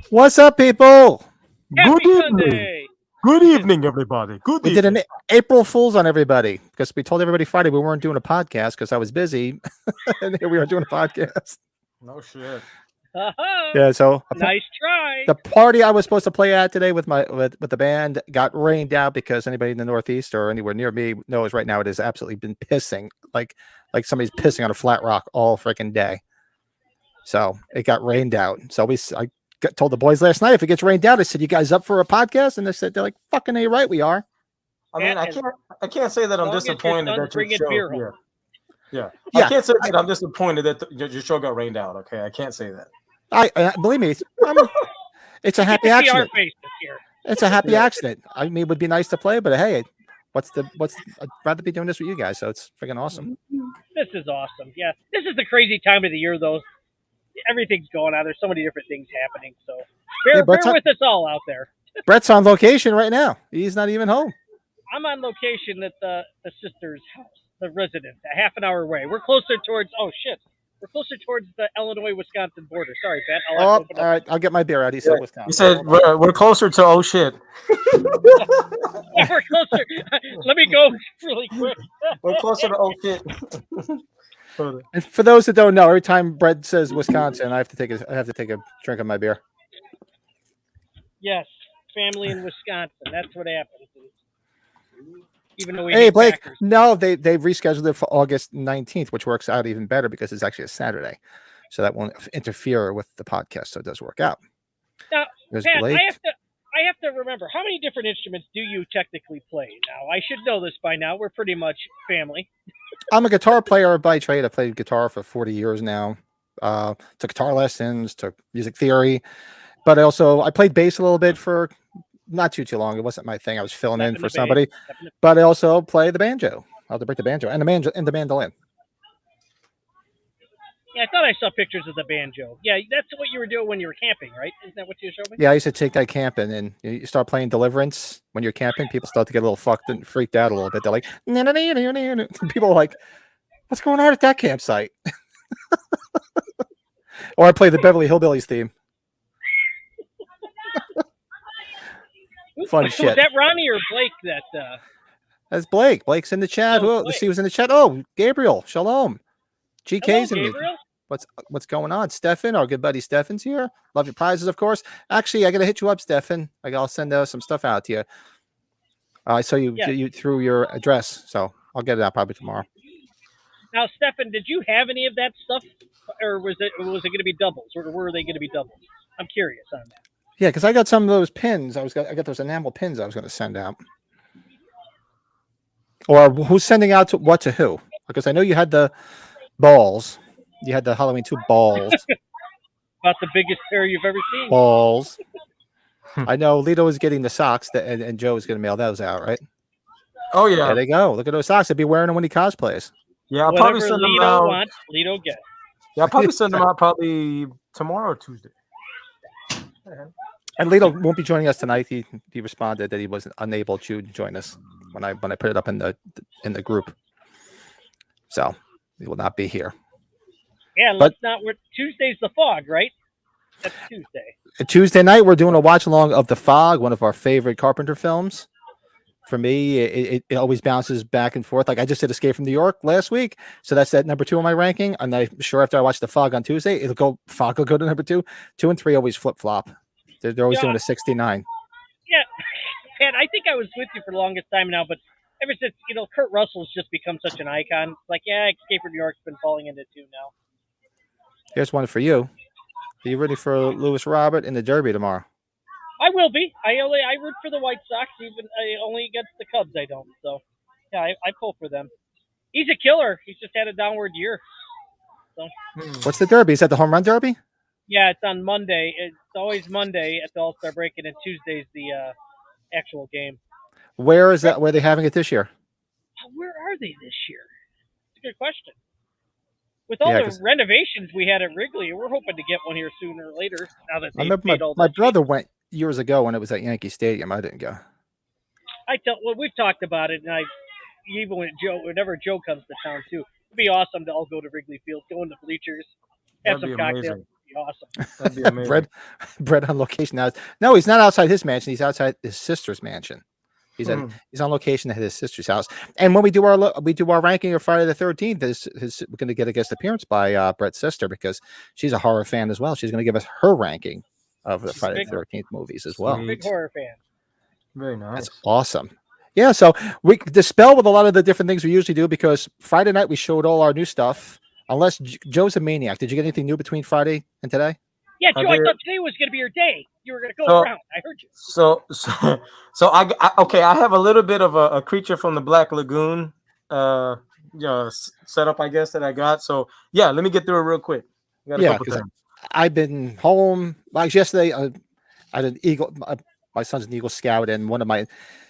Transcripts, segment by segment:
What's up, people? Good evening. Good evening, everybody. Good We did an April Fool's on everybody because we told everybody Friday we weren't doing a podcast because I was busy, and here we are doing a podcast. No shit. Yeah, so Nice try. the party I was supposed to play at today with the band got rained out because anybody in the Northeast or anywhere near me knows right now it has absolutely been pissing like somebody's pissing on a flat rock all freaking day. So it got rained out. So I told the boys last night if it gets rained out, I said, "You guys up for a podcast?" And they said, "They're like, fucking A, right? We are." I mean, I can't say that I'm disappointed that your show. Yeah. I can't say that I'm disappointed that your show got rained out. Okay, I can't say that. I believe me, it's a happy accident. It's a happy accident. I mean, it would be nice to play, but hey, I'd rather be doing this with you guys. So it's freaking awesome. This is awesome. Yeah, this is the crazy time of the year, though. Everything's going on. There's so many different things happening. So bear with us all out there. Brett's on location right now. He's not even home. I'm on location at the sister's house, the residence, a half an hour away. We're closer towards. Oh shit. We're closer towards the Illinois-Wisconsin border. Sorry, Pat. All right. I'll get my beer out. He said Wisconsin. He said we're closer to oh shit. Yeah, we're closer. Let me go really quick. We're closer to oh shit. And for those that don't know, every time Brett says Wisconsin, I have to take a drink of my beer. Yes, family in Wisconsin. That's what happens. Even though Blake, Packers. No, they've rescheduled it for August 19th, which works out even better because it's actually a Saturday, so that won't interfere with the podcast. So it does work out. Now, Pat, I have to remember, how many different instruments do you technically play? Now, I should know this by now. We're pretty much family. I'm a guitar player by trade. I played guitar for 40 years now. Took guitar lessons, took music theory, but I played bass a little bit for not too long. It wasn't my thing. I was filling in for somebody, but I also play the banjo. I have to break the banjo and the mandolin. Yeah, I thought I saw pictures of the banjo. Yeah, that's what you were doing when you were camping, right? Isn't that what you showed me? Yeah, I used to take that camping, and you start playing Deliverance when you're camping. People start to get a little fucked and freaked out a little bit. They're like, people are like, what's going on at that campsite? Or I play the Beverly Hillbillies theme. Fun shit. Was that Ronnie or Blake that? That's Blake. Blake's in the chat. Let's see who's in the chat. Oh, Gabriel. Shalom. GK's in the. What's going on? Stefan, our good buddy Stefan's here. Love your prizes, of course. Actually, I got to hit you up, Stefan. I'll send some stuff out to you. I saw you through your address, so I'll get it out probably tomorrow. Now, Stefan, did you have any of that stuff, or was it going to be doubles, or were they going to be doubles? I'm curious on that. Yeah, because I got some of those pins. I got those enamel pins I was going to send out. Or who's sending out what to who? Because I know you had the balls. You had the Halloween 2 balls. About the biggest pair you've ever seen. Balls. I know Lito is getting the socks, and Joe is going to mail those out, right? Oh, yeah. There they go. Look at those socks. He'll be wearing them when he cosplays. Yeah, I'll probably send them out. Lito gets. Yeah, I'll probably send them out probably tomorrow or Tuesday. And Lito won't be joining us tonight. He responded that he was unable to join us when I put it up in the group. So he will not be here. Yeah, let's not. Tuesday's the Fog, right? That's Tuesday. Tuesday night, we're doing a watch along of The Fog, one of our favorite Carpenter films. For me, it always bounces back and forth. Like I just did Escape from New York last week, so that's at number 2 on my ranking. And I'm sure after I watch The Fog on Tuesday, Fog will go to number 2. 2 and 3 always flip flop. They're always doing a 69. Yeah, Pat, I think I was with you for the longest time now, but ever since, Kurt Russell's just become such an icon, it's like, yeah, Escape from New York's been falling into two now. Here's one for you. Are you ready for Lewis Robert in the Derby tomorrow? I will be. I root for the White Sox, even only against the Cubs I don't. So, yeah, I pull for them. He's a killer. He's just had a downward year. So. What's the Derby? Is that the home run Derby? Yeah, it's on Monday. It's always Monday at the All-Star break, and then Tuesday's the actual game. Where is that? Where are they having it this year? Where are they this year? It's a good question. With all the renovations we had at Wrigley, we're hoping to get one here sooner or later. Now that I remember my brother went years ago when it was at Yankee Stadium. I didn't go. Well, we've talked about it, and even when whenever Joe comes to town too, it'd be awesome to all go to Wrigley Field, go in the bleachers, have some cocktails. It'd be awesome. That'd be amazing. Brett on location now. No, he's not outside his mansion. He's outside his sister's mansion. He's on location at his sister's house. And when we do our ranking of Friday the 13th, we're going to get a guest appearance by Brett's sister because she's a horror fan as well. She's going to give us her ranking of the Friday the 13th movies as well. Big horror fan. Very nice. That's awesome. Yeah, so we dispel with a lot of the different things we usually do because Friday night we showed all our new stuff. Unless Joe's a maniac. Did you get anything new between Friday and today? Yeah, Joe, I thought today was going to be your day. You were going to go around. I heard you. So I have a little bit of a creature from the Black Lagoon, setup, I guess, that I got. So yeah, let me get through it real quick. Because I've been home. Like yesterday, I had an Eagle. My son's an Eagle Scout, and one of my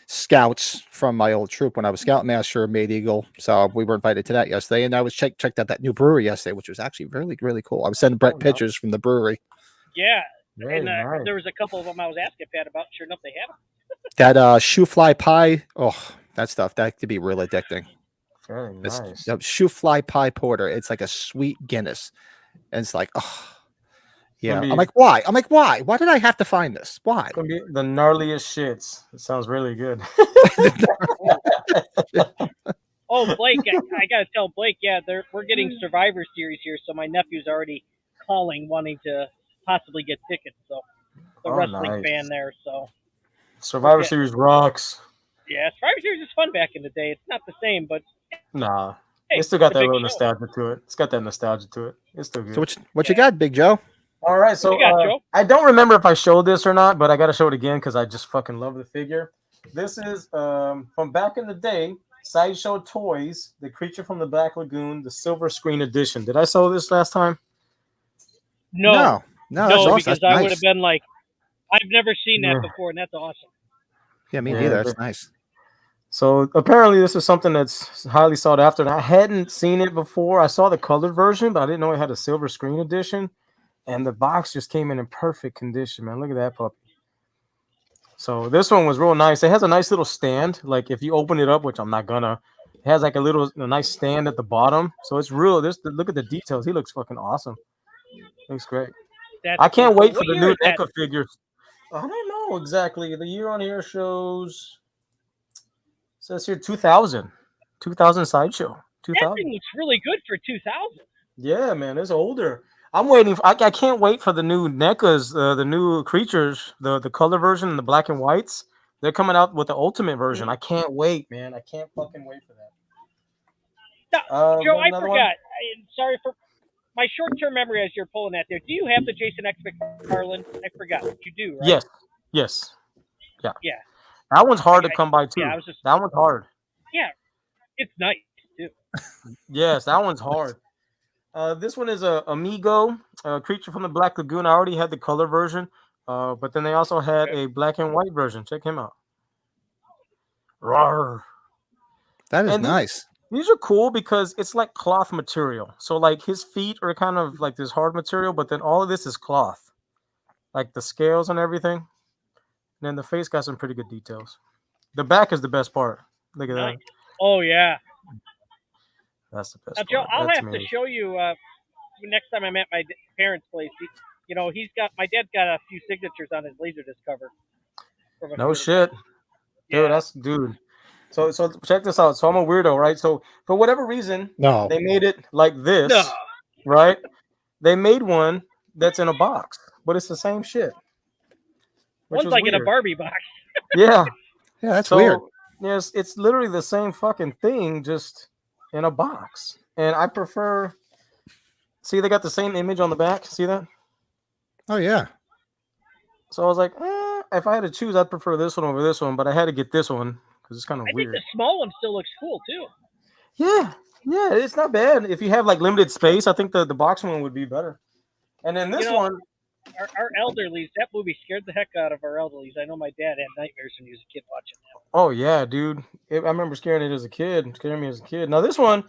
scouts from my old troop when I was Scoutmaster made Eagle. So we were invited to that yesterday, and I was checked out that new brewery yesterday, which was actually really, really cool. I was sending Brett pictures from the brewery. Yeah, and there was a couple of them I was asking Pat about. Sure enough, they had them. That shoe fly pie, that stuff, that could be real addicting. Very nice. Shoe fly pie porter. It's like a sweet Guinness. And it's like, yeah. I'm like, why? Why did I have to find this? Why? It's gonna be the gnarliest shits. It sounds really good. Oh, Blake, I gotta tell Blake, yeah, we're getting Survivor Series here, so my nephew's already calling, wanting to possibly get tickets. So the wrestling fan there. So Survivor Series rocks. Yeah, Survivor Series is fun back in the day. It's not the same, but nah, it's still got that little nostalgia to it. It's got that nostalgia to it. It's still good. So what you got, Big Joe? All right, so I don't remember if I showed this or not, but I got to show it again because I just fucking love the figure. This is from back in the day, Sideshow Toys, the creature from the Black Lagoon, the silver screen edition. Did I show this last time? No, because I would have been like, I've never seen that before, and that's awesome. Yeah, me neither. That's nice. So apparently this is something that's highly sought after, and I hadn't seen it before. I saw the colored version, but I didn't know it had a silver screen edition, and the box just came in perfect condition, man. Look at that puppy. So this one was real nice. It has a nice little stand. Like if you open it up, which I'm not gonna, it has like a nice stand at the bottom. So it's real. Look at the details. He looks fucking awesome. Looks great. I can't wait for the new NECA figures. I don't know exactly. The year on here says here 2000 Sideshow. 2000. That thing looks really good for 2000. Yeah, man, it's older. I'm waiting. I can't wait for the new NECAs, the new creatures, the color version and the black and whites. They're coming out with the ultimate version. I can't wait, man. I can't fucking wait for that. Joe, I forgot. Sorry for my short-term memory as you're pulling that there. Do you have the Jason X McFarlane? I forgot. You do, right? Yes. Yeah. That one's hard to come by too. Yeah, that one's hard. Yeah, it's nice too. Yes, that one's hard. This one is a Amigo, creature from the Black Lagoon. I already had the color version, but then they also had a black and white version. Check him out. Rawr. That is nice. These are cool because it's like cloth material. So like his feet are kind of like this hard material, but then all of this is cloth, like the scales and everything. And then the face got some pretty good details. The back is the best part. Look at that. Oh yeah. That's the best. Now, Joe, I'll have to show you next time I'm at my parents' place. My dad's got a few signatures on his Laserdisc cover. No shit, dude. So check this out. So I'm a weirdo, right? So for whatever reason, they made it like this, right? They made one that's in a box, but it's the same shit. One's like in a Barbie box. Yeah. Yeah, that's weird. Yes, it's literally the same fucking thing, just in a box. And I prefer. See, they got the same image on the back. See that? Oh yeah. So I was like, if I had to choose, I'd prefer this one over this one. But I had to get this one because it's kind of I think weird. the small one still looks cool too. Yeah, it's not bad. If you have like limited space, I think the box one would be better. And then this one. Our elderlies, that movie scared the heck out of our elderlies. I know my dad had nightmares when he was a kid watching that. Oh yeah, dude. I remember scaring me as a kid. Now this one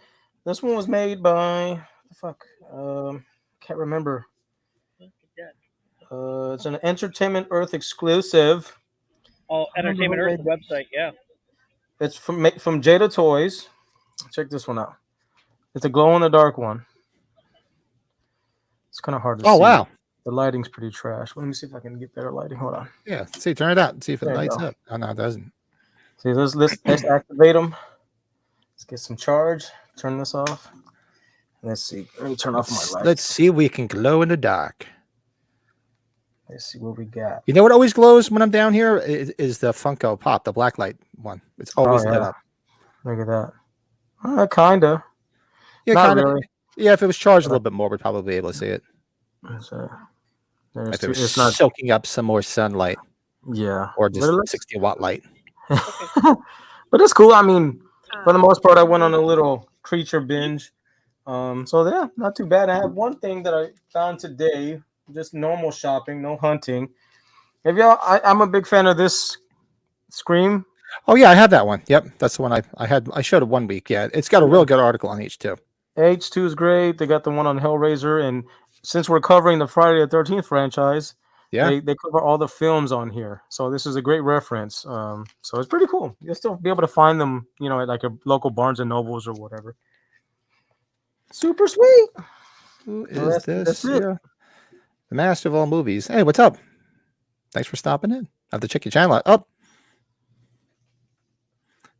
was made by can't remember. It's an Entertainment Earth exclusive. Oh, Entertainment Earth website, yeah. It's from Jada Toys. Check this one out. It's a glow in the dark one. It's kind of hard to see. Oh wow. The lighting's pretty trash. Let me see if I can get better lighting. Hold on. Yeah, see, turn it out and see if it lights up. Oh no, it doesn't. See, let's activate them. Let's get some charge. Turn this off. Let's see. Let me turn off my lights. Let's see if we can glow in the dark. Let's see what we got. You know what always glows when I'm down here is the Funko Pop, the black light one. It's always lit up. Look at that. Kinda. Yeah, Not kind of. really. Yeah, if it was charged a little bit more, we'd probably be able to see it. If it was soaking up some more sunlight. Yeah. Or just 60-watt light. But it's cool. I mean, for the most part, I went on a little creature binge. So yeah, not too bad. I have one thing that I found today, just normal shopping, no hunting. I'm a big fan of this Scream. Oh yeah, I have that one. Yep, that's the one I showed it 1 week. Yeah, it's got a real good article on H2. H2 is great. They got the one on Hellraiser, and since we're covering the Friday the 13th franchise, they cover all the films on here. So this is a great reference. So it's pretty cool. You'll still be able to find them, at like a local Barnes and Nobles or whatever. Super sweet. Who is this? That's the master of all movies. Hey, what's up? Thanks for stopping in. I have to check your channel out. Oh,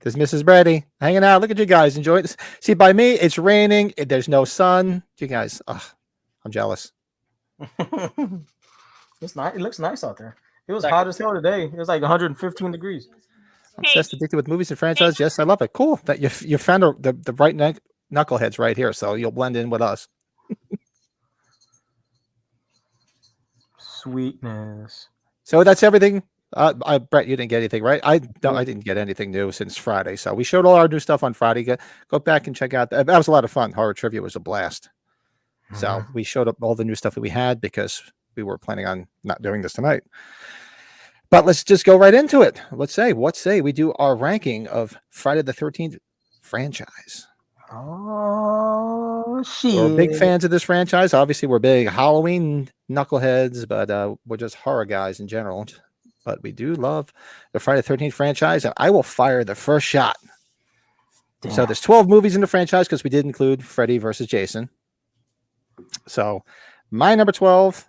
there's Mrs. Brady hanging out. Look at you guys. Enjoy this. See, by me, it's raining. There's no sun. You guys, I'm jealous. It's nice. It looks nice out there. It was hot as hell today. It was like 115 degrees. Obsessed, addicted with movies and franchise. Yes, I love it. Cool. That you found the right knuckleheads right here, so you'll blend in with us. Sweetness. So that's everything. Brett, you didn't get anything, right? I didn't get anything new since Friday. So we showed all our new stuff on Friday. Go back and check out. That was a lot of fun. Horror Trivia was a blast. So we showed up all the new stuff that we had because we were planning on not doing this tonight. But let's just go right into it. What say we do our ranking of Friday the 13th franchise. Oh, shit. We're big fans of this franchise. Obviously, we're big Halloween knuckleheads, but we're just horror guys in general. But we do love the Friday the 13th franchise, and I will fire the first shot. Damn. So there's 12 movies in the franchise because we did include Freddy versus Jason. So my number 12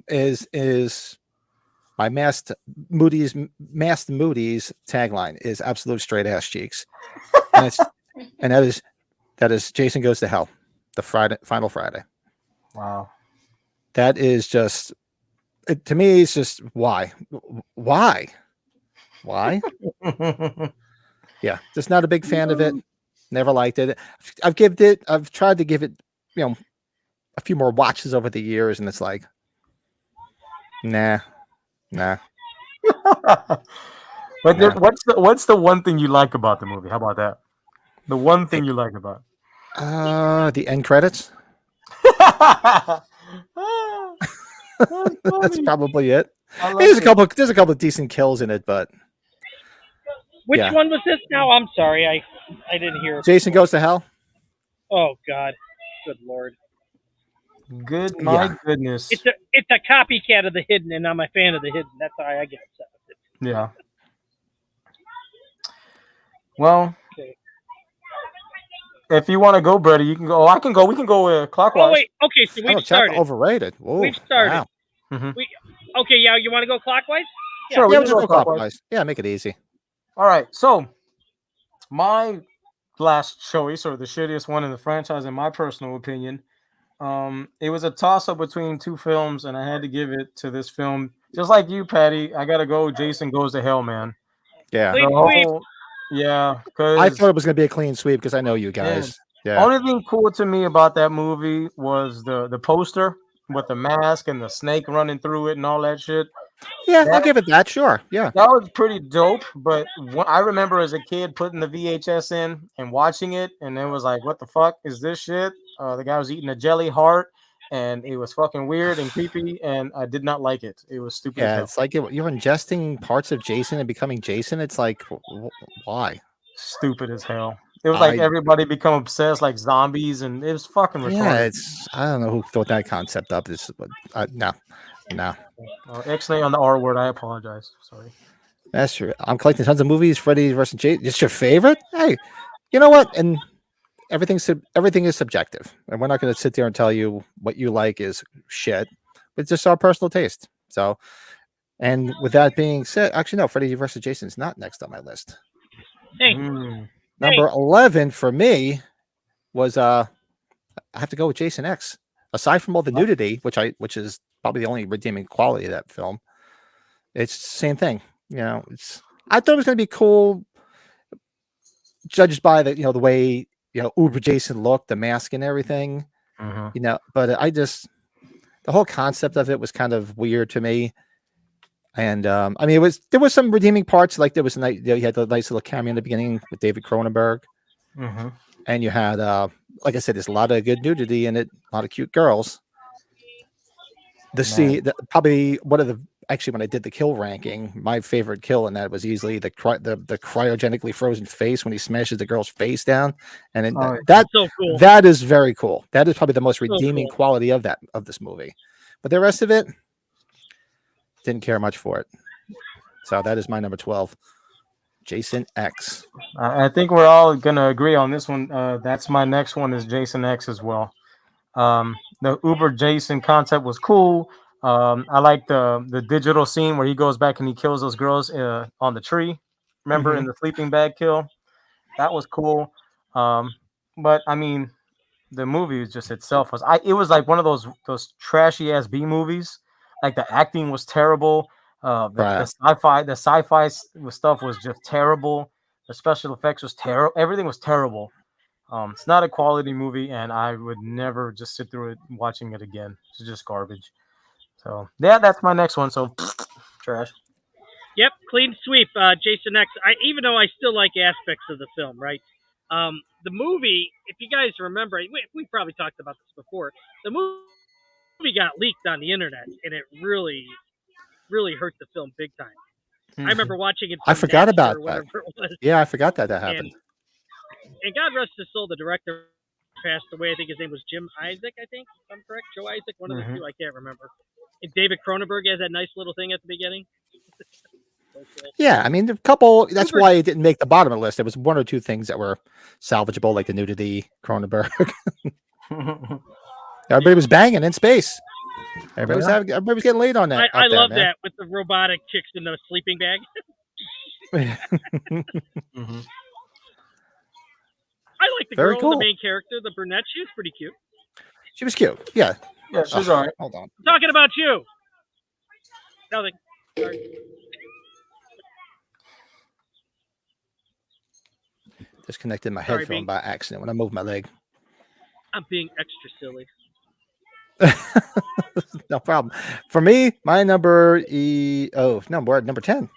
is my masked Moody's tagline is absolute straight ass cheeks. And that is Jason Goes to Hell, the final Friday. Wow. That is just to me, it's just why? Yeah, just not a big fan of it. Never liked it. I've tried to give it, a few more watches over the years, and it's like, nah. But what's the one thing you like about the movie? How about that? The one thing you like about it? The end credits. That's probably it. There's a couple of decent kills in it, but which one was this now? I'm sorry, I didn't hear. Jason Goes to Hell. Oh God, good Lord. Goodness. It's a copycat of The Hidden, and I'm a fan of The Hidden. That's why I get upset with it. Yeah. Well, okay. If you want to go, Brady, you can go. Oh, I can go. We can go clockwise. Oh wait, okay. So we've started. Overrated. Whoa, we've started. Wow. Okay, yeah. You want to go clockwise? Yeah. Sure, we'll just go clockwise. Yeah, make it easy. All right. So, my last choice, or the shittiest one in the franchise, in my personal opinion, It was a toss up between two films, and I had to give it to this film. Just like you, Patty, I gotta go. Jason Goes to Hell, man. Yeah, The Clean sweep. whole, yeah, I thought because it was going to be a clean sweep because I know you man, guys. Yeah, only thing cool to me about that movie was the poster with the mask and the snake running through it and all that shit. yeah, I'll That give it that. Sure, yeah, that was pretty dope. But I remember as a kid putting the VHS in and watching it, and it was like, "What the fuck is this shit?" The guy was eating a jelly heart, and it was fucking weird and creepy, and I did not like it. It was stupid as yeah. hell. It's like you're ingesting parts of Jason and becoming Jason. It's like, why? Stupid as hell. It was like I everybody become obsessed like zombies, and it was fucking Yeah, retarded. it's I don't know who thought that concept up. This, but no, no. X-ray on the R word. I apologize. Sorry. That's true. I'm collecting tons of movies. Freddy versus Jason. It's your favorite? Hey, you know what? And everything is subjective, and we're not going to sit there and tell you what you like is shit. It's just our personal taste. So, and with that being said, actually no, Freddy versus Jason's not next on my list. Hey, Mm. Number 11 for me was I have to go with Jason X. Aside from all the nudity, which is probably the only redeeming quality of that film, it's the same thing. You know, I thought it was going to be cool, judged by the way Uber Jason looked, the mask and everything. Mhm. But the whole concept of it was kind of weird to me. And I mean, there was some redeeming parts. Like there was you had the nice little cameo in the beginning with David Cronenberg, Mhm. and you had like I said, there's a lot of good nudity in it, a lot of cute girls. Man. Probably one of the actually when I did the kill ranking, my favorite kill in that was easily the cryogenically frozen face when he smashes the girl's face down, and Oh, yeah. so cool. that is very cool. That is probably the most So redeeming cool. quality of this movie. But the rest of it, didn't care much for it. So that is my number 12, Jason X. I think we're all gonna agree on this one. That's my next one is Jason X as well. The Uber Jason concept was cool. I like the digital scene where he goes back and he kills those girls on the tree. Remember in the sleeping bag kill? That was cool. But I mean, the movie was just itself was it was like one of those trashy ass B movies. Like the acting was terrible. The Right. sci-fi stuff was just terrible. The special effects was terrible. Everything was terrible. It's not a quality movie, and I would never just sit through it watching it again. It's just garbage. So yeah, that's my next one. So trash. Yep, clean sweep. Jason X. Even though I still like aspects of the film, right? The movie, if you guys remember, we probably talked about this before. The movie got leaked on the internet, and it really, really hurt the film big time. I remember watching it I from forgot Napster about or that. whatever it was, Yeah, I forgot that and happened. God rest his soul, the director passed away. I think his name was Jim Isaac. I think if I'm correct, Joe Isaac, one of the two. I can't remember. And David Cronenberg has that nice little thing at the beginning. So cool. Yeah, I mean, the couple. That's Uber why it didn't make the bottom of the list. There was one or two things that were salvageable, like the nudity, Cronenberg. Everybody was banging in space. Everybody was getting laid on that. I out there, love man. that with the robotic chicks in the sleeping bag. I like the Very girl, cool. the main character, the brunette. She was pretty cute. She was cute. Yeah. Yeah, she's all right. Hold on. Talking about you. Nothing. Sorry. Disconnected my Sorry, headphone Bing. by accident when I moved my leg. I'm being extra silly. No problem. For me, my number we're at number 10.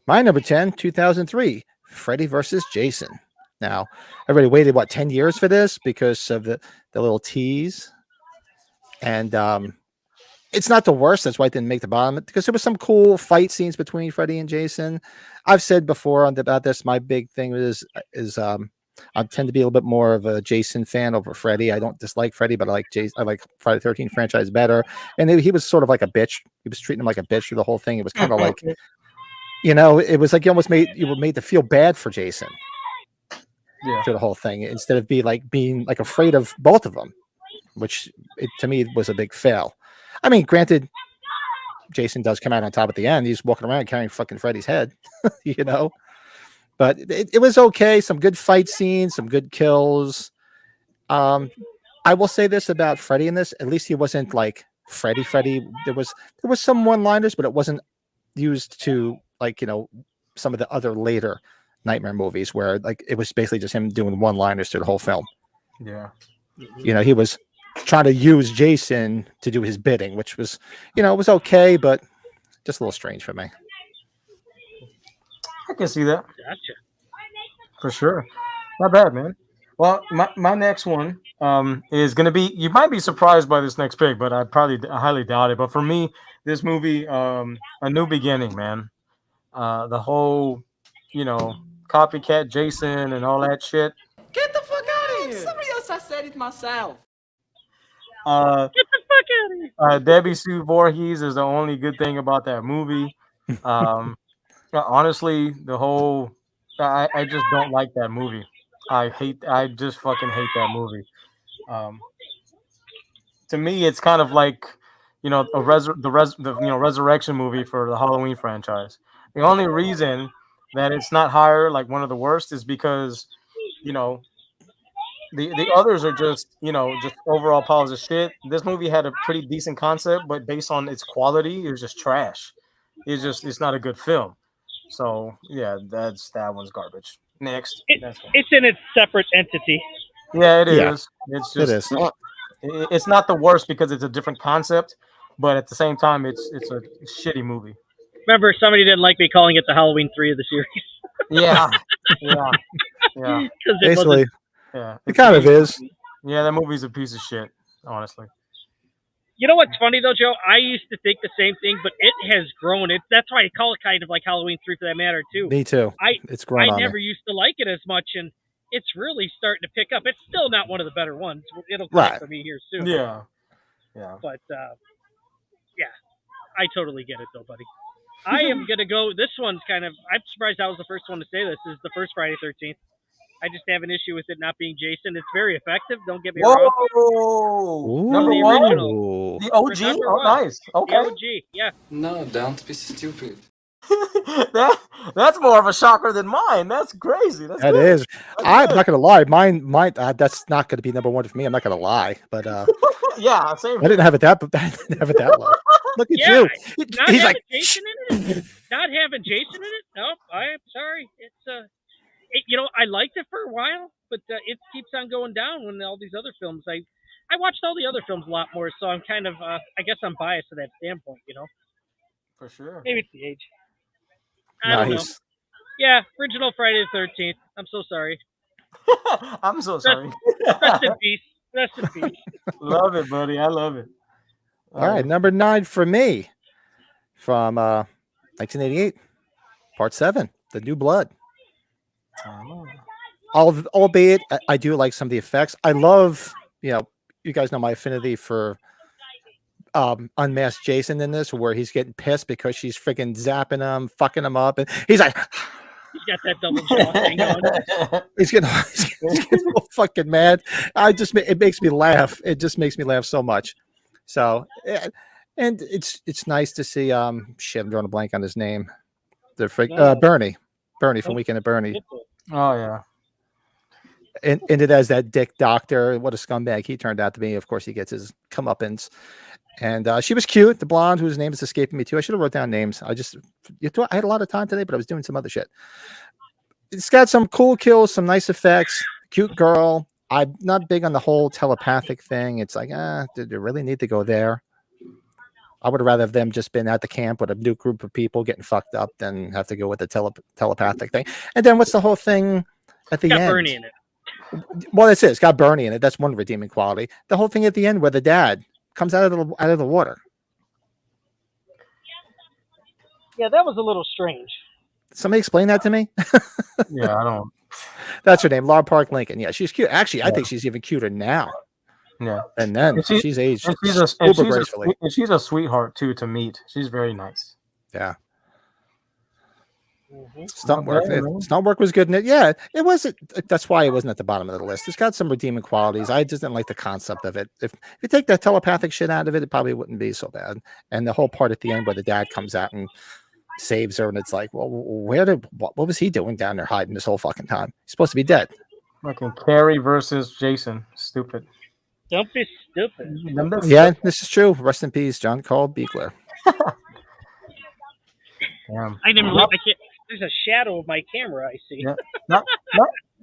My number 10, 2003, Freddy versus Jason. Now, everybody waited 10 years for this because of the little tease. And it's not the worst. That's why it didn't make the bottom because there was some cool fight scenes between Freddy and Jason. I've said before about this. My big thing is I tend to be a little bit more of a Jason fan over Freddy. I don't dislike Freddy, but I like Jason. I like Friday the 13th franchise better. And he was sort of like a bitch. He was treating him like a bitch through the whole thing. It was kind of like, it was like you almost made to feel bad for Jason through the whole thing instead of being afraid of both of them, which to me was a big fail. I mean, granted, Jason does come out on top at the end. He's walking around carrying fucking Freddy's head, But it was okay. Some good fight scenes, some good kills. I will say this about Freddy in this. At least he wasn't like Freddy. There was some one-liners, but it wasn't used to like, some of the other later Nightmare movies where like it was basically just him doing one-liners through the whole film. Yeah. He was trying to use Jason to do his bidding, which was, it was okay, but just a little strange for me. I can see that. Gotcha. For sure. Not bad, man. Well, my next one is going to be, you might be surprised by this next pick, but I highly doubt it. But for me, this movie, A New Beginning, man. The whole, copycat Jason and all that shit. Get the fuck out of here. Somebody else, I said it myself. Get the fuck out of here. Debbie Sue Voorhees is the only good thing about that movie. Honestly, the whole, I just don't like that movie. I just fucking hate that movie. To me, it's kind of like, the resurrection movie for the Halloween franchise. The only reason that it's not higher, like one of the worst, is because, the others are just, just overall piles of shit. This movie had a pretty decent concept, but based on its quality, it was just trash. It's not a good film. So yeah, that one's garbage. Next, It's in its separate entity. yeah, it is. Yeah, It's just it is. It's not the worst because it's a different concept, but at the same time, it's a shitty movie. Remember, somebody didn't like me calling it the Halloween 3 of the series. Yeah, yeah. 'Cause it Basically, wasn't- Yeah, it kind of is. Yeah, that movie's a piece of shit, honestly. You know what's funny though, Joe? I used to think the same thing, but it has grown. That's why I call it kind of like Halloween 3 for that matter too. Me too. It's grown I on never me. used to like it as much, and it's really starting to pick up. It's still not one of the better ones. It'll come Right. for me here soon. Yeah. But yeah, I totally get it though, buddy. I am gonna go. This one's kind of. I'm surprised I was the first one to say this. This is the first Friday 13th. I just have an issue with it not being Jason. It's very effective. Don't get me wrong. Whoa! Number The one, original. the OG. Number Oh, one. nice. The Okay. OG. Yeah. No, don't be stupid. That's more of a shocker than mine. That's crazy. That's That good. is. That's I'm good. not gonna lie. Mine. That's not gonna be number one for me. I'm not gonna lie, but Yeah, same. I didn't have it that. I didn't have it that low. Look at Yeah. you. Not He's having like, Jason in it. Not having Jason in it. Nope. I'm sorry. It's I liked it for a while, but it keeps on going down when all these other films. I watched all the other films a lot more, so I'm kind of I guess I'm biased to that standpoint. For sure. Maybe it's the age. I no, don't know. he's. Yeah, original Friday the 13th. I'm so sorry. I'm so sorry. Rest in peace. Rest in peace. Love it, buddy. I love it. All right, number 9 for me, from 1988, Part 7, The New Blood. Albeit, I do like some of the effects. I love, you guys know my affinity for unmasked Jason in this, where he's getting pissed because she's freaking zapping him, fucking him up, and he's like, He's got that double jaw thing going. he's getting so fucking mad. It makes me laugh. It just makes me laugh so much. So, and it's nice to see. Shit, I'm drawing a blank on his name. Bernie from Weekend at Bernie. Oh yeah. And it has that dick doctor. What a scumbag he turned out to be. Of course, he gets his comeuppance. And she was cute, the blonde whose name is escaping me too. I should have wrote down names. I had a lot of time today, but I was doing some other shit. It's got some cool kills, some nice effects, cute girl. I'm not big on the whole telepathic thing. It's like, did they really need to go there? I would rather have them just been at the camp with a new group of people getting fucked up than have to go with the telepathic thing. And then what's the whole thing at the end? Got Bernie in it. Well, that's it. It's got Bernie in it. That's one redeeming quality. The whole thing at the end where the dad comes out of the water. Yeah, that was a little strange. Somebody explain that to me. Yeah, I don't. That's her name, Laura Park Lincoln. Yeah, she's cute. Actually, I think she's even cuter now. Yeah. And then And she's aged And super gracefully. she's a sweetheart too to meet. She's very nice. Yeah. Mm-hmm. Stunt work was good in it. Yeah, it wasn't. That's why it wasn't at the bottom of the list. It's got some redeeming qualities. I just didn't like the concept of it. If you take that telepathic shit out of it, it probably wouldn't be so bad. And the whole part at the end where the dad comes out and saves her, and it's like, well, what was he doing down there hiding this whole fucking time? He's supposed to be dead. Fucking Carrie versus Jason. Stupid. Don't be stupid. Yeah, this is true. Rest in peace, John Carl Beekler. Damn. I didn't. I can't. There's a shadow of my camera. I see. Yeah,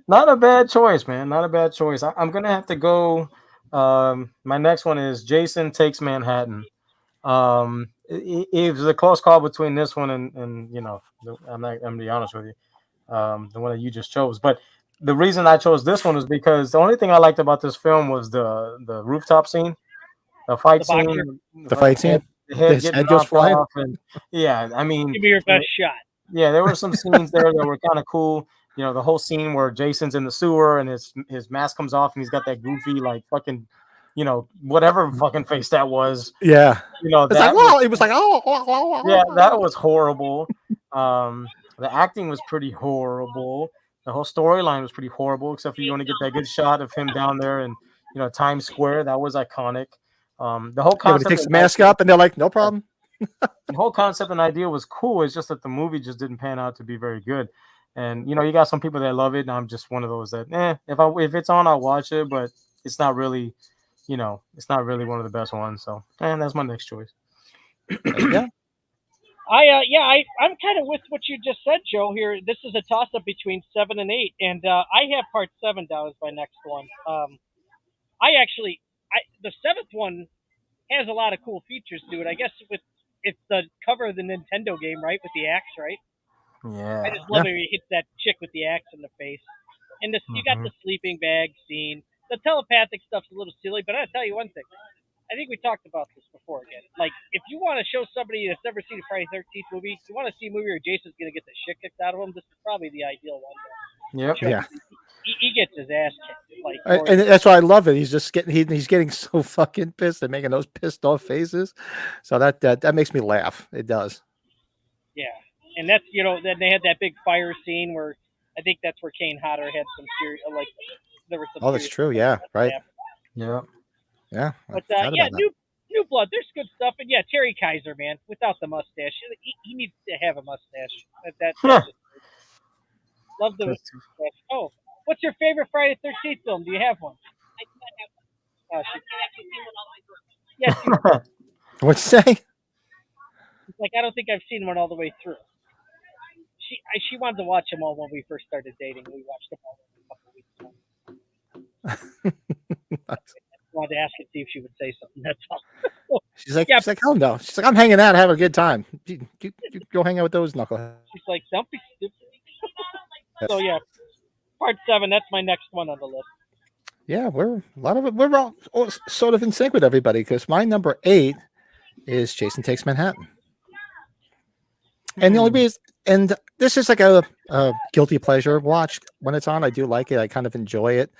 not a bad choice, man. Not a bad choice. I'm gonna have to go. My next one is Jason Takes Manhattan. It was a close call between this one and I'm gonna be honest with you, the one that you just chose. But the reason I chose this one is because the only thing I liked about this film was the rooftop scene, the fight The boxer. scene, The fight scene. the head His getting head goes knocked flying. off, and yeah, I mean, Give me your best shot. yeah, there were some scenes there that were kind of cool. You know, the whole scene where Jason's in the sewer and his mask comes off and he's got that goofy like fucking, whatever fucking face that was. Yeah. You know, It's like, oh, it was like, oh. yeah, that was horrible. The acting was pretty horrible. The whole storyline was pretty horrible, except for you only get that good shot of him down there in Times Square. That was iconic. The whole Yeah, when he concept takes the mask up and they're like, no problem. the whole concept and idea was cool. It's just that the movie just didn't pan out to be very good. And you got some people that love it, and I'm just one of those that, if it's on, I'll watch it, but it's not really, it's not really one of the best ones. So, that's my next choice. Yeah. I'm kind of with what you just said, Joe. Here, this is a toss up between 7 and 8, and I have part 7 down as my next one. The 7th one has a lot of cool features to it. I guess it's the cover of the Nintendo game, right, with the axe, right? Yeah. I just love it when he hits that chick with the axe in the face. And you got the sleeping bag scene. The telepathic stuff's a little silly, but I'll tell you one thing. I think we talked about this before again. Like, if you want to show somebody that's never seen a Friday 13th movie, you want to see a movie where Jason's going to get the shit kicked out of him, this is probably the ideal one. Yep. Yeah. He gets his ass kicked. Like, And that's why I love it. He's just he's getting so fucking pissed and making those pissed off faces. So that makes me laugh. It does. Yeah. And that's, then they had that big fire scene where I think that's where Kane Hodder had some serious, there was some. Oh, that's true. Yeah. Right. Yeah. Yeah. But New Blood, there's good stuff. And yeah, Terry Kaiser, man, without the mustache. He needs to have a mustache. Love the mustache. Oh, what's your favorite Friday 13th film? Do you have one? Yes. What'd you say? Like, I don't think I've seen one all the way through. She wanted to watch them all when we first started dating. We watched them all in a couple weeks. I wanted to ask her, see if she would say something. That's all. She's like, hell no. She's like, I'm hanging out, having a good time. You go hang out with those knuckleheads. She's like, don't be stupid. So yeah, part 7. That's my next one on the list. Yeah, we're all sort of in sync with everybody because my number 8 is Jason Takes Manhattan. And the only reason, and this is like a guilty pleasure watch when it's on. I do like it. I kind of enjoy it.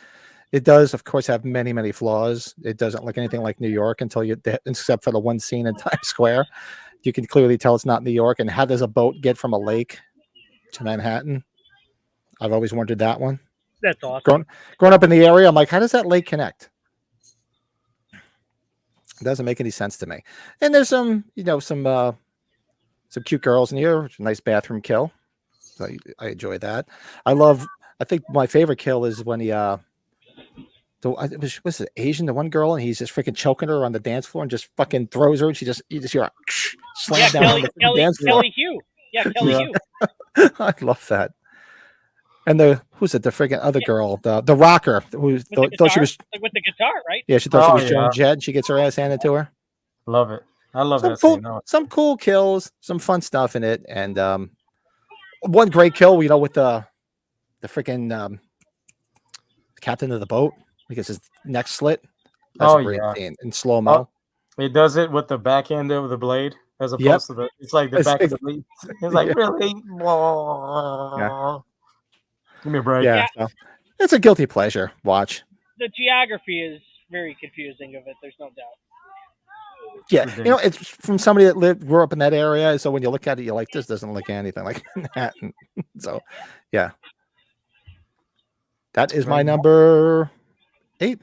It does, of course, have many, many flaws. It doesn't look anything like New York except for the one scene in Times Square. You can clearly tell it's not New York. And how does a boat get from a lake to Manhattan? I've always wondered that one. That's awesome. Growing up in the area, I'm like, how does that lake connect? It doesn't make any sense to me. And there's some cute girls in here. Nice bathroom kill. So I enjoy that. I think my favorite kill is when he was it Asian, the one girl, and he's just freaking choking her on the dance floor and just fucking throws her, and you just hear a slam down on the dance floor. Kelly Hugh. Yeah, Kelly Hugh. I love that. And the freaking other girl, the rocker, who thought she was with the guitar, right? Yeah, she thought she was Joan Jett. She gets her ass handed to her. Love it. I love that cool, scene. Some cool kills, some fun stuff in it, and one great kill, with the freaking captain of the boat because his neck slit. That's a great scene in slow mo. It does it with the back end of the blade as opposed to it's like the back of the blade. It's like really. Yeah. Give me a break. Yeah, so it's a guilty pleasure watch. The geography is very confusing of it. There's no doubt. Yeah, it's from somebody that grew up in that area. So when you look at it, you're like, this doesn't look anything like Manhattan. So, yeah, that is my number 8.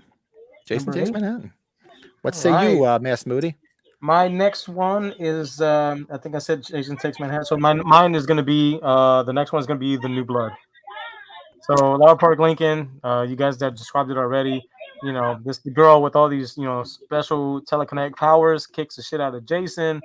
Jason Takes Manhattan. What say you, Mass Moody? My next one is I think I said Jason Takes Manhattan. So mine is going to be the next one is going to be The New Blood. So Laura Park Lincoln, you guys that described it already. You know, the girl with all these, special telekinetic powers kicks the shit out of Jason.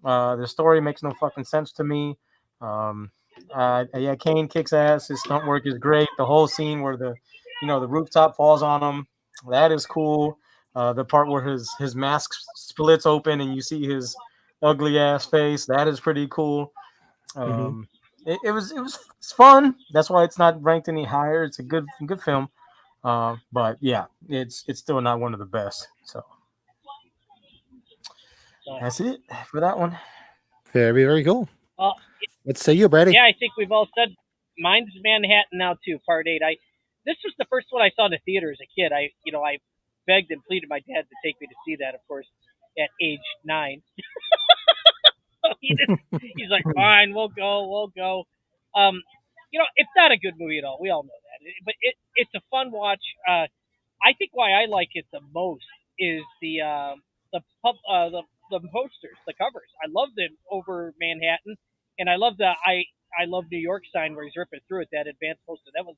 The story makes no fucking sense to me. Yeah, Kane kicks ass. His stunt work is great. The whole scene where the rooftop falls on him, that is cool. The part where his mask splits open and you see his ugly ass face, that is pretty cool. It's fun. That's why it's not ranked any higher. It's a good film. But yeah, it's still not one of the best. So that's it for that one. Very, very cool. Well, Let's say you, Brady. yeah, I think we've all said mine's Manhattan now too. Part 8. This was the first one I saw in the theater as a kid. I begged and pleaded my dad to take me to see that. Of course, at age 9. He's like, fine, we'll go. It's not a good movie at all. We all know that, but it's a fun watch. I think why I like it the most is the posters, the covers. I love them over Manhattan, and I love I love New York sign where he's ripping through it. That advanced poster. That was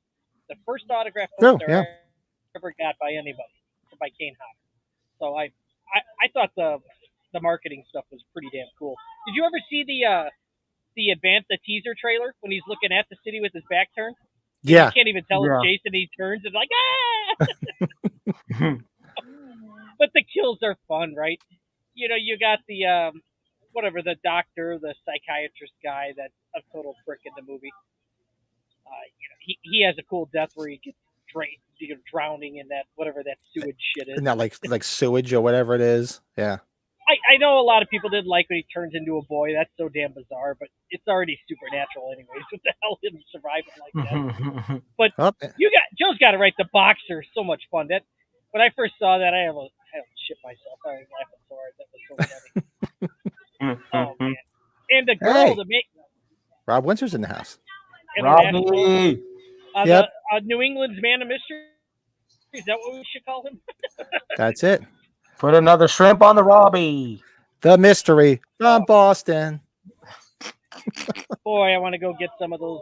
the first autograph poster I ever got by anybody, by Kane Hodder. So I thought the marketing stuff was pretty damn cool. Did you ever see the teaser trailer when he's looking at the city with his back turned? Yeah. You can't even tell it's Jason. He turns and like, ah! But the kills are fun, right? You got the the doctor, the psychiatrist guy that's a total prick in the movie. He has a cool death where he gets drowning in that whatever that sewage shit is. Isn't that like sewage or whatever it is? Yeah. I know a lot of people didn't like when he turns into a boy. That's so damn bizarre, but it's already supernatural anyways. What the hell him surviving like that? But Joe's got it right. The boxer is so much fun. That when I first saw that, I almost shit myself. I was laughing so hard. That was so funny. Oh man! And the girl, Rob Windsor's in the house. Robbie. Yep. New England's man of mystery. Is that what we should call him? That's it. Put another shrimp on the Robbie. The mystery from Boston. Boy, I want to go get some of those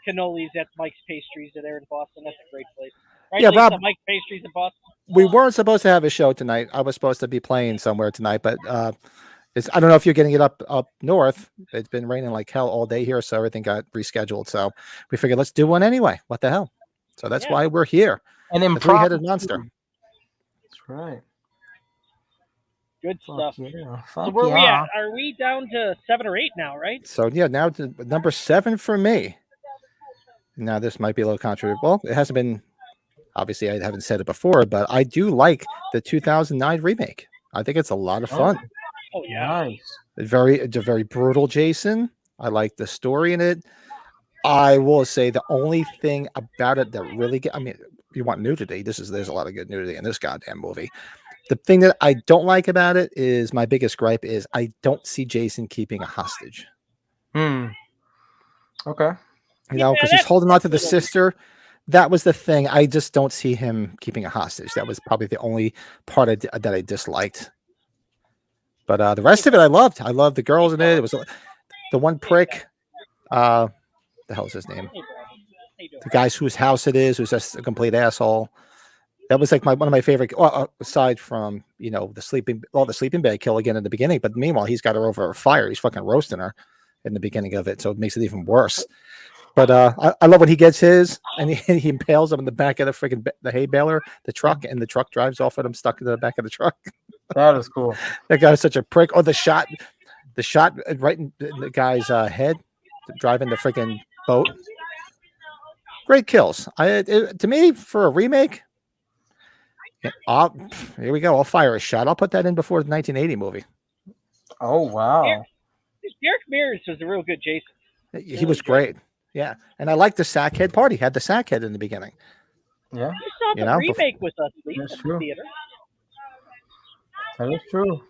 cannolis at Mike's Pastries there in Boston. That's a great place. Right, yeah, Lisa, Rob. Mike's Pastries in Boston. We weren't supposed to have a show tonight. I was supposed to be playing somewhere tonight, but I don't know if you're getting it up north. It's been raining like hell all day here, so everything got rescheduled. So we figured let's do one anyway. What the hell? So that's why we're here. And then the three-headed monster. That's right. Good stuff. Yeah. So where we at? Are we down to 7 or 8 now, right? So yeah, now to number 7 for me. Now this might be a little controversial. Well, it hasn't been. Obviously, I haven't said it before, but I do like the 2009 remake. I think it's a lot of fun. Oh yeah, nice. It's a very brutal Jason. I like the story in it. I will say the only thing about it that really you want nudity. There's a lot of good nudity in this goddamn movie. The thing that I don't like about it is my biggest gripe is I don't see Jason keeping a hostage. Okay. Because he's holding on to the sister. That was the thing. I just don't see him keeping a hostage. That was probably the only part that I disliked. But the rest of it I loved. I loved the girls in it. It was the one prick. The hell is his name? The guy whose house it is, who's just a complete asshole. That was like one of my favorite. Aside from the sleeping bag kill again in the beginning, but meanwhile he's got her over a fire. He's fucking roasting her in the beginning of it, so it makes it even worse. But I love when he gets his and he impales him in the back of the hay baler, the truck, and the truck drives off with him stuck in the back of the truck. That is cool. That guy's such a prick. Or the shot right in the guy's head, driving the freaking boat. Great kills. To me, for a remake, here we go. I'll fire a shot. I'll put that in before the 1980 movie. Oh wow! Derek Mears was a real good Jason. He was great. Yeah, and I like the Sackhead part. He had the Sackhead in the beginning. Yeah, you saw the remake with us, Lee, that's at true. The theater. That is true.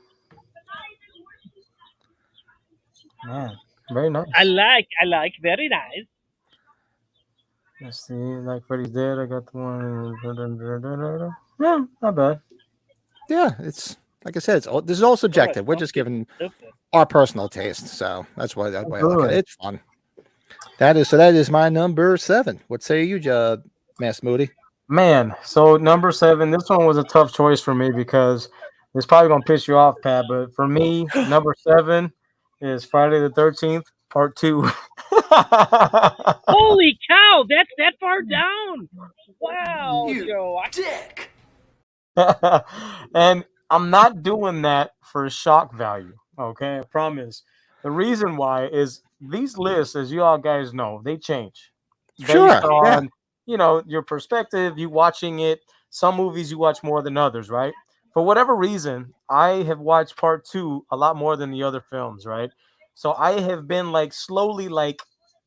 Man, very nice. I like, very nice. Let's see, like Freddy's Dead. I got the one. Yeah, not bad. Yeah, it's like I said. This is all subjective. We're just giving our personal taste, so that's why I like it. It's fun. That is my number 7. What say you, Mass Moody? Man, so number 7, this one was a tough choice for me because it's probably gonna piss you off, Pat. But for me, number 7 is Friday the 13th, Part 2. Holy cow, that's that far down. Wow, You Joe. dick! And I'm not doing that for shock value. Okay, I promise. The reason why is these lists, as you all guys know, they change based Sure. Yeah. on your perspective. You watching it. Some movies you watch more than others, right? For whatever reason, I have watched Part 2 a lot more than the other films, right? So I have been like slowly like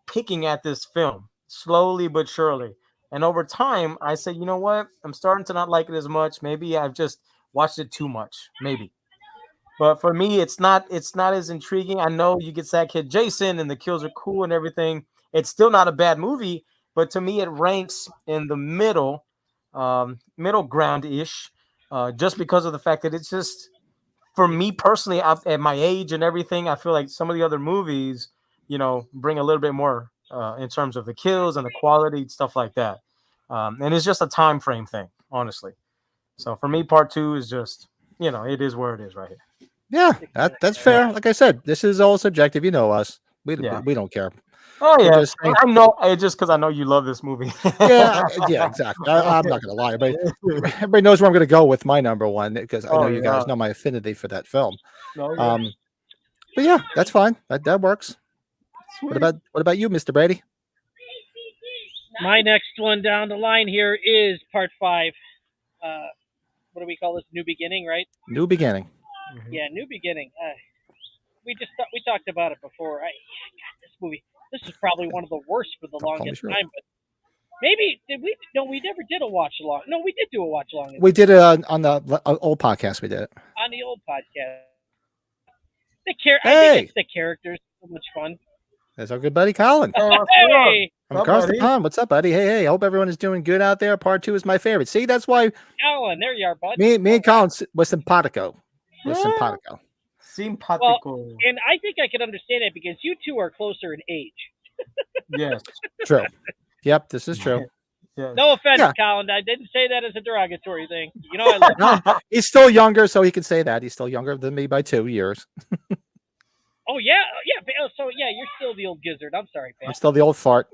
picking at this film, slowly but surely. And over time, I said, you know what? I'm starting to not like it as much. Maybe I've just watched it too much. Maybe. But for me, it's not as intriguing. I know you get that kid Jason and the kills are cool and everything. It's still not a bad movie, but to me, it ranks in the middle ground ish, just because of the fact that it's just for me personally, at my age and everything. I feel like some of the other movies, bring a little bit more in terms of the kills and the quality stuff like that. And it's just a time frame thing, honestly. So for me, Part 2 is just it is where it is right here. Yeah, that's fair. Like I said, this is all subjective. You know us. Yeah. We don't care. Oh We're yeah, just saying, I know. It's just because I know you love this movie. yeah, exactly. I'm not gonna lie. Everybody knows where I'm gonna go with my number one because I know Oh you guys yeah. know my affinity for that film. No, yeah. But yeah, that's fine. That works. Sweet. What about you, Mr. Brady? My next one down the line here is part 5. What do we call this? New beginning, right? New beginning. Mhm. Yeah, new beginning. We talked about it before. God, this movie. This is probably one of the worst for the Don't call me longest short. time. But maybe did we? No, we never did a watch along. No, we did do a watch along We did it on the old podcast. We did it. on the old podcast. I Hey, think it's the characters. So much fun. there's our good buddy Colin Hey, what's going on? Hey, from What's up, across the buddy? pond. What's up, buddy? Hey, I hope everyone is doing good out there. Part 2 is my favorite. See, that's why Alan, there you are, bud. me and Colin was simpatico. Was Yeah. simpatico. Simpatico. And I think I can understand it because you two are closer in age. Yes. True. Yep, this is true. Yes. No offense, Yeah. Colin. I didn't say that as a derogatory thing. You know, I love you. No, he's still younger, so he can say that. He's still younger than me by 2 years. Oh, yeah. Yeah. So, yeah, you're still the old gizzard. I'm sorry, I'm Pat. still the old fart.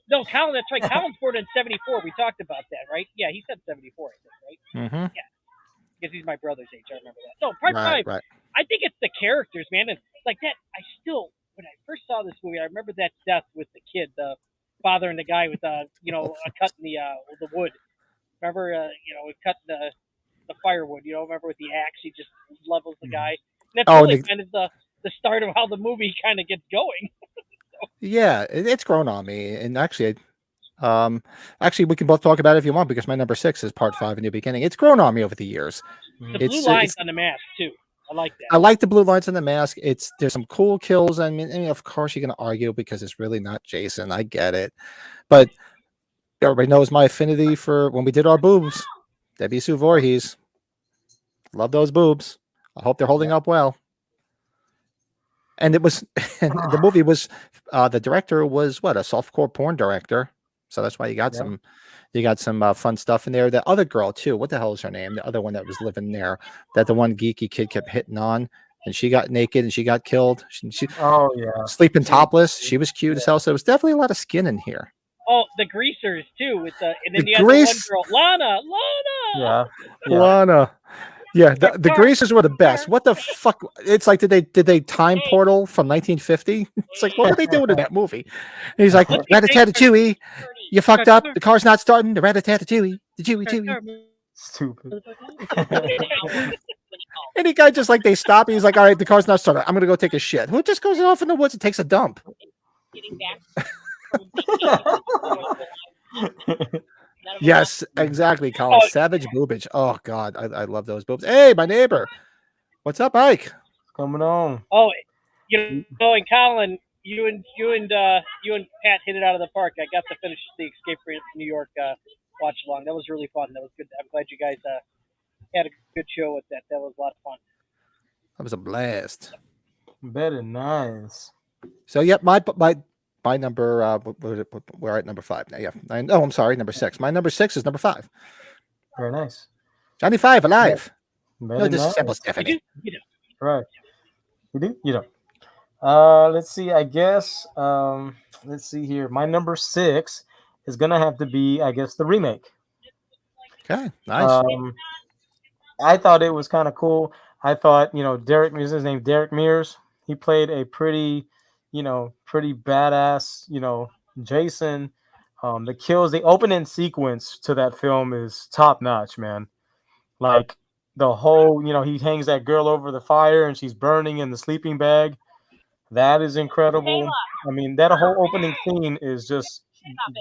No, Colin, that's right. Colin's born in 74. We talked about that, right? Yeah, he said 74, I think, right? Mm-hmm. Because he's my brother's age. I remember that. So, part Right, 5, right. I think it's the characters, man. And like that, when I first saw this movie, I remember that death with the kid, the father and the guy with, a cut in the wood. Remember, cutting the firewood, remember with the axe, he just levels the guy. And that's Oh, really kind of the start of how the movie kind of gets going. Yeah, it's grown on me. And actually, we can both talk about it if you want because my number 6 is part 5, A New Beginning. It's grown on me over the years. The blue lines on the mask, too. I like that. I like the blue lines on the mask. There's some cool kills. I mean, of course you're gonna argue because it's really not Jason. I get it, but everybody knows my affinity for when we did our boobs. Debbie Sue Voorhees. Love those boobs. I hope they're holding up well. And it was, and the movie was, the director was what, a softcore porn director. So that's why you got some fun stuff in there. The other girl too. What the hell is her name? The other one that was living there, that the one geeky kid kept hitting on, and she got naked and she got killed. She Oh yeah. sleeping topless. She was cute as hell. So there was definitely a lot of skin in here. Oh, the greasers too, and then The you had the one grease- girl, Lana. Yeah. Yeah. Lana. Yeah, the greasers were the best. What the fuck? It's like, did they time portal from 1950? It's like, what were they doing in that movie? And he's like, Rat-a-tat-a-chewy, you fucked up. The car's not starting. The rat-a-tat-a-chewy, the chewy. Stupid. And the guy just like, they stop. He's like, all right, the car's not starting. I'm gonna go take a shit. Who just goes off in the woods and takes a dump? Yes, exactly, Colin. Oh. Savage boobage. Oh God, I love those boobs. Hey, my neighbor. What's up, Ike? Coming on. Oh, and Colin, you and Pat hit it out of the park. I got to finish the Escape from New York watch along. That was really fun. That was good. I'm glad you guys had a good show with that. That was a lot of fun. That was a blast. Very nice. So yep, my my number. We're at number 5 now. Yeah. Oh, I'm sorry, number 6. My number 6 is number 5. Very nice. Johnny 5 alive. No Very disassemble nice. Stephanie. Right. You do? You don't. Let's see. I guess. Let's see here. My number 6 is gonna have to be, I guess, the remake. Okay, nice. I thought it was kind of cool. I thought, Derek, is his name Derek Mears. He played a pretty badass, Jason. The kills, the opening sequence to that film is top notch, man. Like the whole, he hangs that girl over the fire and she's burning in the sleeping bag. That is incredible. I mean, that whole opening scene is just,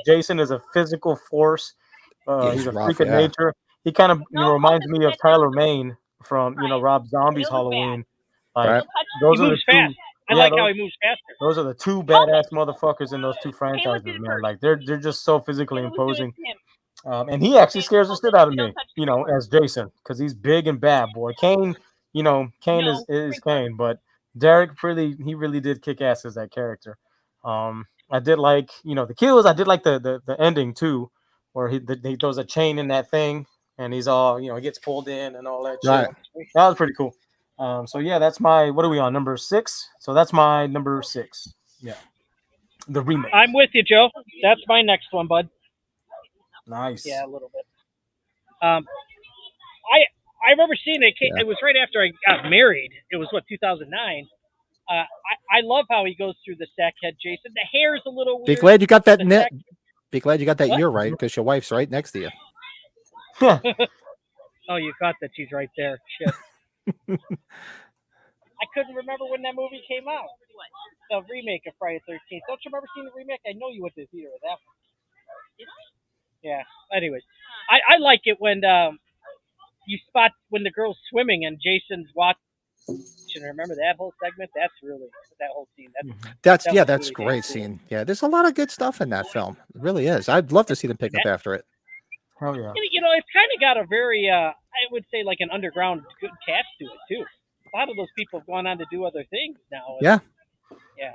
Jason is a physical force. He's a freak of nature. He kind of reminds me of Tyler Mane from Rob Zombie's Halloween. Like those are the two. I like how he moves faster. Those are the two badass motherfuckers in those two franchises, man. Like they're just so physically imposing. And he actually scares the shit out of me, as Jason, because he's big and bad, boy. Kane, Kane is Kane, but Derek he really did kick ass as that character. I did like, the kills. I did like the ending too, where he throws a chain in that thing and he's all, he gets pulled in and all that shit. Right. That was pretty cool. So yeah, that's my, what are we on, number 6? So that's my number 6. Yeah. The remake. I'm with you, Joe. That's my next one, bud. Nice. Yeah, a little bit. I remember seeing it. It was right after I got married. It was 2009. I love how he goes through the sackhead Jason. The hair's a little weird. Be glad you got that year right, because your wife's right next to you. Oh, you got that she's right there. Shit. I couldn't remember when that movie came out. The remake of Friday the 13th. Don't you remember seeing the remake? I know you went to the theater with that one. Yeah. Anyways, I like it when you spot when the girl's swimming and Jason's watching. Remember that whole segment? That's really that whole scene. That's really great cool. scene. Yeah, there's a lot of good stuff in that film. It really is. I'd love to see them pick up after it. Hell yeah. It's kind of got a very, I would say, like an underground good cast to it too. A lot of those people have gone on to do other things now. Yeah. Yeah.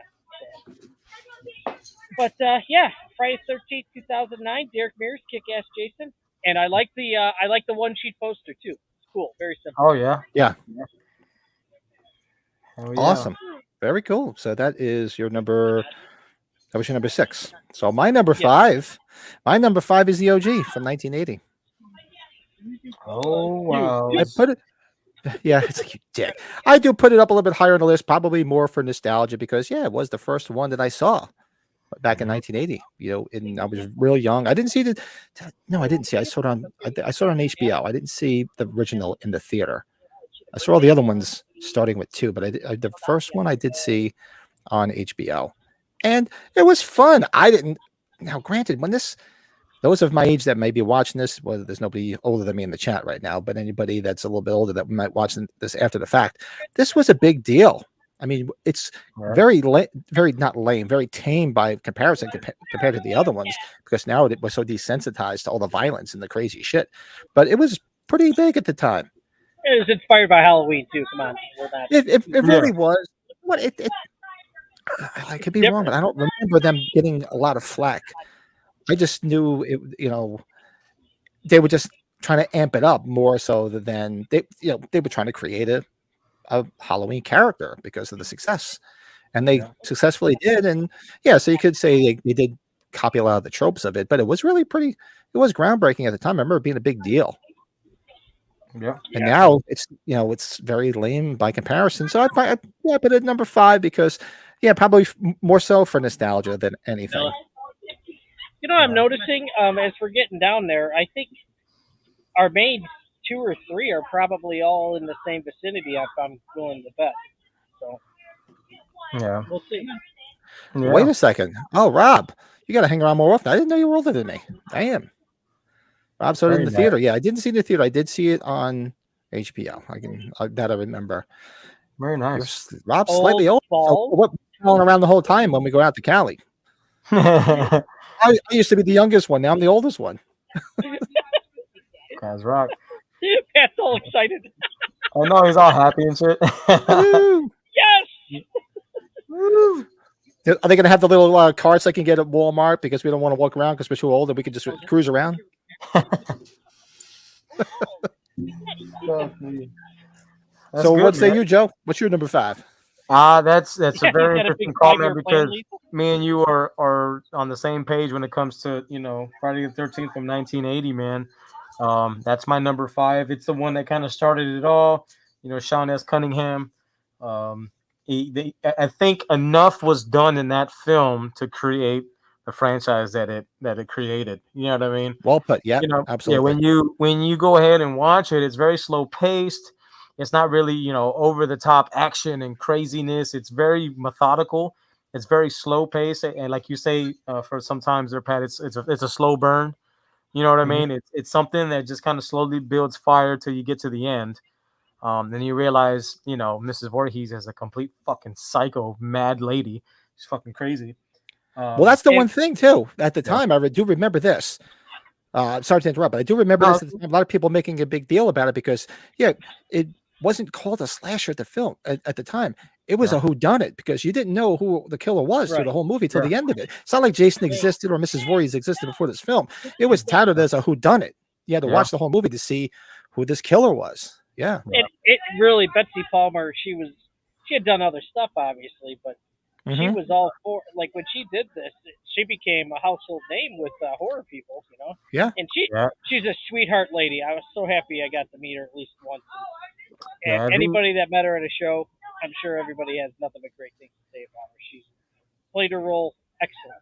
But yeah, Friday the 13th, 2009. Derek Mears, kick-ass Jason, and I like the one-sheet poster too. It's cool, very simple. Oh yeah. Yeah. Hell yeah. Awesome. Very cool. So that is your number. That was your number 6. So my number 5. My number 5 is the OG from 1980. Oh wow. I put it. Yeah, it's like you dick. I do put it up a little bit higher on the list, probably more for nostalgia because it was the first one that I saw back in 1980. And I was real young. I didn't see the. No, I didn't see. I saw it on. I saw it on HBO. I didn't see the original in the theater. I saw all the other ones starting with 2, but the first one I did see on HBO, and it was fun. I didn't. Now, granted, those of my age that may be watching this, well, there's nobody older than me in the chat right now, but anybody that's a little bit older that might watch this after the fact, this was a big deal. I mean, it's very not lame, very tame by comparison compared to the other ones, because now it was so desensitized to all the violence and the crazy shit. But it was pretty big at the time. It was inspired by Halloween too. Come on, it really was. What I could be wrong, but I don't remember them getting a lot of flack. I just knew it. They were just trying to amp it up more so than they were trying to create a Halloween character because of the success, and they successfully did. And so you could say they did copy a lot of the tropes of it, but it was really pretty. It was groundbreaking at the time. I remember it being a big deal. Yeah. And now it's it's very lame by comparison. So I put it at number 5 because probably more so for nostalgia than anything. I'm noticing as we're getting down there, I think our main 2 or 3 are probably all in the same vicinity. If I'm willing to bet. So we'll see. Yeah. Wait a second. Oh, Rob, you got to hang around more often. I didn't know you were older than me. Damn. Rob saw it in the theater. Yeah, I didn't see it in the theater. I did see it on HBO. I remember. Very nice. Rob's slightly older. So what going around the whole time when we go out to Cali? I used to be the youngest one. Now I'm the oldest one. Guys rock. Pat's all excited. I know he's all happy and shit. Yes. Woo. Are they going to have the little carts they can get at Walmart because we don't want to walk around because we're too old and we can just cruise around? That's So good, what say man. you, Joe? What's your number 5? That's a Yeah, very you got a big interesting comment 5-year plan, because Lethal? me and you are on the same page when it comes to Friday the 13th from 1980, man. That's my number 5. It's the one that kind of started it all. Sean S. Cunningham. I think enough was done in that film to create the franchise that it created. You know what I mean? Well put. Yeah, Yeah. absolutely. When you go ahead and watch it, it's very slow paced. It's not really over the top action and craziness. It's very methodical. It's very slow paced, and like you say, for sometimes there, Pat, it's a slow burn. You know what I mean? It's something that just kind of slowly builds fire till you get to the end. Then you realize, Mrs. Voorhees is a complete fucking psycho, mad lady. She's fucking crazy. Well, that's the and- one thing too. At the Yeah. time, I do remember this. Sorry to interrupt, but I do remember this. At the time, a lot of people making a big deal about it because, it wasn't called a slasher at the time. It was a whodunit because you didn't know who the killer was through the whole movie till the end of it. It's not like Jason existed or Mrs. Voorhees existed before this film. It was touted as a whodunit. You had to watch the whole movie to see who this killer was. Yeah. It really, Betsy Palmer, she had done other stuff, obviously, but she was all for, like, when she did this, she became a household name with horror people, Yeah. And she's a sweetheart lady. I was so happy I got to meet her at least once. And anybody that met her at a show, I'm sure everybody has nothing but great things to say about her. She's played her role excellent.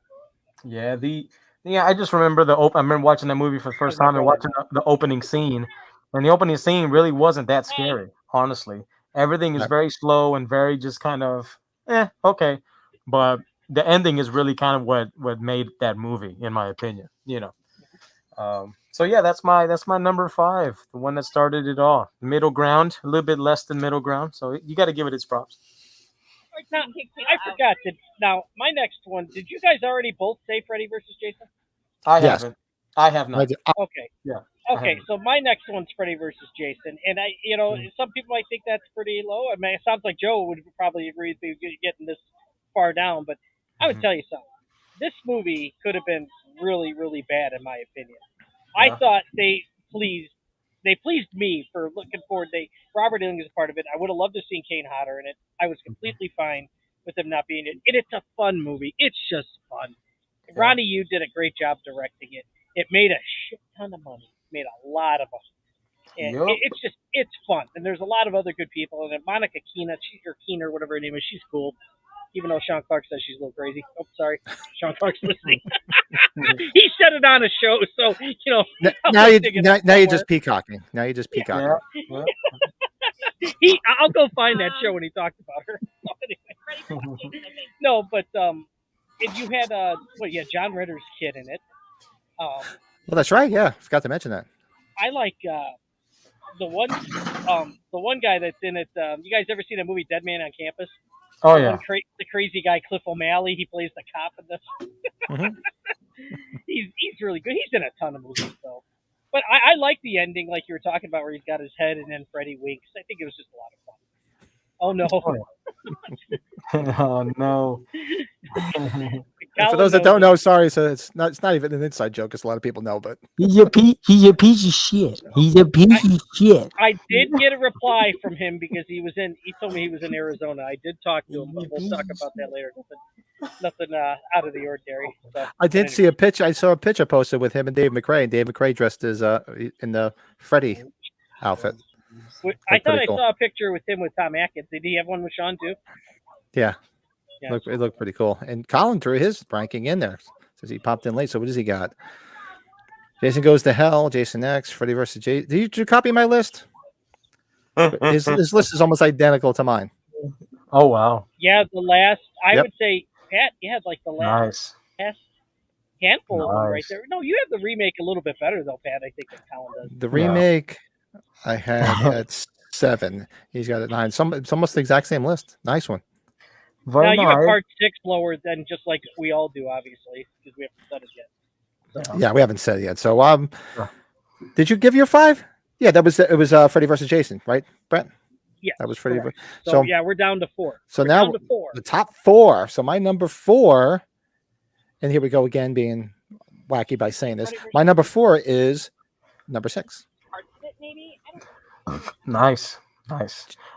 Yeah, I just remember I remember watching that movie for the first time and watching the opening scene. And the opening scene really wasn't that scary, honestly. Everything is very slow and very just kind of, okay. But the ending is really kind of what made that movie, in my opinion. So yeah, that's my number 5, the one that started it all. Middle ground, a little bit less than middle ground. So you got to give it its props. Now, I forgot that. Now, my next one. Did you guys already both say Freddy versus Jason? I haven't. I have not. Okay. Yeah. Okay, so my next one's Freddy versus Jason, and some people might think that's pretty low. I mean, it sounds like Joe would probably agree with me getting this far down, but I would tell you something. This movie could have been really, really bad, in my opinion. I thought they pleased me for looking forward. Robert Englund is a part of it. I would have loved to have seen Kane Hodder in it. I was completely fine with him not being in it. And it's a fun movie. It's just fun. Ronnie Yu did a great job directing it. It made a shit ton of money. Made a lot of money. And it's fun. And there's a lot of other good people. And Monica Keena, Keener, whatever her name is, she's cool. Even though Sean Clark says she's a little crazy. Oh, sorry. Sean Clark's listening. He said it on a show, so, now you're just peacocking. Now you're just peacocking. Yeah. I'll go find that show when he talked about her. No, but if you had John Ritter's kid in it. Well, that's right. Yeah, forgot to mention that. I like the one guy that's in it. You guys ever seen that movie Dead Man on Campus? Oh yeah. The crazy guy Cliff O'Malley. He plays the cop in this. He's really good. He's in a ton of movies though. But I like the ending, like you were talking about, where he's got his head and then Freddy winks. I think it was just a lot of fun. Oh no. Oh no. And for those that don't know, sorry, so it's not even an inside joke, because a lot of people know, but he's a piece of shit. He's a piece of shit. I did get a reply from him because he told me he was in Arizona. I did talk to him, but we'll talk about that later. Nothing out of the ordinary. So, I did see a picture. I saw a picture posted with him and Dave McRae. And Dave McRae dressed as in the Freddy outfit. I thought I saw a picture with him with Tom Atkins. Did he have one with Sean too? Yeah. It looked pretty cool. And Colin threw his ranking in there. Says he popped in late. So what does he got? Jason Goes to Hell, Jason X, Freddy versus Jason. Did you copy my list? His list is almost identical to mine. Oh wow. Yeah, the last I would say, Pat, you had like the last handful of them right there. No, you have the remake a little bit better though, Pat, I think, than Colin does. The remake I had at 7. He's got it 9. It's almost the exact same list. Nice one. Now you have part 6 lower than just like we all do, obviously, because we haven't said it yet. So. Yeah, we haven't said it yet. So, did you give your 5? Yeah, it was Freddy versus Jason, right, Brett? Yes, That was pretty. correct. So, So yeah, we're down to 4. so We're now down to 4. the top 4. So my number 4, and here we go again, being wacky by saying this. My number 4 is number 6. Nice.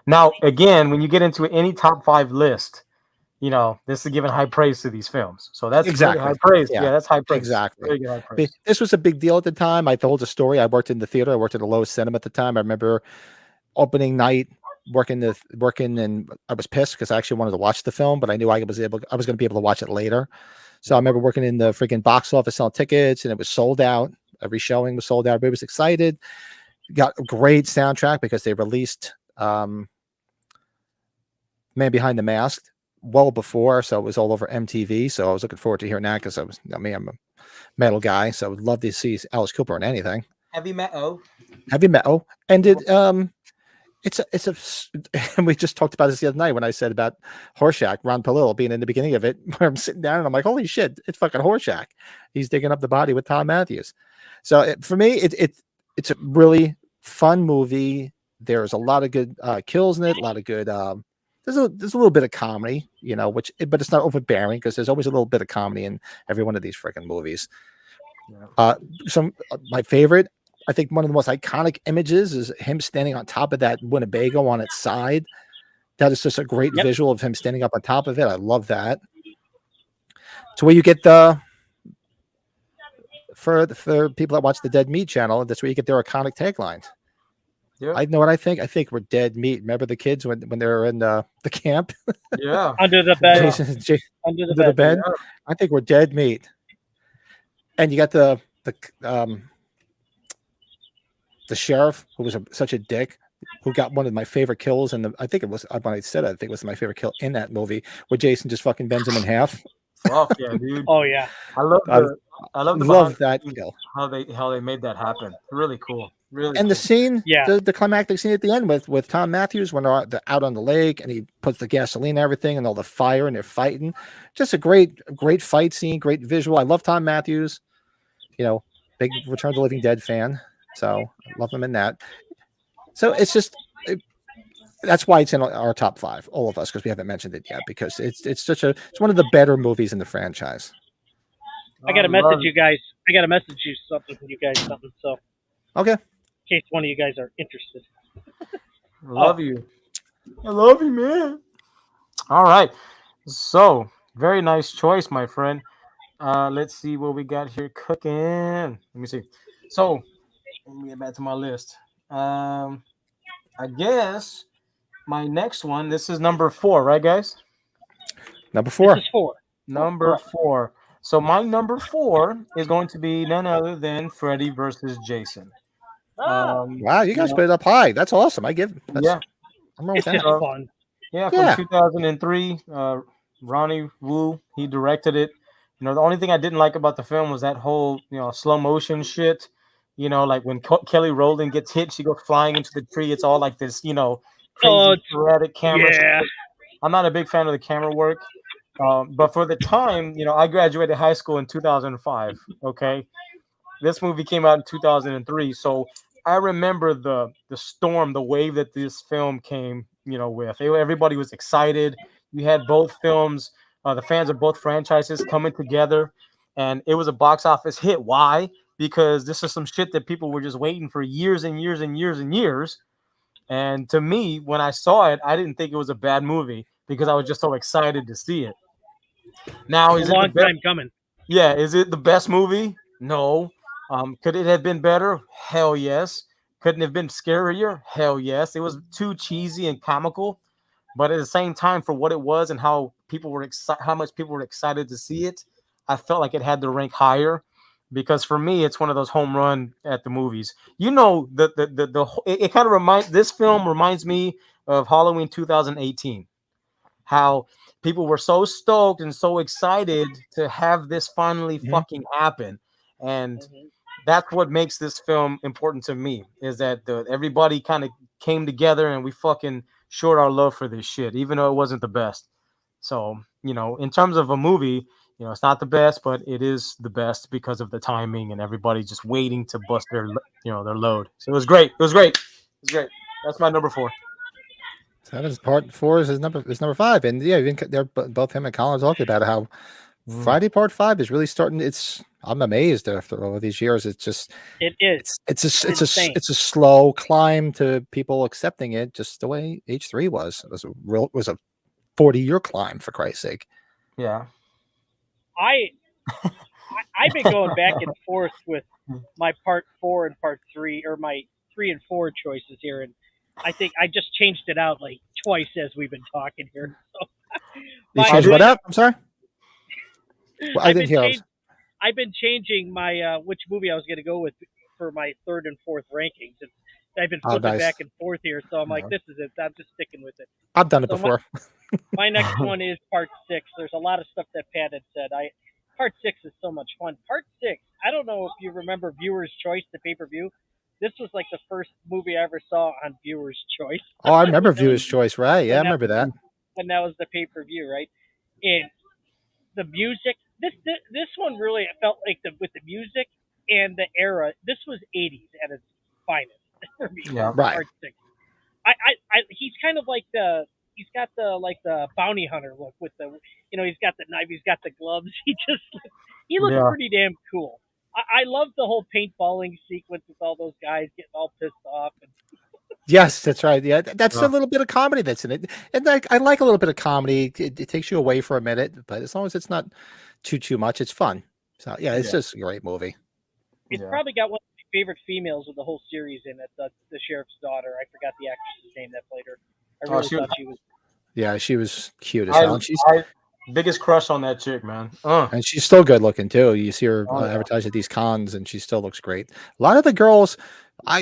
Now, again, when you get into any top 5 list, this is giving high praise to these films. So that's really high Exactly. praise. Yeah, Yeah, that's high praise. exactly. Very good high praise. This was a big deal at the time. I told the story. I worked in the theater. I worked at the Lowe's Cinema at the time. I remember opening night working, and I was pissed because I actually wanted to watch the film, but I knew I was going to be able to watch it later. So I remember working in the freaking box office selling tickets, and it was sold out. Every showing was sold out. Everybody was excited. Got a great soundtrack because they released Man Behind the Mask well before, so it was all over MTV. So I was looking forward to hearing that because I'm a metal guy, so I would love to see Alice Cooper on anything. Heavy metal. And and we just talked about this the other night when I said about Horshack, Ron Palillo being in the beginning of it, where I'm sitting down and I'm like, holy shit, it's fucking Horshack. He's digging up the body with Tom Matthews. So for me, it's a really fun movie. There's a lot of good kills in it, a lot of good there's a little bit of comedy, but it's not overbearing because there's always a little bit of comedy in every one of these freaking movies. My favorite, I think one of the most iconic images is him standing on top of that Winnebago on its side. That is just a great visual of him standing up on top of it. I love that. So where you get for people that watch the Dead Meat channel, that's where you get their iconic taglines. Yeah. I know what I think. I think we're dead meat. Remember the kids when they were in the camp? Yeah. Under the bed. Under the bed. Yeah. I think we're dead meat. And you got the sheriff who was such a dick, who got one of my favorite kills, and I think it was when I said it was my favorite kill in that movie, where Jason just fucking bends him in half. Fuck yeah, dude! Oh yeah, I love that kill. How they made that happen. Really cool. Really. And cool. the scene, the climactic scene at the end with Tom Matthews when they're out on the lake and he puts the gasoline and everything and all the fire and they're fighting. Just a great fight scene, great visual. I love Tom Matthews. Big Return of the Living Dead fan. So I love him in that. So it's just that's why it's in our top 5, all of us, because we haven't mentioned it yet, because it's one of the better movies in the franchise. I got to message you guys. I got to message you something. So okay. In case one of you guys are interested. I love you, man. All right. So very nice choice, my friend. Let's see what we got here cooking. Let me see. So let me get back to my list. I guess my next one. This is number 4, right, guys? Number 4. This is 4. Number 4. So my number 4 is going to be none other than Freddy versus Jason. Wow, you guys put it up high. That's awesome. I'm it's just fun. Yeah, from 2003. Ronnie Wu, he directed it. The only thing I didn't like about the film was that whole slow motion shit. Like when Kelly Rowland gets hit, she goes flying into the tree. It's all like this, crazy sporadic camera. Yeah. I'm not a big fan of the camera work. But for the time, I graduated high school in 2005. Okay. This movie came out in 2003. So I remember the storm, the wave that this film came, with. Everybody was excited. You had both films, the fans of both franchises coming together, and it was a box office hit. Why? Because this is some shit that people were just waiting for years and years and years and years. And to me, when I saw it, I didn't think it was a bad movie because I was just so excited to see it. Now, is it a long time coming? Yeah. Is it the best movie? No. Could it have been better? Hell yes. Couldn't have been scarier? Hell yes. It was too cheesy and comical, but at the same time, for what it was and how much people were excited to see it, I felt like it had to rank higher. Because for me, it's one of those home run at the movies. It kind of this film reminds me of Halloween 2018. How people were so stoked and so excited to have this finally fucking happen. And that's what makes this film important to me, is that everybody kind of came together and we fucking showed our love for this shit, even though it wasn't the best. So, in terms of a movie, it's not the best, but it is the best because of the timing and everybody just waiting to bust their load. So it was great. That's my number 4. 7's part 4 is number 5, and yeah, they're both him and Colin talking about how Friday Part 5 is really starting. I'm amazed after all of these years. It's just It is. it's a slow climb to people accepting it, just the way H3 was. It was a 40-year climb, for Christ's sake. Yeah. I've been going back and forth with my part 4 and part 3, or my 3 and 4 choices here, and I think I just changed it out like twice as we've been talking here. So, you changed what out? I'm sorry. Well, I didn't hear. I've been changing my which movie I was going to go with for my 3rd and 4th rankings. And I've been flipping back and forth here, so I'm like, this is it. I'm just sticking with it. I've done it before. My next one is part 6. There's a lot of stuff that Pat had said. Part 6 is so much fun. Part 6, I don't know if you remember Viewer's Choice, the pay-per-view. This was like the first movie I ever saw on Viewer's Choice. Oh, I remember Viewer's Choice, right? Yeah, I remember that. When that was the pay-per-view, right? And the music, this one really felt like with the music and the era, this was 80s at its finest for me. Yeah, right. Part 6. He's kind of like he's got the bounty hunter look with the, he's got the knife, he's got the gloves. He looks pretty damn cool. I love the whole paintballing sequence with all those guys getting all pissed off. Yes, that's right. Yeah, that's a little bit of comedy that's in it, and I like a little bit of comedy. It takes you away for a minute, but as long as it's not too much, it's fun. So yeah, it's just a great movie. It's probably got one of my favorite females of the whole series in it. The sheriff's daughter. I forgot the actress's name that played her. I really thought she was. Yeah, she was cute as hell. She's biggest crush on that chick, man. And she's still good looking too. You see her advertised at these cons, and she still looks great. A lot of the girls,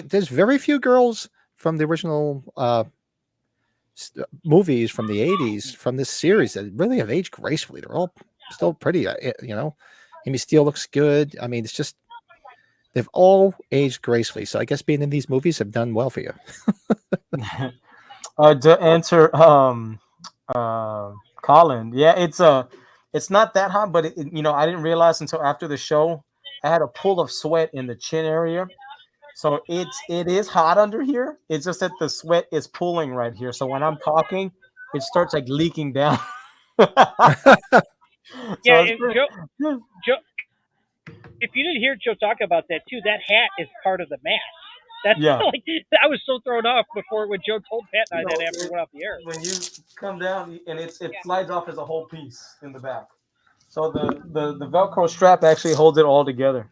there's very few girls from the original movies from the 80s from this series that really have aged gracefully. They're all still pretty, Amy Steele looks good. I mean, it's just they've all aged gracefully. So I guess being in these movies have done well for you. To answer Colin, it's not that hot, but I didn't realize until after the show I had a pool of sweat in the chin area. So it is hot under here. It's just that the sweat is pooling right here. So when I'm talking, it starts like leaking down. Yeah, and Joe, if you didn't hear Joe talk about that too, that hat is part of the mask. That's I was so thrown off before when Joe told Pat and I that after we went off the air. When you come down and it slides off as a whole piece in the back. So the Velcro strap actually holds it all together.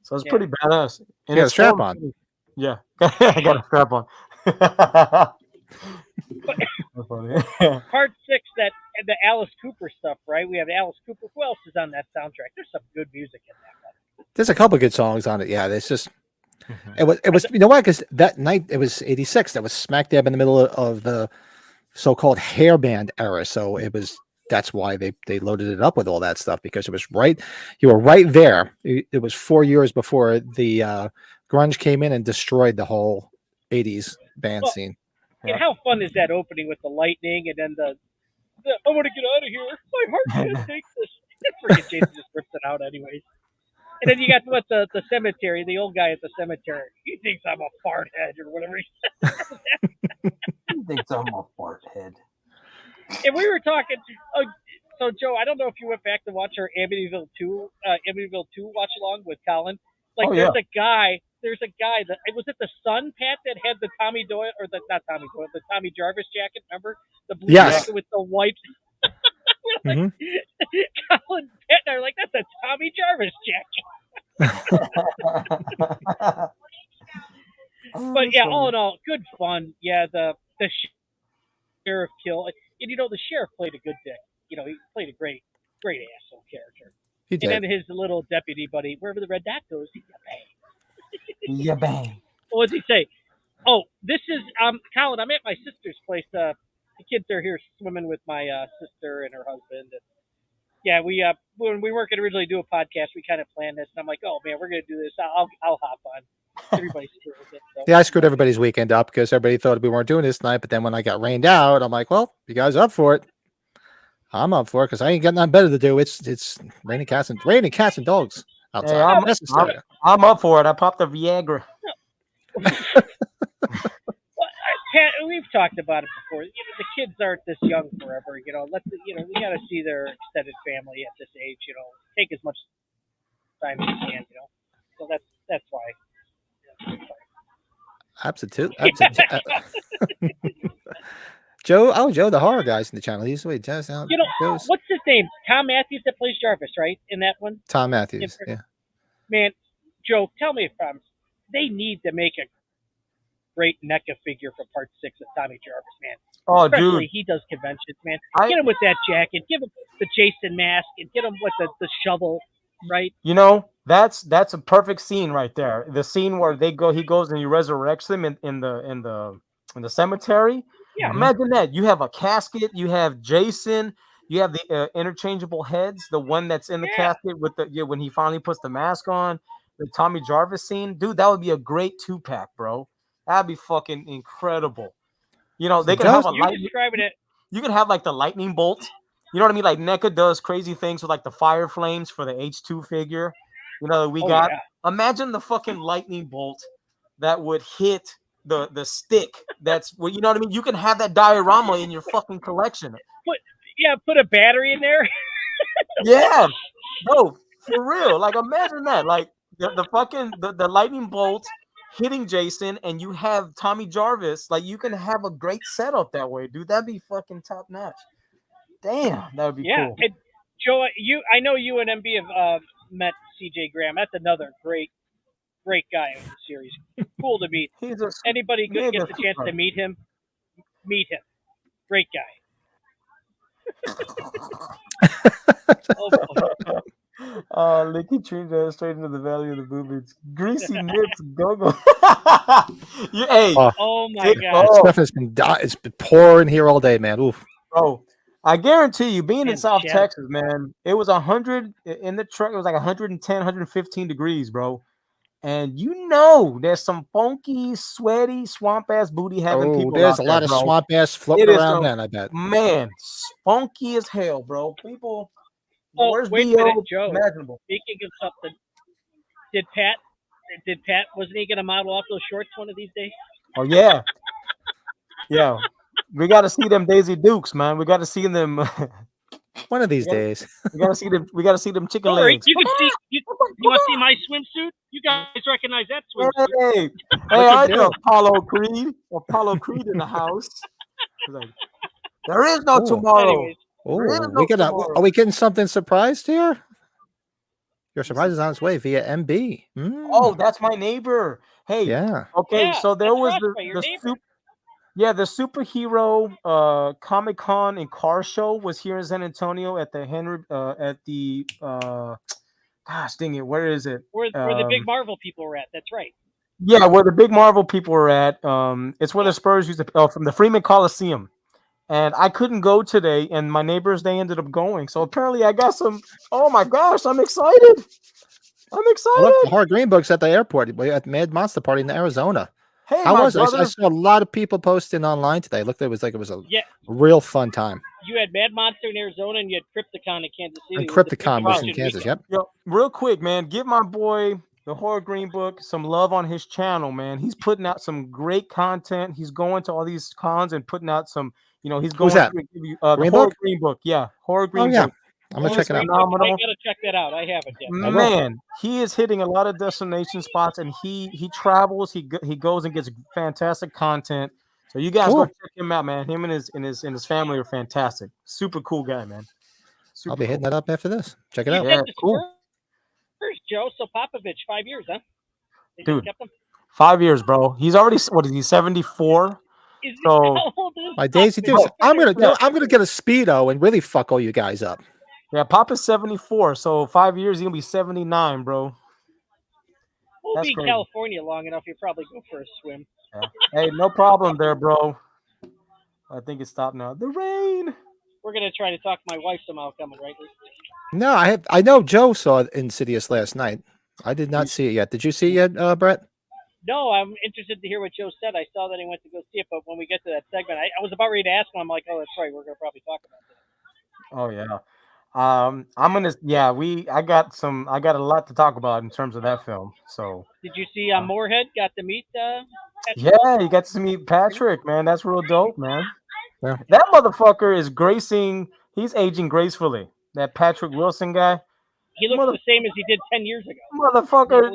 So it's pretty badass. And it's strap on. Yeah, I got a strap on. Part 6, the Alice Cooper stuff, right? We have Alice Cooper. Who else is on that soundtrack? There's some good music in that. There's a couple good songs on it. Yeah, it's just it was you know why? Because that night it was 86. That was smack dab in the middle of the so-called hair band era. So that's why they loaded it up with all that stuff, because it was you were right there. It was 4 years before the grunge came in and destroyed the whole 80s band scene. And how fun is that opening with the lightning and then the I want to get out of here. My heart can't take this. Freaking Jason just rips it out anyways. And then you got the cemetery, the old guy at the cemetery. He thinks I'm a fart head or whatever he said. He thinks I'm a fart head. And we were talking. So Joe, I don't know if you went back to watch our Amityville 2 watch along with Colin. There's a guy that was it the son, Pat, that had the Tommy Doyle or the Tommy Jarvis jacket. Remember the blue jacket with the white. Colin, Pat, and I were like, that's a Tommy Jarvis jacket. But yeah, all in all, good fun. Yeah, the sheriff kill. And the sheriff played a good dick. He played a great asshole character. He did. And then his little deputy buddy, wherever the red dot goes, he bang. Yeah, bang. What does he say? Oh, this is Colin. I'm at my sister's place. The kids are here swimming with my sister and her husband. And yeah, we when we weren't going to originally do a podcast, we kind of planned this, and I'm like, oh man, we're going to do this. I'll hop on. Everybody's screwed with it. So. Yeah, I screwed everybody's weekend up because everybody thought we weren't doing this tonight. But then when I got rained out, I'm like, well, you guys up for it? I'm up for it because I ain't got nothing better to do. It's raining cats and dogs outside. Hey, I'm up for it. I popped the Viagra. Well, Pat, Yeah, we've talked about it before. You know, the kids aren't this young forever. You know, we got to see their extended family at this age. You know, take as much time as you can. You know, so that's why. Absolutely. Joe, the horror guy's in the channel. He's wait, just out. You know, Joe's what's his name? Tom Matthews that plays Jarvis, right? In that one, Tom Matthews. Yeah. man. Joe, tell me if they need to make a great NECA figure for Part 6 of Tommy Jarvis, man. Oh, Especially dude. he does conventions, man. Get him with that jacket. Give him the Jason mask, and get him with the shovel, right? You know, that's a perfect scene right there. The scene where he goes and he resurrects them in the cemetery. Yeah. Imagine that. You have a casket. You have Jason. You have the interchangeable heads. The one that's in the casket with when he finally puts the mask on. The Tommy Jarvis scene, dude. That would be a great 2-pack, bro. That'd be fucking incredible. You know, they can have a lightning. You can have like the lightning bolt. You know what I mean? Like NECA does crazy things with like the fire flames for the H2 figure. You know, we got. Yeah. Imagine the fucking lightning bolt that would hit the stick. That's what you know what I mean. You can have that diorama in your fucking collection. Put a battery in there. Yeah, no, for real. Like imagine that. Like the fucking the lightning bolt hitting Jason, and you have Tommy Jarvis. Like you can have a great setup that way, dude. That'd be fucking top notch. Damn, that would be cool. And Joe, I know you and MB have met CJ Graham. That's another great guy in the series. Cool to meet. Anybody gets a chance to meet him. Great guy. Licky Tree straight into the valley of the boobies. Greasy nips, go. Hey. Oh my god. Stuff has been it's been pouring here all day, man. Oof. Bro, I guarantee you, being in South Texas, man, it was 100 in the truck. It was like 110, 115 degrees, bro. And you know, there's some funky, sweaty, swamp ass booty having people. There's a lot of swamp ass floating around then, I bet. Man, spunky as hell, bro. People. Wait a minute, Joe. Imaginable. Speaking of something, did Pat wasn't he gonna model off those shorts one of these days? Oh yeah. Yeah. We gotta see them Daisy Dukes, man. We gotta see them one of these days. We gotta see them chicken legs. You can see you want to see my swimsuit? You guys recognize that swimsuit? Hey, I know Apollo Creed in the house. There is no tomorrow. Are we getting something surprised here? Your surprise is on its way via MB. Oh, that's my neighbor. Hey, yeah. Okay, so there was the superhero Comic-Con and car show was here in San Antonio at the gosh dang it, where is it? Where the big Marvel people were at. That's right. Yeah, where the big Marvel people were at. It's where the Spurs used to from the Freeman Coliseum. And I couldn't go today, and my neighbors, they ended up going. So apparently I got some. Oh my gosh, I'm excited. Look, the Horror Green Book's at the airport at Mad Monster Party in Arizona. Hey, I saw a lot of people posting online today. Looked, it was a real fun time. You had Mad Monster in Arizona, and you had Crypticon in Kansas City. And Crypticon was in Kansas, yep. Yo, real quick, man, give my boy, the Horror Green Book, some love on his channel, man. He's putting out some great content. He's going to all these cons and putting out some, he's going to give you the Horror Green Book. Yeah, Horror Green Book. I'm going to check it out. I gotta check that out. I haven't yet. Man, he is hitting a lot of destination spots, and he travels. He goes and gets fantastic content. So you guys go check him out, man. Him and his family are fantastic. Super cool guy, man. I'll be hitting that up after this. Check it out. Yeah, cool. First, Joe. So Popovich, 5 years, huh? Dude, 5 years, bro. He's already 74. So my Daisy Dukes. I'm gonna get a Speedo and really fuck all you guys up. Yeah, Papa's 74, so 5 years he'll be 79, bro. We'll be in California long enough. You'll probably go for a swim. Yeah. Hey, no problem there, bro. I think it's stopped now. The rain. We're gonna try to talk my wife somehow coming, right? No, I know Joe saw Insidious last night. I did not see it yet. Did you see it yet, Brett? No, I'm interested to hear what Joe said. I saw that he went to go see it, but when we get to that segment, I was about ready to ask him. I'm like, oh, that's right. We're gonna probably talk about that. Oh yeah. I'm gonna. Yeah, I got a lot to talk about in terms of that film. So Did you see Moorhead got to meet Patrick? yeah, you got to meet Patrick, man. That's real dope, man. Yeah. That motherfucker is gracing. He's aging gracefully. That Patrick Wilson guy. He looks the same as he did 10 years ago. Motherfucker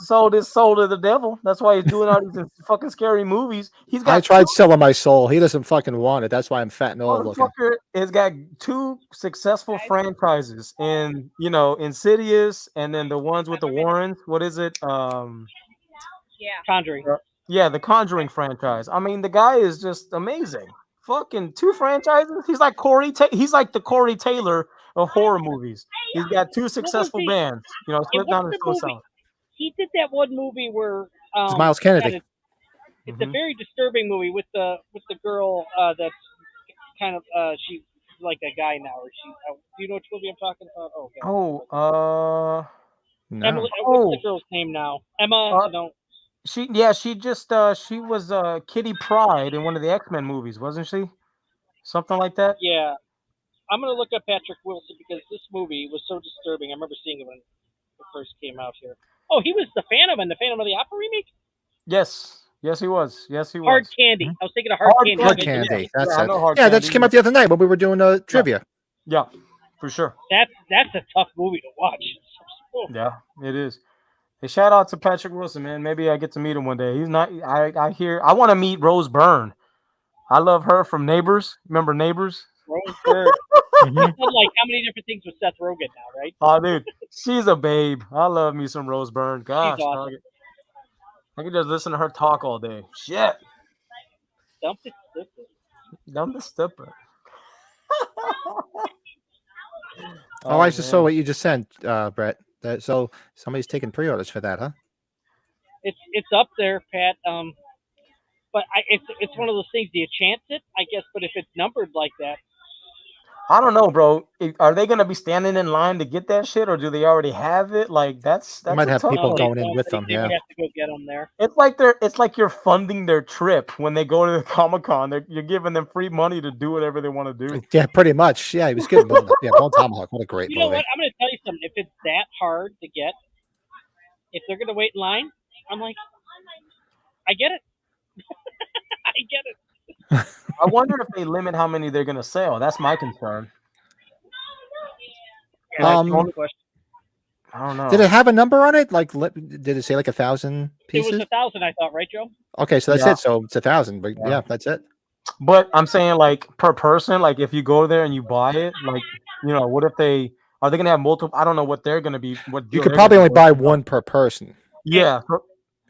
sold his soul to the devil. That's why he's doing all these fucking scary movies. He's got I tried selling my soul. He doesn't fucking want it. That's why I'm fat and old looking. motherfucker has got 2 successful franchises in Insidious, and then the ones with the Warrens. What is it? Conjuring. Yeah, the Conjuring franchise. I mean, the guy is just amazing. Fucking 2 franchises. He's like he's like the Corey Taylor of horror movies. He's got 2 successful bands. Slipknot and Soul Sound. He did that one movie where It's Miles Kennedy. It's a very disturbing movie with the girl that's kind of she's like a guy now. Or she do you know which movie I'm talking about? Oh, okay. No. Emily, what's the girl's name now? Emma. No. She was Kitty Pryde in one of the X-Men movies, wasn't she? Something like that. Yeah, I'm gonna look up Patrick Wilson because this movie was so disturbing. I remember seeing it when it first came out here. Oh, he was the Phantom in the Phantom of the Opera remake. Yes, he was. Hard Candy. I was thinking of Hard Candy. Hard Candy. That's it. Hard Yeah, Candy. that just came out the other night when we were doing trivia. Yeah, for sure. That's a tough movie to watch. Yeah, it is. Hey, shout out to Patrick Wilson, man. Maybe I get to meet him one day. He's not. I want to meet Rose Byrne. I love her from Neighbors. Remember Neighbors? Rose Byrne. Like how many different things with Seth Rogen now, right? Oh, dude, she's a babe. I love me some Rose Byrne. Gosh, awesome. I could just listen to her talk all day. Shit. Dump the stipper. I just saw what you just sent, Brett. So somebody's taking pre-orders for that, huh? It's up there, Pat. But it's one of those things. Do you chance it? I guess. But if it's numbered like that, I don't know, bro. Are they gonna be standing in line to get that shit, or do they already have it? Like that's might have people going in with them. Yeah, they have to go get them there. It's like you're funding their trip when they go to the Comic-Con. You're giving them free money to do whatever they want to do. Yeah, pretty much. Yeah, he was good. Yeah, Bone Tomahawk. What a great movie. You know what? I'm going to tell you something. If it's that hard to get, if they're going to wait in line, I'm like, I get it. I get it. I wonder if they limit how many they're gonna sell. That's my concern. Yeah, I don't know. Did it have a number on it? Like, did it say like 1,000 pieces? It was 1,000, I thought, right, Joe? Okay, so that's it. So it's 1,000. But yeah, that's it. But I'm saying like per person. Like if you go there and you buy it, like what if are they gonna have multiple? I don't know what they're gonna be. What you could probably only buy one per person. Yeah.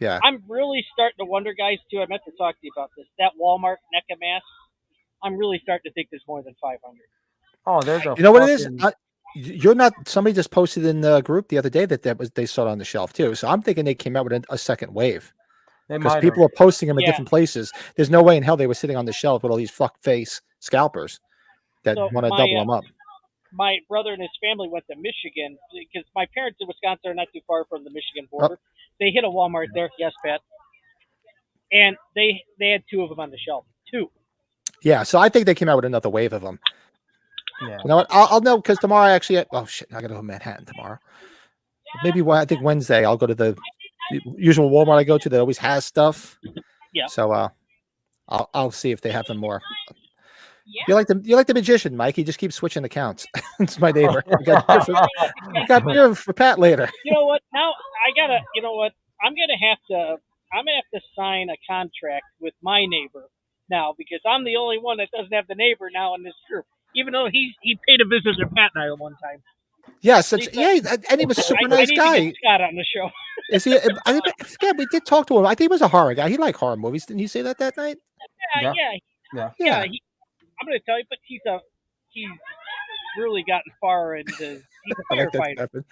Yeah. I'm really starting to wonder, guys, too. I meant to talk to you about this. That Walmart NECA mask, I'm really starting to think there's more than 500. Oh, there's a. You know what it is? You're not. Somebody just posted in the group the other day that they saw it on the shelf too. So I'm thinking they came out with a second wave because people are posting them in different places. There's no way in hell they were sitting on the shelf with all these fuck face scalpers that want to double them up. My brother and his family went to Michigan because my parents in Wisconsin are not too far from the Michigan border. Oh. They hit a Walmart there, yes, Pat. And they had 2 of them on the shelf. 2. Yeah, so I think they came out with another wave of them. Yeah. You know what? I'll know because tomorrow I actually. Oh shit! I got to go to Manhattan tomorrow. Maybe I think Wednesday I'll go to the usual Walmart I go to that always has stuff. Yeah. So I'll see if they have them more. Yeah. You like the magician, Mike. He just keeps switching accounts. It's my neighbor. I got beer for Pat later. You know what? Now I gotta. You know what? I'm gonna have to sign a contract with my neighbor now because I'm the only one that doesn't have the neighbor now in this group. Even though he paid a visit to Pat and I one time. Yes, and he was a super nice guy. To get Scott on the show. Is he? I forget. We did talk to him. I think he was a horror guy. He liked horror movies. Didn't he say that night? Yeah. I'm going to tell you, but he's really gotten far into. He's a firefighter.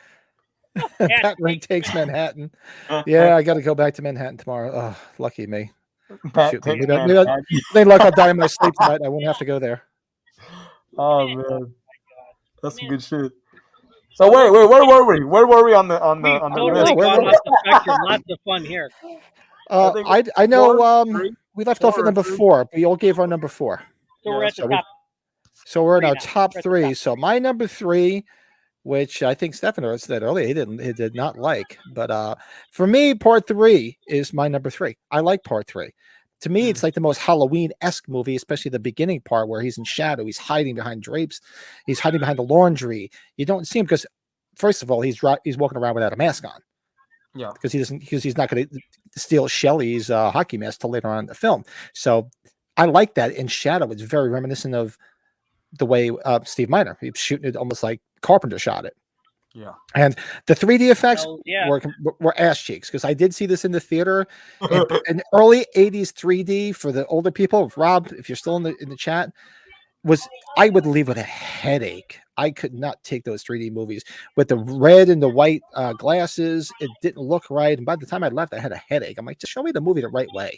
Pat Ring takes Manhattan. Yeah, I got to go back to Manhattan tomorrow. Oh, lucky me. Maybe luck I'll die in my sleep tonight. I won't have to go there. Oh man, that's some good shit. So wait, where were we? Where were we on the list? Lots of fun here. I know. We left off at number 4. We all gave our number 4. So we're at the top. So we're in our now. top We're at the three. top. So my number three, which I think Stefano said earlier, he did not like. But for me, part three is my number three. I like part three. To me, it's like the most Halloween-esque movie, especially the beginning part where he's in shadow, he's hiding behind drapes, he's hiding behind the laundry. You don't see him because, first of all, he's walking around without a mask on. Yeah. Because he's not going to steal Shelley's hockey mask till later on in the film. So I like that. In shadow, it's very reminiscent of the way Steve Miner, he was shooting it almost like Carpenter shot it. Yeah. And the 3D effects Yeah. were ass cheeks because I did see this in the theater in early 80s 3D for the older people. Rob, if you're still in the chat, I would leave with a headache. I could not take those 3D movies with the red and the white glasses. It didn't look right. And by the time I left, I had a headache. I'm like, just show me the movie the right way.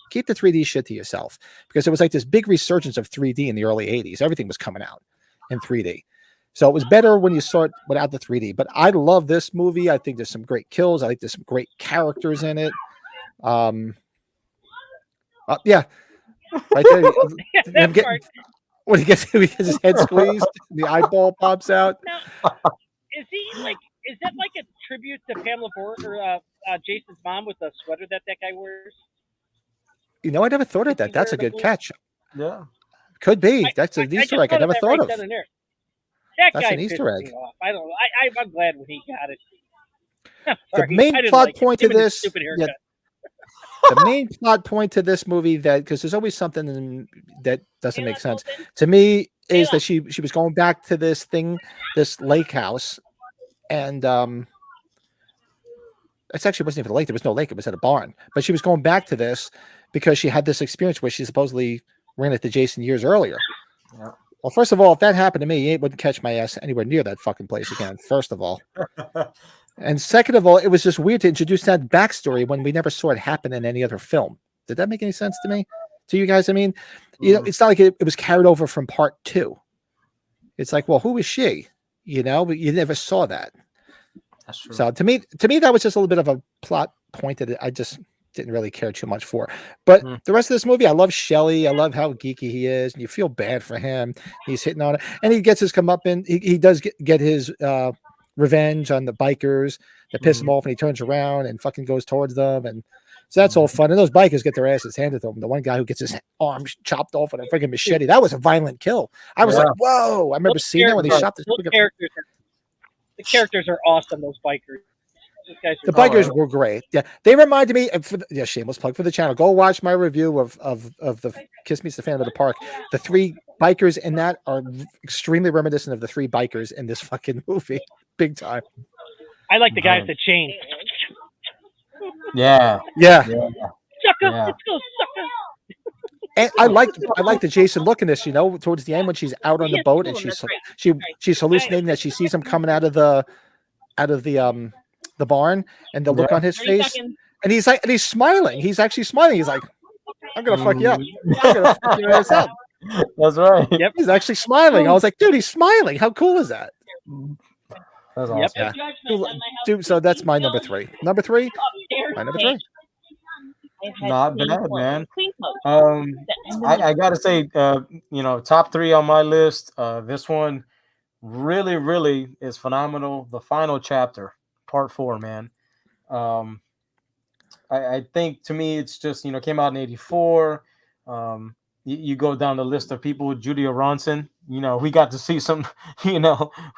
Keep the 3D shit to yourself because it was like this big resurgence of 3D in the early 80s. Everything was coming out in 3D. So it was better when you saw it without the 3D. But I love this movie. I think there's some great kills. I think there's some great characters in it. Yeah. Right there. Him getting, when he gets his head squeezed, the eyeball pops out. Now, is that like a tribute to Pamela Ford or Jason's mom with the sweater that guy wears? You know, I never thought of that. That's a good catch. Yeah. Could be. That's an Easter egg I never thought of. That's an Easter egg. I don't know. I'm glad when he got it. The main plot point to this. The main plot point to this movie because there's always something that doesn't make sense to me is that she was going back to this lake house, and it actually wasn't even a lake. There was no lake. It was at a barn. But she was going back to this because she had this experience where she supposedly ran into Jason years earlier. Yeah. Well, first of all, if that happened to me, you wouldn't catch my ass anywhere near that fucking place again. First of all. And second of all, it was just weird to introduce that backstory when we never saw it happen in any other film. Did that make any sense to me? To you guys? I mean, you know, it's not like it was carried over from part two. It's like, well, who is she? You know, but you never saw that. That's true. So to me, that was just a little bit of a plot point that I just didn't really care too much for. But the rest of this movie, I love Shelley. I love how geeky he is, and you feel bad for him. He's hitting on it, and he gets his comeuppance. He does get his revenge on the bikers that piss him off, and he turns around and fucking goes towards them, and so that's all fun. And those bikers get their asses handed to them. The one guy who gets his arm chopped off with a freaking machete, that was a violent kill. I was like, whoa! I remember seeing that when he shot the characters. The characters are awesome. Those bikers. The bikers were great. Yeah, they reminded me. Shameless plug for the channel. Go watch my review of the Kiss Meets the Phantom of the Park. The three bikers in that are extremely reminiscent of the three bikers in this fucking movie. Big time. I like the guy with the chain. Yeah. Sucker, let's go, sucker. And I like the Jason look in this. You know, towards the end when she's out on the boat and she's hallucinating that she sees him coming out of the barn, and the look on his face, and he's smiling. He's actually smiling. He's like, "I'm gonna fuck you up. I'm gonna fuck your ass up." That's right. Yep, he's actually smiling. I was like, "Dude, he's smiling. How cool is that?" That's awesome. Yeah. Dude, so that's my number three. My number three. Not bad, man. I gotta say, top three on my list. This one really is phenomenal. The final chapter. Part 4, man. I think to me it's just came out in '84. You go down the list of people. Judy Aronson, we got to see some. We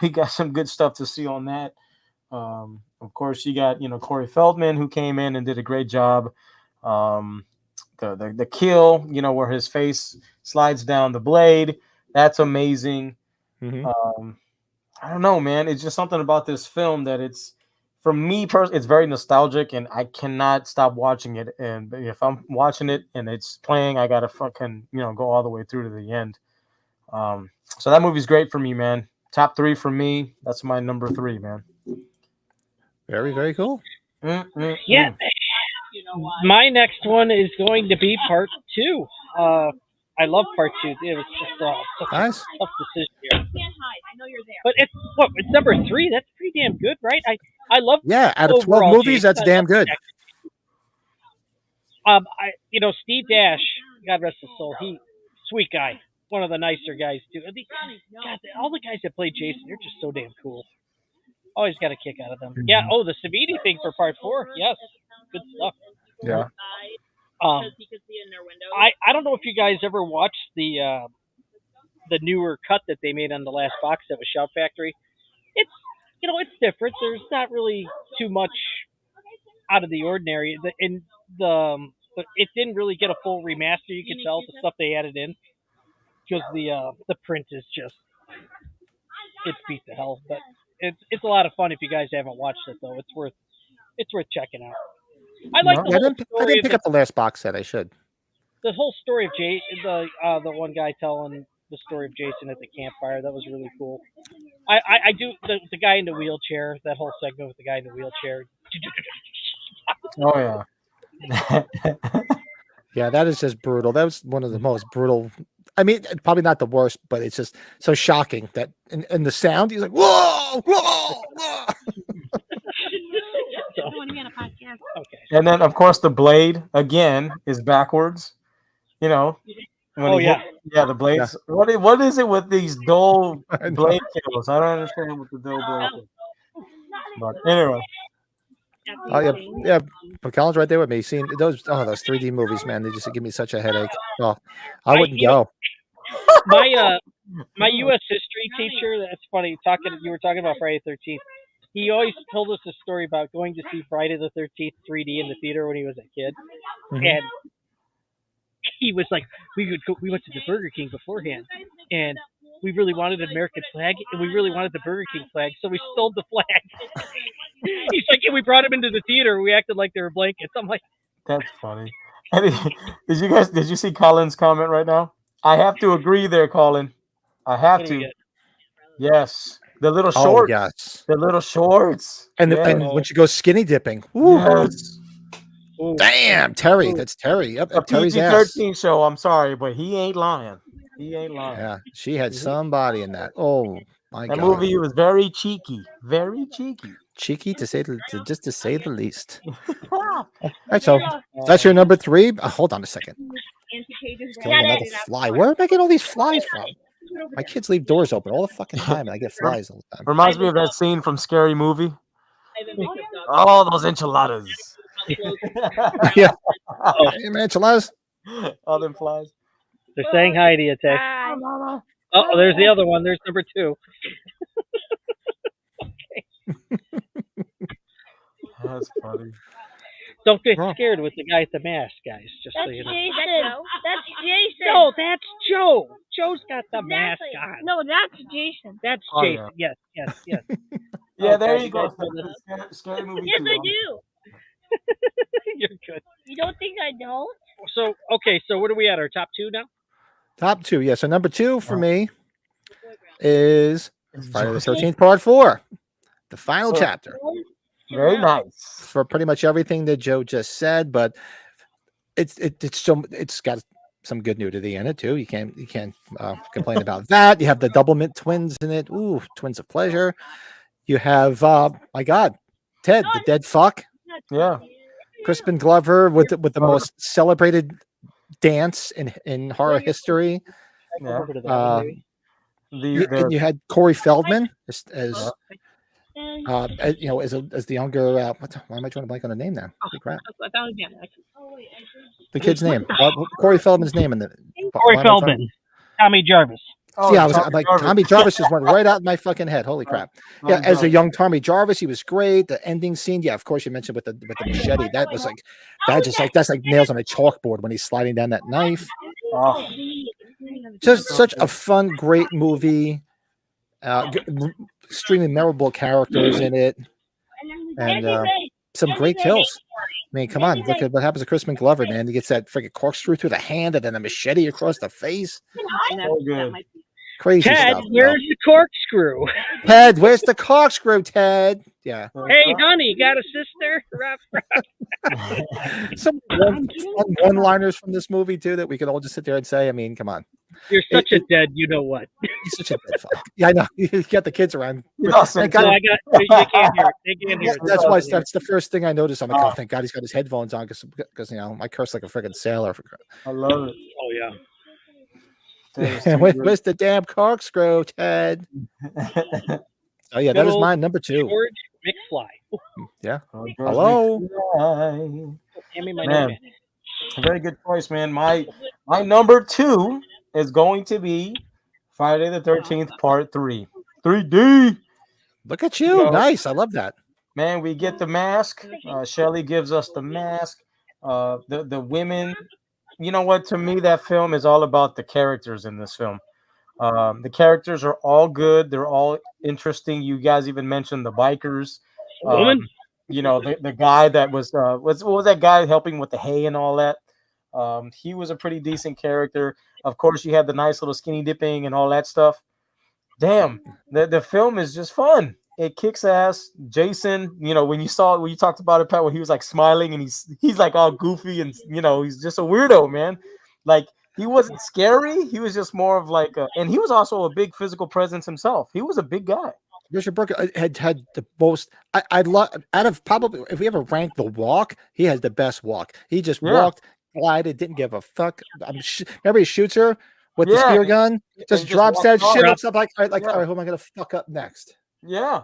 got some good stuff to see on that. Of course, you got Corey Feldman, who came in and did a great job. The kill, where his face slides down the blade. That's amazing. I don't know, man. It's just something about this film that for me personally, it's very nostalgic, and I cannot stop watching it. And if I'm watching it and it's playing, I gotta fucking go all the way through to the end. So that movie's great for me, man. Top 3 for me. That's my number 3, man. Very, very cool. Yeah. My next one is going to be part 2. I love part 2. It was just such a tough decision here. You can't hide. I know you're there. But it's number 3. That's pretty damn good, right? I love. Yeah, out of 12 movies, that's damn good. Steve Dash, God rest his soul, he sweet guy. one of the nicer guys too. God, all the guys that play Jason, they're just so damn cool. Always got a kick out of them. Yeah. Oh, the Savini thing for part 4. Yes, good stuff. Yeah. I don't know if you guys ever watched the newer cut that they made on the last box that was Shout Factory. It's it's different. There's not really too much out of the ordinary. It didn't really get a full remaster. You could tell the stuff they added in because the print is just it's beat to hell. But it's a lot of fun if you guys haven't watched it though. It's worth checking out. I like the I whole didn't story. pick up the last box set. I should. The whole story of the one guy telling the story of Jason at the campfire, that was really cool. I do the guy in the wheelchair, that whole segment with the guy in the wheelchair. Oh yeah. Yeah, that is just brutal. That was one of the most brutal. I mean, probably not the worst, but it's just so shocking that in the sound, he's like, whoa, whoa, whoa. Okay. And then, of course, the blade again is backwards. You know, when the blades. Yeah. What is it with these dull blade kills? I don't understand what the dull blade is. But anyway. Oh yeah. But Colin's right there with me. Seeing those 3D movies, man, they just give me such a headache. Oh, I wouldn't go. My U.S. history teacher. That's funny. You were talking about Friday the 13th. He always told us a story about going to see Friday the 13th 3D in the theater when he was a kid, and he was like, we went to the Burger King beforehand, and we really wanted an American flag, and we really wanted the Burger King flag, so we stole the flag. He's like, we brought him into the theater. We acted like they were blankets. I'm like, that's funny. Did you see Colin's comment right now? I have to agree there, Colin. I have to. Yes. The little shorts. Oh, yes. The little shorts. And when she goes skinny dipping. Ooh. Yes. Damn, Terry. That's Terry. Yep, a Terry's PG-13 show. I'm sorry, but he ain't lying. Yeah, she had somebody in that. Oh my God. That movie was very cheeky. Very cheeky. Cheeky to say the least. All right, so that's your number 3. Hold on a second. Killing another fly. Where am I getting all these flies from? My kids leave doors open all the fucking time, and I get flies all the time. Reminds me of that scene from Scary Movie. Oh, those enchiladas. Yeah. Hey, man, enchiladas. All them flies. They're saying hi to you, Tay. Oh, there's the other one. There's number 2. That's funny. Don't get scared with the guy at the mask, guys. Just so you know. That's Jason. No, that's Joe. Joe's got the mask on. No, that's Jason. That's Jason. Yeah. Yes. Yeah, there you go. Scary Movie. Yes, I do. You're good. You don't think I don't? So what are we at? Our top 2 now? Top 2, yeah. So number 2 for me is Friday the 13th Part 4, the final chapter. Very nice. For pretty much everything that Joe just said, but it's got some good nudity in it too. You can't complain about that. You have the double mint twins in it. Ooh, twins of pleasure. You have my God, Ted, the dead fuck. Yeah. Crispin Glover with the most celebrated dance in horror history. Yeah. And you had Corey Feldman as the younger. Why am I trying to blank on the name now? Holy crap! The kid's name. Corey Feldman's name in the. Corey Feldman. Tommy Jarvis. Oh, yeah, Tommy Jarvis just went right out of my fucking head. Holy crap! Yeah, as a young Tommy Jarvis, he was great. The ending scene, yeah, of course you mentioned with the machete. That was that's like nails on a chalkboard when he's sliding down that knife. Oh. Just such a fun, great movie. Extremely memorable characters in it, and some great kills. I mean, come on, look at what happens to Crispin Glover, man. He gets that freaking corkscrew through the hand and then a machete across the face. So good. Crazy Ted, stuff. where's the corkscrew? Ted, where's the corkscrew, Ted? Yeah. Hey, honey, got a sister? Some one-liners from this movie too that we could all just sit there and say. I mean, come on. You're such a dead, you know what? He's such a dead fuck. Yeah, I know. You got the kids around. You can't hear it. They can't hear it. That's the first thing I noticed. I'm like, oh, thank God he's got his headphones on because I curse like a freaking sailor. I love it. Oh yeah. That is too Where's the damn corkscrew, Ted? Oh yeah, that Good is old my number 2. George McFly. Oh, Yeah. Oh, George Hello. McFly. hand me my Man. notepad. A very good choice, man. My number 2 is going to be Friday the 13th Part 3. 3D. Look at you. So, Nice. I love that. man, we get the mask. Shelly gives us the mask. The women. You know what? To me, that film is all about the characters in this film. The characters are all good. They're all interesting. You guys even mentioned the bikers. Woman? You know, the guy that was what was that guy helping with the hay and all that? He was a pretty decent character. Of course, you had the nice little skinny dipping and all that stuff. Damn, the film is just fun. It kicks ass. Jason, you know, when you talked about it, Pat, when he was like smiling and he's like all goofy and you know he's just a weirdo, man. Like he wasn't scary. He was just more of like and he was also a big physical presence himself. He was a big guy. Richard Burke had the most. I love out of probably if we ever rank the walk, he has the best walk. He just walked, glided, didn't give a fuck. Remember he shoots her with the spear gun, just drops that shit, looks up like all right, who am I gonna fuck up next? Yeah.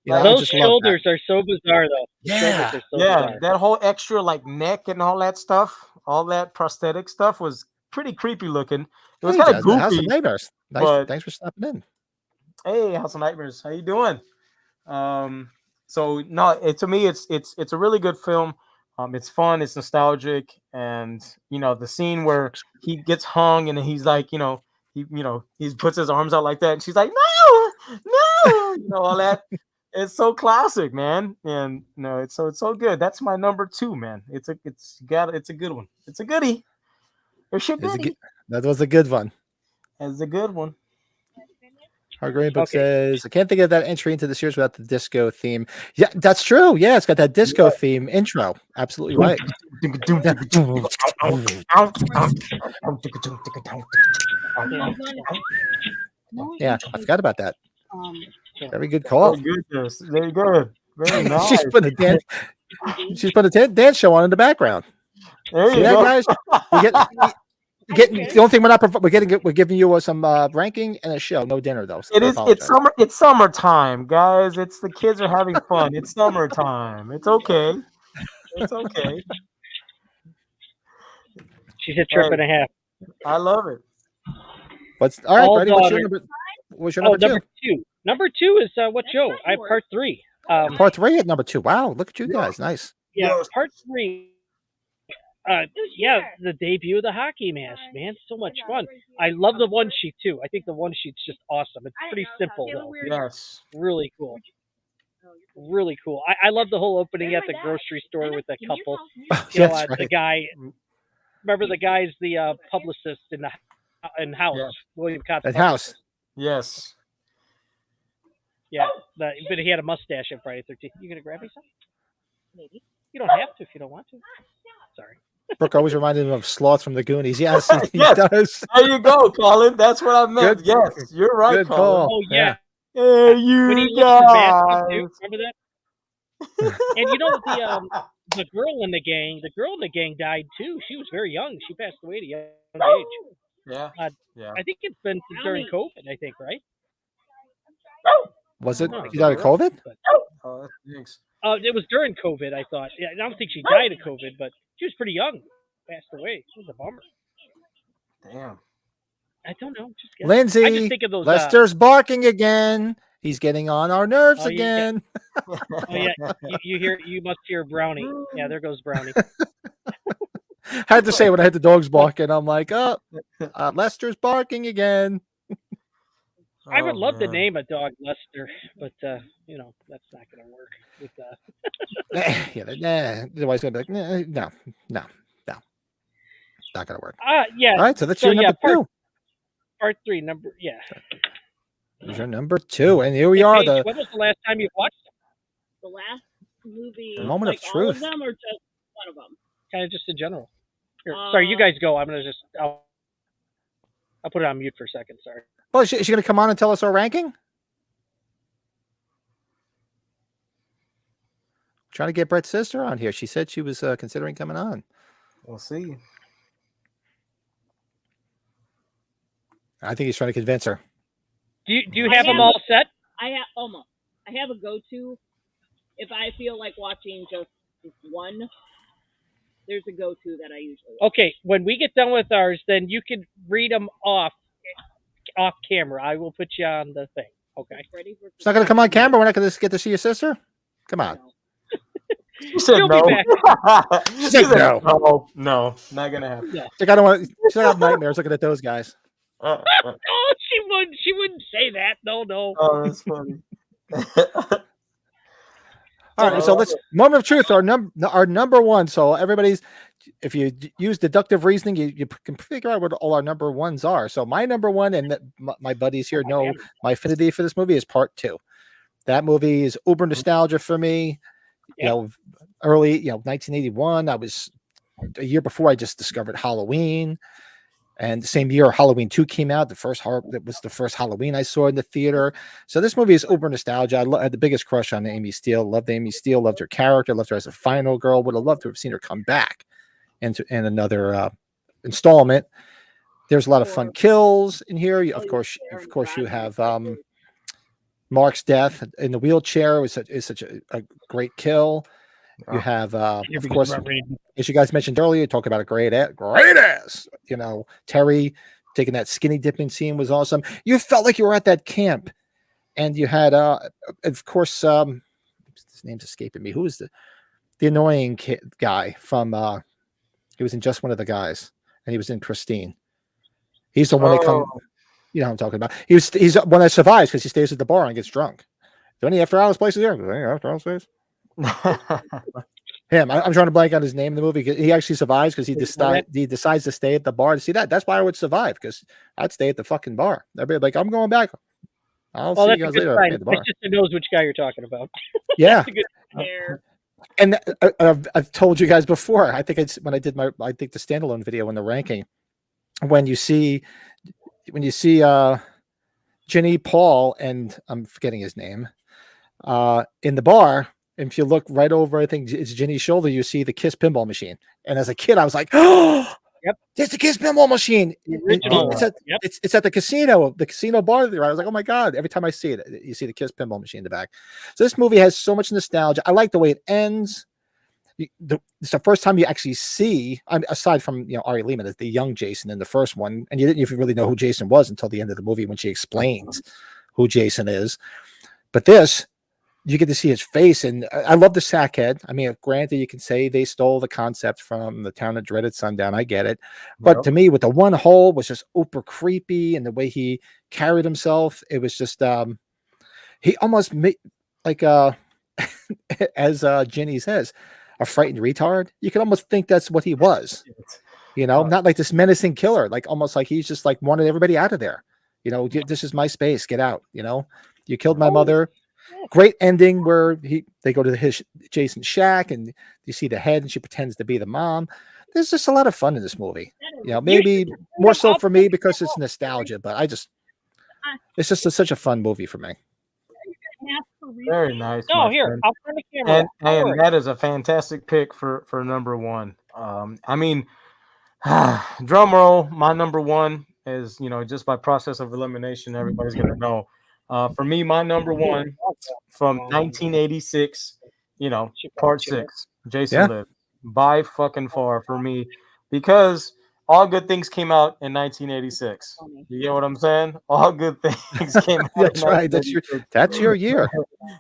You know, Those shoulders are so bizarre, though. Yeah, bizarre. That whole extra like neck and all that stuff, all that prosthetic stuff was pretty creepy looking. It was kind of goofy. House of Nightmares. Nice, but, thanks for stopping in. Hey, House of Nightmares, how you doing? So no, to me, it's a really good film. It's fun, it's nostalgic, and you know the scene where he gets hung and he's like, he puts his arms out like that, and she's like, no, you know all that. It's so classic, man, and it's so good. That's my number 2, man. It's a good one. It's a goodie. That was a good one. It's a good one. Our Green Book says, I can't think of that entry into the series without the disco theme. Yeah, that's true. Yeah, it's got that disco theme intro. Absolutely right. Yeah, I forgot about that. Very good call. Oh, goodness. Very good. Very nice. She's put a dance show on in the background. There you go. Guys? The only thing we're giving you some ranking and a show. No dinner though. So it's summertime, guys. It's the kids are having fun. It's summertime. It's okay. It's okay. She's a trip and a half. I love it. All right, buddy? What's your number 2? Number 2. Number 2 is what show? I have part 3. Part 3 at number 2. Wow, look at you guys. Nice. Yeah, part 3. The debut of the hockey mask, man. So much fun. I love the one sheet too. I think the one sheet's just awesome. It's pretty simple though. Yes. Really cool. Really cool. I love the whole opening at the grocery store with the couple. The guy. Remember the guy's the publicist in House. Yeah. William Cott's at House. Yes. Yeah, but he had a mustache in Friday 13th. You gonna grab me some? Maybe. You don't have to if you don't want to. Sorry. Brooke always reminded him of Sloth from the Goonies. Yes, he does. There you go, Colin. That's what I meant. Yes, you're right, good Colin. Call. Oh, yeah. Hey, you guys. Remember that? And you know, the girl in the gang died, too. She was very young. She passed away at a young age. Yeah. I think it's been during COVID, I think, right? Was it? She died of COVID? Oh, that stinks. It was during COVID, I thought. Yeah, I don't think she died of COVID, but she was pretty young. Passed away. It was a bummer. Damn. I don't know. Lindsay, I just think of those, Lester's barking again. He's getting on our nerves again. Oh yeah, you must hear Brownie. Yeah, there goes Brownie. I had to say when I had the dogs barking, I'm like, Lester's barking again. I would love to name a dog Lester, but that's not going to work. With otherwise gonna be like, no, not gonna work. Yeah. All right, so that's your number 2. Part 3, Here's your number 2, and here we are. When was the last time you watched them? The last movie. The Moment of all of Truth. them, or just one of them? Kind of just in general. Here, sorry, you guys go. I'm gonna I'll put it on mute for a second. Sorry. Well, is she gonna come on and tell us our ranking? Trying to get Brett's sister on here. She said she was considering coming on. We'll see. I think he's trying to convince her. Do you have them all set? I have almost. I have a go-to. If I feel like watching just one, there's a go-to that I usually watch. Okay, when we get done with ours, then you can read them off camera. I will put you on the thing. Okay. Ready for It's not going to come on camera. We're not going to get to see your sister. Come on. She said She'll no. be back. She said no. No, not gonna happen. Yeah. Like, I don't want. She's gonna have nightmares looking at those guys. Oh, she wouldn't say that. No. Oh, that's funny. All right, so let's moment of truth. Our number one. So everybody's, if you use deductive reasoning, you can figure out what all our number ones are. So my number one, and my buddies here know my affinity for this movie, is Part 2. That movie is uber nostalgia for me. You know, early, 1981. I was a year before I just discovered Halloween, and the same year Halloween 2 came out. That was the first Halloween I saw in the theater. So this movie is uber nostalgia. I had the biggest crush on Amy Steele. Loved Amy Steele. Loved her character. Loved her as a final girl. Would have loved to have seen her come back in another installment. There's a lot of fun kills in here. Of course, you have Mark's death in the wheelchair is such a great kill. You have, of course, as you guys mentioned earlier, talk about a great ass. Terry taking that skinny dipping scene was awesome. You felt like you were at that camp, and you had, of course, his name's escaping me. Who is the annoying guy from? He was in Just One of the Guys, and he was in Christine. He's the one that comes. You know what I'm talking about. He's one that survives because he stays at the bar and gets drunk. Is there any after hours places here? Any after hours places? Him. I'm trying to blank on his name in the movie. He actually survives because he decides to stay at the bar to see that. That's why I would survive, because I'd stay at the fucking bar. Everybody like, I'm going back. I'll see you guys later at the bar. It just knows which guy you're talking about. Yeah. Hair. And I've told you guys before. I think it's when I did the standalone video in the ranking. When you see Ginny, Paul, and I'm forgetting his name, in the bar, and if you look right over, I think it's Ginny's shoulder, you see the Kiss pinball machine. And as a kid, I was like, oh, yep, it's the Kiss pinball machine. It's at the casino bar. I was like, oh my God, every time I see it, you see the Kiss pinball machine in the back. So this movie has so much nostalgia. I like the way it ends. It's the first time you actually see, aside from Ari Lehman as the young Jason in the first one, and you didn't even really know who Jason was until the end of the movie when she explains who Jason is. But this, you get to see his face, and I love the sack head. I mean, granted, you can say they stole the concept from The Town of Dreaded Sundown. I get it, but to me, with the one hole was just super creepy, and the way he carried himself, it was just he almost made like as Ginny says, a frightened retard. You can almost think that's what he was, not like this menacing killer, like almost like he's just like wanted everybody out of there. This is my space. Get out. You killed my mother. Great ending where they go to his Jason's shack and you see the head and she pretends to be the mom. There's just a lot of fun in this movie. Maybe more so for me because it's nostalgia, but it's just such a fun movie for me. Very nice. Oh, here, I'll turn the camera. And that is a fantastic pick for number one. I mean, drum roll. My number one is, just by process of elimination, everybody's gonna know. For me, my number one from 1986, Part 6, Jason Lives, by fucking far for me, because all good things came out in 1986. You get what I'm saying? All good things came out. That's right. That's your year.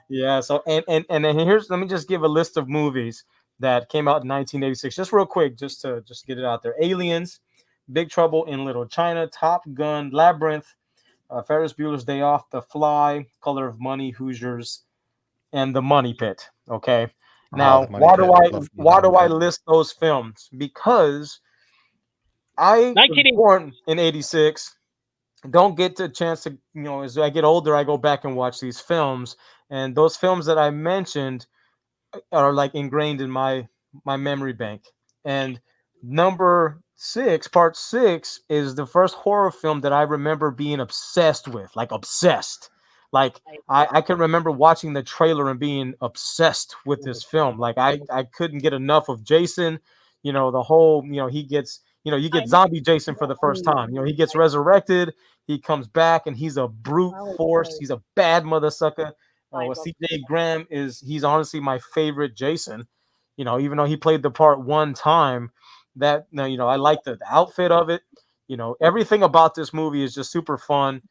Yeah. So and then let me just give a list of movies that came out in 1986, just real quick, just to get it out there. Aliens, Big Trouble in Little China, Top Gun, Labyrinth, Ferris Bueller's Day Off, The Fly, Color of Money, Hoosiers, and The Money Pit. Okay. Now, why do I list those films? Because I was born in 86. Don't get the chance to, as I get older, I go back and watch these films. And those films that I mentioned are like ingrained in my memory bank. And number 6, Part 6, is the first horror film that I remember being obsessed with, like obsessed. Like I can remember watching the trailer and being obsessed with this film. Like I couldn't get enough of Jason. The whole, he gets you get zombie Jason for the first time. He gets resurrected. He comes back and he's a brute force. He's a bad mother sucker. CJ Graham he's honestly my favorite Jason. Even though he played the part one time, that I like the outfit of it. Everything about this movie is just super fun.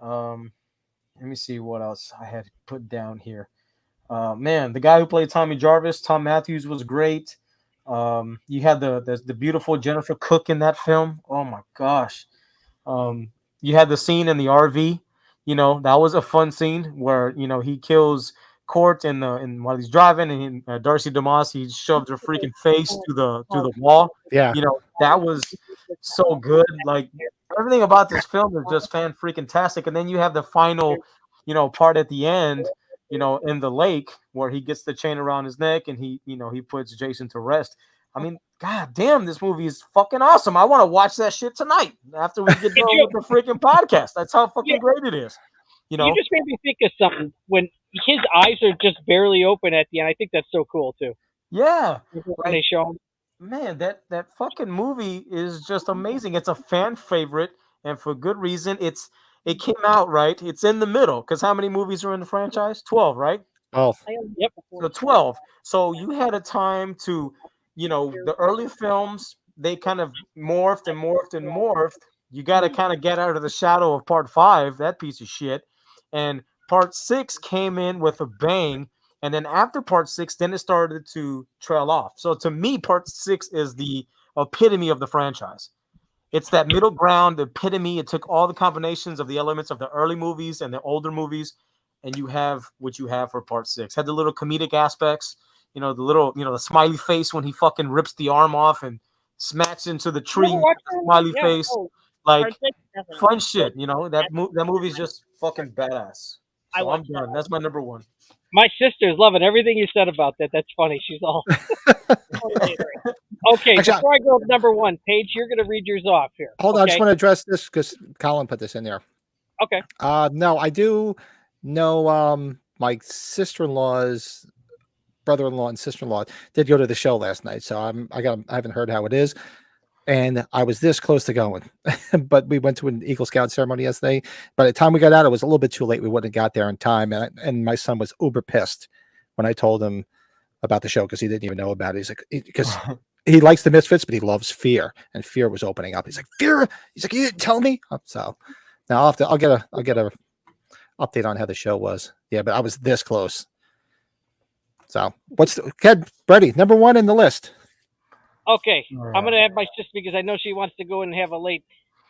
Let me see what else I had put down here. Man, the guy who played Tommy Jarvis, Tom Matthews, was great. You had the beautiful Jennifer Cook in that film. Oh my gosh. You had the scene in the RV. That was a fun scene where he kills Court and while he's driving, and Darcy DeMoss, he shoved her freaking face to the wall. Yeah. That was so good. Like everything about this film is just fan freaking tastic. And then you have the final, part at the end, in the lake where he gets the chain around his neck and he puts Jason to rest. I mean, god damn, this movie is fucking awesome. I want to watch that shit tonight after we get done with the freaking podcast. That's how fucking great it is. You just made me think of something when his eyes are just barely open at the end. I think that's so cool too. Yeah. When they show him. Man, that fucking movie is just amazing. It's a fan favorite, and for good reason. It came out right. It's in the middle because how many movies are in the franchise? 12, right? Oh, Yep. So 12. So you had a time to, the early films, they kind of morphed and morphed and morphed. You got to kind of get out of the shadow of part 5, that piece of shit. And part 6 came in with a bang. And then after part 6, then it started to trail off. So to me, part 6 is the epitome of the franchise. It's that middle ground, the epitome. It took all the combinations of the elements of the early movies and the older movies, and you have what you have for part 6. Had the little comedic aspects, the little, the smiley face when he fucking rips the arm off and smacks into the tree. Smiley face, like fun shit. That movie is just fucking badass. So I'm done. That's my number 1. My sister's loving everything you said about that. That's funny. She's all. Okay, Actually, before I go to number 1, Paige, you're going to read yours off here. hold on, I just want to address this because Colin put this in there. Okay. No, I do know my sister-in-law's brother-in-law and sister-in-law did go to the show last night, so I haven't heard how it is, and I was this close to going, but we went to an Eagle Scout ceremony yesterday. By the time we got out, it was a little bit too late. We wouldn't have got there in time, and my son was uber pissed when I told him about the show because he didn't even know about it. He's like, because he likes the Misfits, but he loves Fear, and Fear was opening up. He's like, Fear. He's like, you didn't tell me. So now I'll get a update on how the show was. Yeah, but I was this close. So Brady, number 1 in the list. Okay, I'm going to have my sister because I know she wants to go and have a late.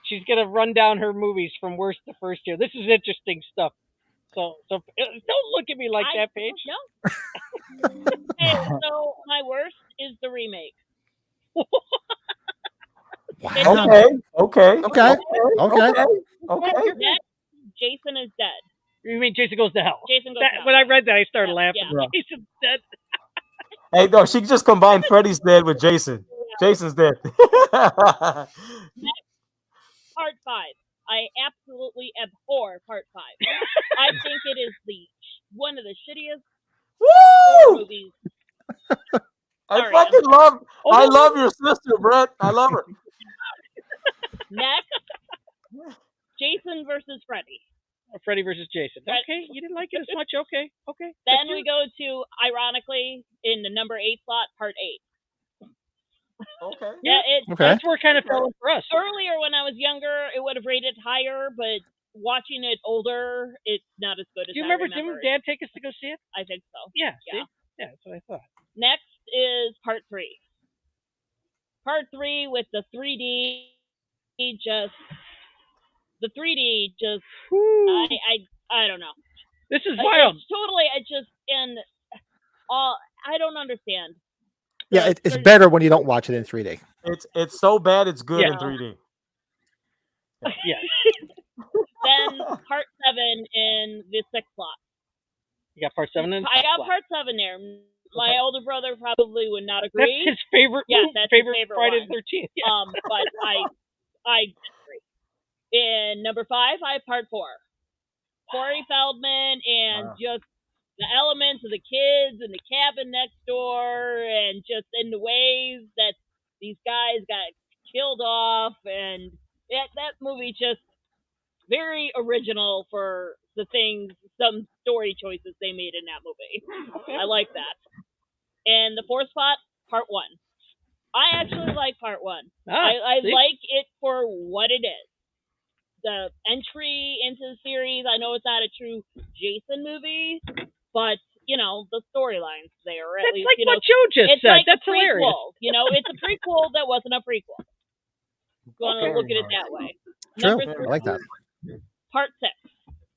She's going to run down her movies from worst to first here. This is interesting stuff. So don't look at me like that, Paige. No. Okay, so my worst is the remake. Wow. Okay. Next, Jason is dead. You mean Jason Goes to Hell? Jason Goes to Hell. When I read that, I started laughing. Yeah. Jason's dead. Hey, no, she just combined Freddy's dead with Jason. Jason's dead. Next, part 5. I absolutely abhor part 5. I think it is one of the shittiest horror movies. I love your sister, Brett. I love her. Next, Jason versus Freddy. Freddy versus Jason. Okay, you didn't like it as much. Okay. Then we go to, ironically, in the number 8 slot, part 8. Okay. Yeah, that's where it kind of fell in for us. Earlier, when I was younger, it would have rated higher, but watching it older, it's not as good as Do you I remember? remembered. Didn't Dad take us to go see it? I think so. Yeah. See? Yeah, that's what I thought. Next is part 3. Part 3 with the 3D, I don't know. This is wild. I don't understand. Yeah, it's better when you don't watch it in 3D. It's so bad it's good in 3D. Yeah. Then part 7 in the 6th slot. You got part 7 in? I got part 7 there. My older brother probably would not agree. That's his favorite. Yes, that's favorite his favorite Friday one. the 13th. Yeah. But I disagree. In number 5, I have part 4. Corey Feldman and just the elements of the kids and the cabin next door, and just in the ways that these guys got killed off, and that movie just very original for the things, some story choices they made in that movie. I like that. And the fourth spot, part one. I actually like part one. I like it for what it is. The entry into the series. I know it's not a true Jason movie, but you know the storylines there. At That's least, like you know, what Joe just it's said. like That's a prequel. hilarious. You know, it's a prequel that wasn't a prequel. If you want to Okay. look at it that way. True. Number I three, like that. part 6.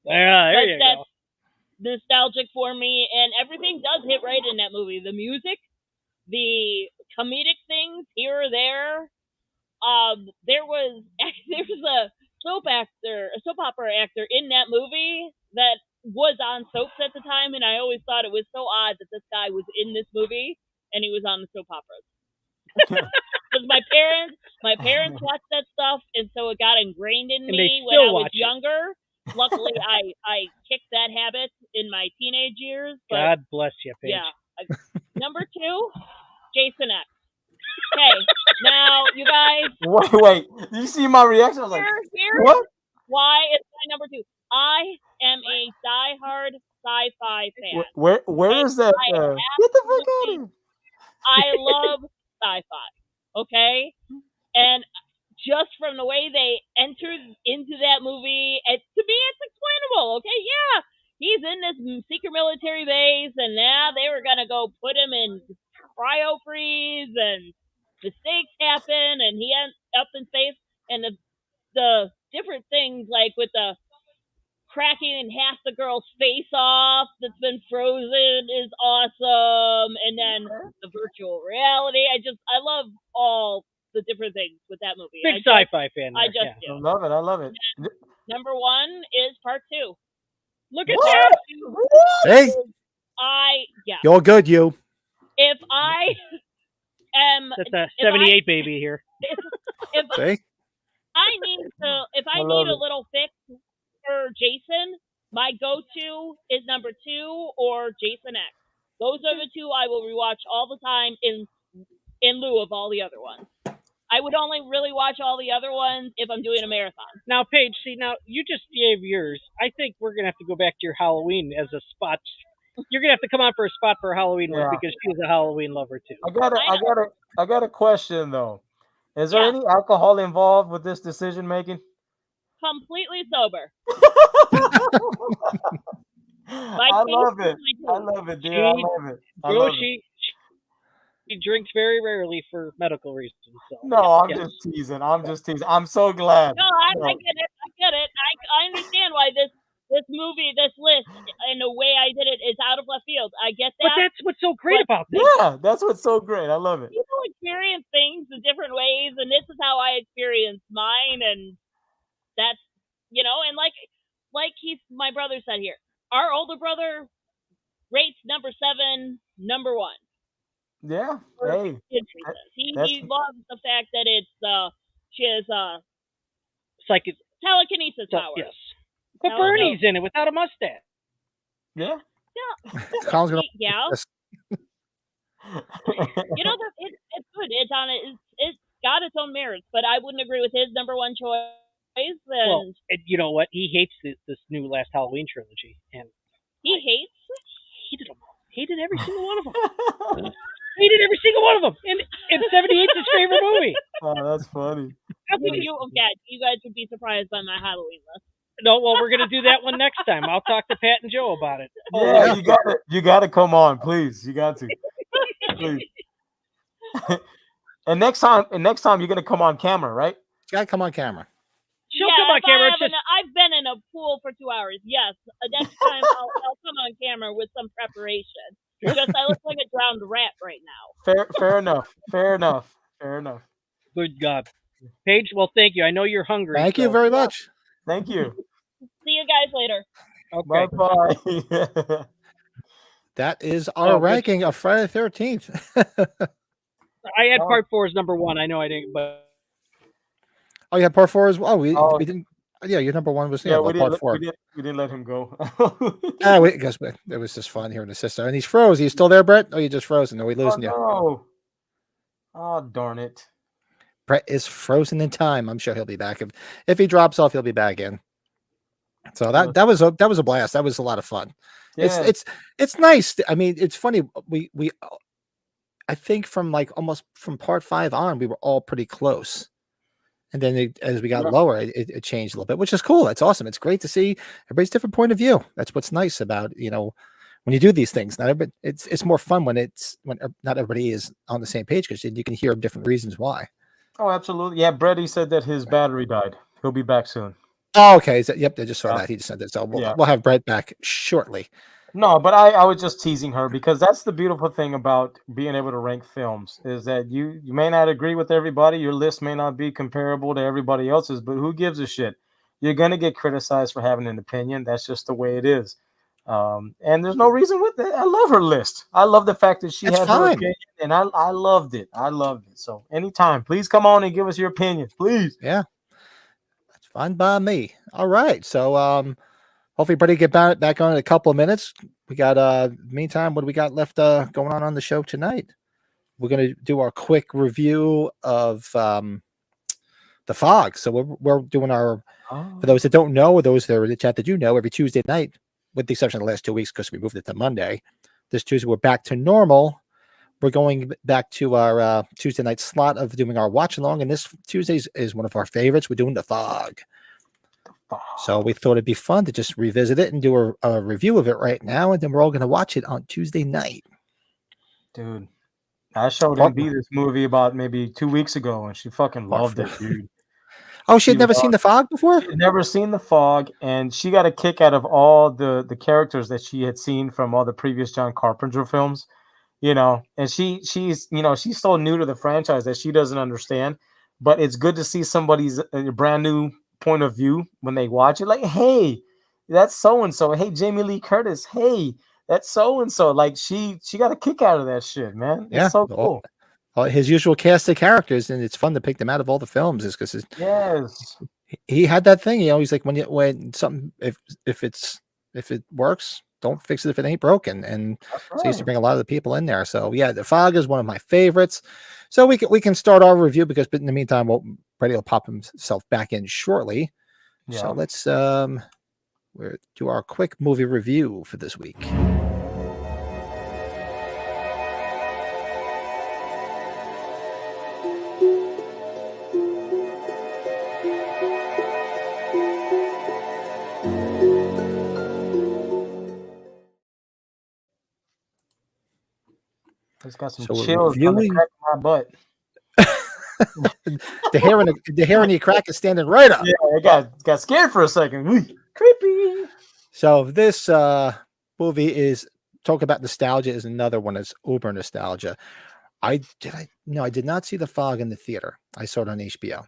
Yeah, there Like, you that's go. nostalgic for me, and everything does hit right in that movie. The music, the comedic things here or there. There was a soap opera actor in that movie that was on soaps at the time, and I always thought it was so odd that this guy was in this movie and he was on the soap operas. Because my parents watched that stuff, and so it got ingrained in And they me when still I was watch it. younger. Luckily, I kicked that habit in my teenage years. But God bless you, Paige. yeah, number 2, Jason X. Okay, now you guys. Wait. Did you see my reaction? I was like, Here's what? why it's my number 2. I am a diehard sci-fi fan. Where is that? Get the fuck out of here. I love sci-fi. Okay, and just from the way they entered into that movie, to me, it's explainable. Okay, yeah, he's in this secret military base, and now they were gonna go put him in cryo freeze, and mistakes happen, and he ends up in space, and the different things like with the cracking half the girl's face off that's been frozen is awesome, and then the virtual reality. I love all the different things with that movie. Big sci-fi fan. I There, just yeah. do. I love it. Number 1 is part 2. Look at What? that. Hey, Yeah. you're good, you. If I am, That's a 78 baby here. if See? I need love a it. little fix for Jason, my go-to is number 2 or Jason X. Those are the two I will rewatch all the time in lieu of all the other ones. I would only really watch all the other ones if I'm doing a marathon. Now, Paige, see, now you just gave yours. I think we're gonna have to go back to your Halloween as a spot. You're gonna have to come on for a spot for Halloween one Yeah. because she's a Halloween lover too. I got a question though. Is there any alcohol involved with this decision making? Completely sober. I love it. I love it, dude. I love it. I love it. She drinks very rarely for medical reasons. So. No, I'm just teasing. I'm so glad. No, I get it. I understand why this movie, this list, and the way I did it is out of left field. I get that. But that's what's so great about this. Yeah, that's what's so great. I love it. People experience things in different ways, and this is how I experienced mine, and that's, you know, and like my brother said here, our older brother rates number 7 number 1. Yeah. Hey. He loves the fact that she has psychic telekinesis powers. Yes. But Bernie's in it without a mustache. Yeah. Yeah. Colin's gonna Yeah. You know, it's good. It's got its own merits, but I wouldn't agree with his number 1 choice. Well, and you know what? He hates this new last Halloween trilogy, and he hated them all. Hated every single one of them. Hated every single one of them. And 78's his favorite movie. Oh, that's funny. You guys would be surprised by my Halloween list. No, well, we're gonna do that one next time. I'll talk to Pat and Joe about it. Yeah, you got to come on, please. You got to. Please. and next time you're gonna come on camera, right? You gotta come on camera. She'll come on camera. I've been in a pool for 2 hours. Yes, next time I'll come on camera with some preparation. Just I look like a drowned rat right now. Fair enough. Good God, Paige. Well, thank you. I know you're hungry. Thank you very much. Thank you. See you guys later. Okay. Bye. That is our ranking of Friday the 13th. I had part 4 as number 1. I know I didn't, but Oh, you had part 4 as well. We didn't. Yeah, your number 1 was part 4. We didn't let him go. I guess it was just fun hearing the system. And he's froze. Are you still there, Brett? Oh, you just frozen. Are we losing you? No. Oh, darn it. Brett is frozen in time. I'm sure he'll be back. If he drops off, he'll be back in. So that was a blast. That was a lot of fun. Yeah. It's nice. I mean, it's funny. I think from like almost from part 5 on, we were all pretty close. And then as we got lower, it changed a little bit, which is cool. That's awesome. It's great to see everybody's different point of view. That's what's nice about, when you do these things. Not everybody, it's more fun when not everybody is on the same page, because you can hear different reasons why. Oh, absolutely. Yeah, Brady said that his battery died. He'll be back soon. Oh, okay. Yep, I just saw that. He just said that. So we'll have Brett back shortly. No, but I was just teasing her, because that's the beautiful thing about being able to rank films, is that you may not agree with everybody. Your list may not be comparable to everybody else's, but who gives a shit? You're going to get criticized for having an opinion. That's just the way it is. And there's no reason with that. I love her list. I love the fact that she had her opinion, and I loved it. I loved it. So anytime, please come on and give us your opinions, please. Yeah, that's fine by me. All right. So hopefully everybody get back on in a couple of minutes. We got meantime, what do we got left going on the show tonight? We're going to do our quick review of The Fog. So we're doing our, for those that don't know, or those that are in the chat that do know, every Tuesday night, with the exception of the last 2 weeks because we moved it to Monday. This Tuesday we're back to normal. We're going back to our Tuesday night slot of doing our watch along, and this Tuesday is one of our favorites. We're doing The Fog. So we thought it'd be fun to just revisit it and do a review of it right now, and then we're all going to watch it on Tuesday night. Dude, I showed MB this movie about maybe 2 weeks ago, and she fucking loved it, dude. Oh, she had never seen The Fog before? She had never seen The Fog, and she got a kick out of all the characters that she had seen from all the previous John Carpenter films, and she's she's so new to the franchise that she doesn't understand, but it's good to see somebody's brand new point of view when they watch it. Like, hey, that's so-and-so. Hey, Jamie Lee Curtis. Hey, that's so-and-so. Like, she got a kick out of that shit, man. It's so cool. His usual cast of characters, and it's fun to pick them out of all the films, is because he had that thing, he's like, when something, if it works, don't fix it if it ain't broken. And so he used to bring a lot of the people in there. So yeah, The Fog is one of my favorites. So we can start our review, because in the meantime, Brady will pop himself back in shortly. Yeah. So let's we'll do our quick movie review for this week. It's got some chills on the crack of my butt. the hair in your crack is standing right up. Yeah, I got scared for a second. Creepy. So this movie is, talk about nostalgia, is another one that's uber nostalgia. I did not see The Fog in the theater. I saw it on HBO.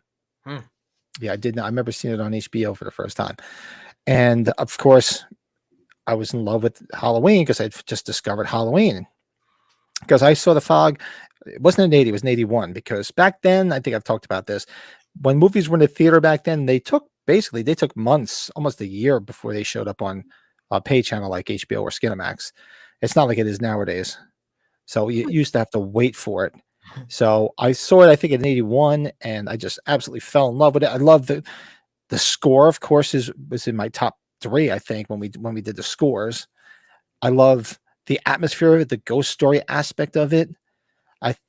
Yeah, I did not. I remember seeing it on HBO for the first time. And of course, I was in love with Halloween because I'd just discovered Halloween. Because I saw The Fog, it wasn't in 80, it was in 81. Because back then, I think I've talked about this, when movies were in the theater back then, they took months, almost a year, before they showed up on a pay channel like HBO or Skinamax. It's not like it is nowadays. So you used to have to wait for it. So I saw it, I think, in 81, and I just absolutely fell in love with it. I love the score, of course, was in my top 3, I think, when we did the scores. I love the atmosphere of it, the ghost story aspect of it.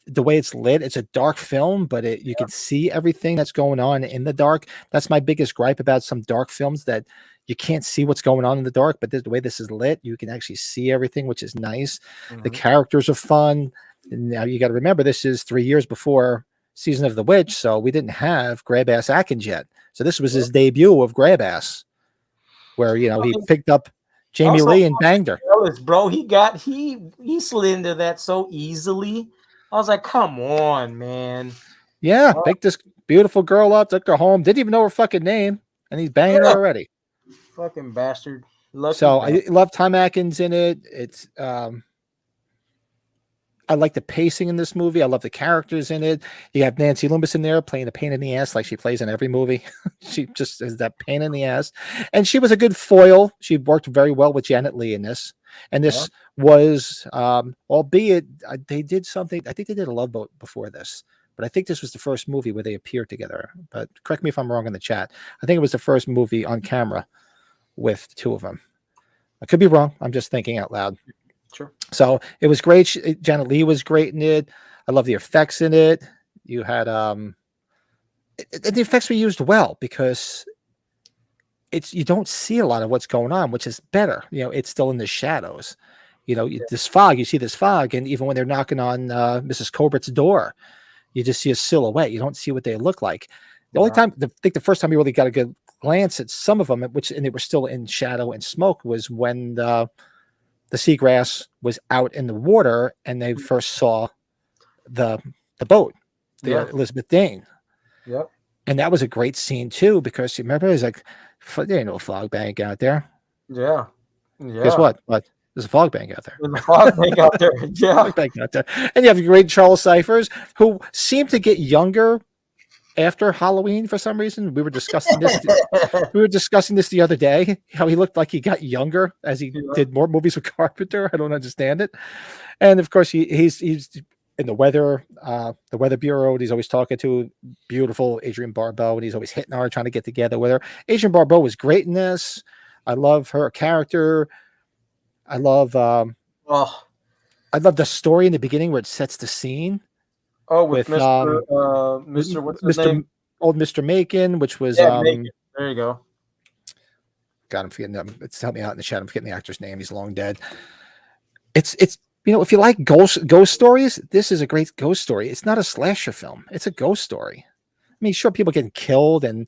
The way it's lit, it's a dark film, but you can see everything that's going on in the dark. That's my biggest gripe about some dark films, that you can't see what's going on in the dark, but the way this is lit, you can actually see everything, which is nice. The characters are fun. And now you got to remember, this is 3 years before Season of the Witch, so we didn't have Grab Ass Atkins yet. So this was his debut of Grab Ass, where he picked up Jamie Lee and banged her. Bro, he slid into that so easily. I was like, come on, man. Yeah, picked this beautiful girl up, took her home, didn't even know her fucking name, and he's banging her already. Fucking bastard. I love Tom Atkins in it. It's I like the pacing in this movie. I love the characters in it. You have Nancy Loomis in there playing a pain in the ass like she plays in every movie. She just is that pain in the ass. And she was a good foil. She worked very well with Janet Leigh in this. And this was, albeit they did something, I think they did a Love Boat before this, but I think this was the first movie where they appeared together. But correct me if I'm wrong in the chat. I think it was the first movie on camera with the two of them. I could be wrong. I'm just thinking out loud. Sure. So it was great. Janet Leigh was great in it. I love the effects in it. You had the effects were used well because you don't see a lot of what's going on, which is better. It's still in the shadows. This fog, you see this fog, and even when they're knocking on Mrs. Colbert's door, you just see a silhouette. You don't see what they look like. The only time, I think the first time you really got a good glance at some of them, and they were still in shadow and smoke, was when the seagrass was out in the water and they first saw the boat, the Elizabeth Dane. Yep. And that was a great scene too, because you remember, it's like, there ain't no fog bank out there. Yeah. Guess what? There's a fog bank out there. There's a fog bank out there. Yeah. Fog bank out there. And you have the great Charles Cyphers, who seemed to get younger after Halloween for some reason. We were discussing this. The other day, how he looked like he got younger as he did more movies with Carpenter. I don't understand it. And of course, he's in the weather bureau. And he's always talking to beautiful Adrienne Barbeau, and he's always hitting her, trying to get together with her. Adrienne Barbeau was great in this. I love her character. I love the story in the beginning where it sets the scene. Oh, with Mr. What's his name? Old Mr. Macon, which was Macon. There you go. God, I'm forgetting them. Help me out in the chat. I'm forgetting the actor's name. He's long dead. It's if you like ghost stories, this is a great ghost story. It's not a slasher film. It's a ghost story. I mean, sure, people getting killed and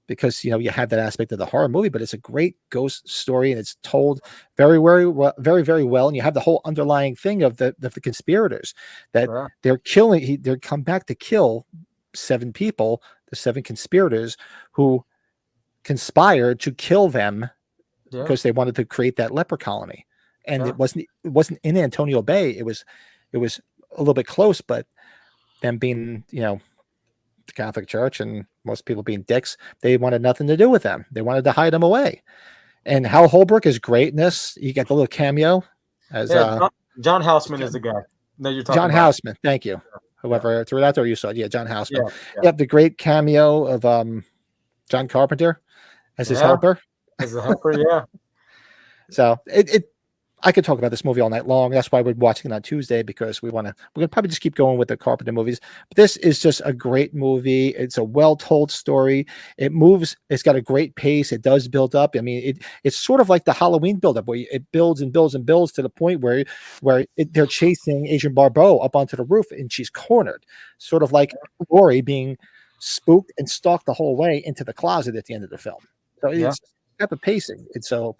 because you have that aspect of the horror movie, but it's a great ghost story and it's told very, very well, very, very well. And you have the whole underlying thing of the conspirators that they're killing. They're come back to kill 7 people, the 7 conspirators who conspired to kill them because they wanted to create that leper colony. And it wasn't in Antonio Bay. It was a little bit close, but them being, the Catholic Church and most people being dicks, they wanted nothing to do with them. They wanted to hide them away. And Hal Holbrook is great in this. You get the little cameo as John Houseman is the guy that you're talking about. John Houseman, thank you. Whoever threw it out there, you saw it. Yeah, John Houseman. You have the great cameo of John Carpenter as his helper. As a helper, yeah. So I could talk about this movie all night long. That's why we're watching it on Tuesday, because we're gonna probably just keep going with the Carpenter movies. But this is just a great movie. It's a well-told story. It moves. It's got a great pace. It does build up. I mean, it's sort of like the Halloween buildup, where it builds and builds and builds to the point where they're chasing Adrienne Barbeau up onto the roof, and she's cornered, sort of like Rory being spooked and stalked the whole way into the closet at the end of the film. So it's got the pacing. And so,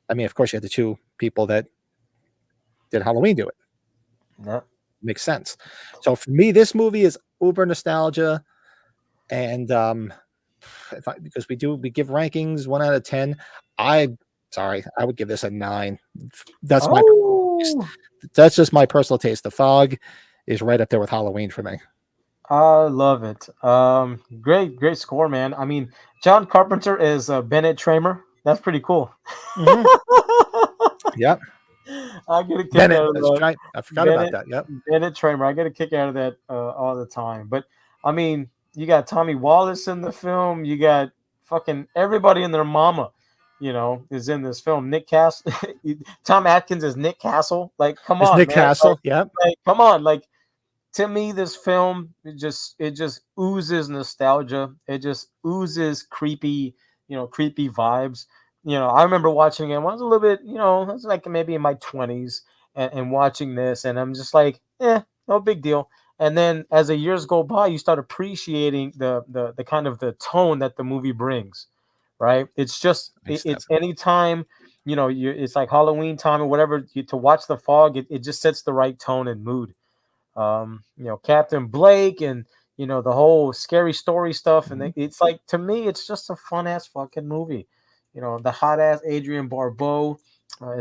I mean, of course, you had the 2 people that did Halloween do it. Yeah. Makes sense. So for me, this movie is uber nostalgia. And because we give rankings 1 out of 10, I would give this a 9. That's that's just my personal taste. The Fog is right up there with Halloween for me. I love it. Great score, man. I mean, John Carpenter is Bennett Tramer. That's pretty cool. Yep. I get a kick Bennett, out of that. right. I forgot about that. Yep. Bennett Tramer. I get a kick out of that all the time. But I mean, you got Tommy Wallace in the film. You got fucking everybody and their mama, is in this film. Nick Castle, Tom Atkins is Nick Castle. Like, come on, Nick man. Castle. Yep. Like, come on. Like, to me, this film it just oozes nostalgia. It just oozes creepy vibes. I remember watching it when I was a little bit, I was like maybe in my 20s and watching this, and I'm just like, no big deal. And then as the years go by, you start appreciating the kind of the tone that the movie brings, right? It's just it's any time, it's like Halloween time or whatever, to watch The Fog, it just sets the right tone and mood. Captain Blake and the whole scary story stuff, and it's like, to me, it's just a fun ass fucking movie. The hot ass Adrienne Barbeau,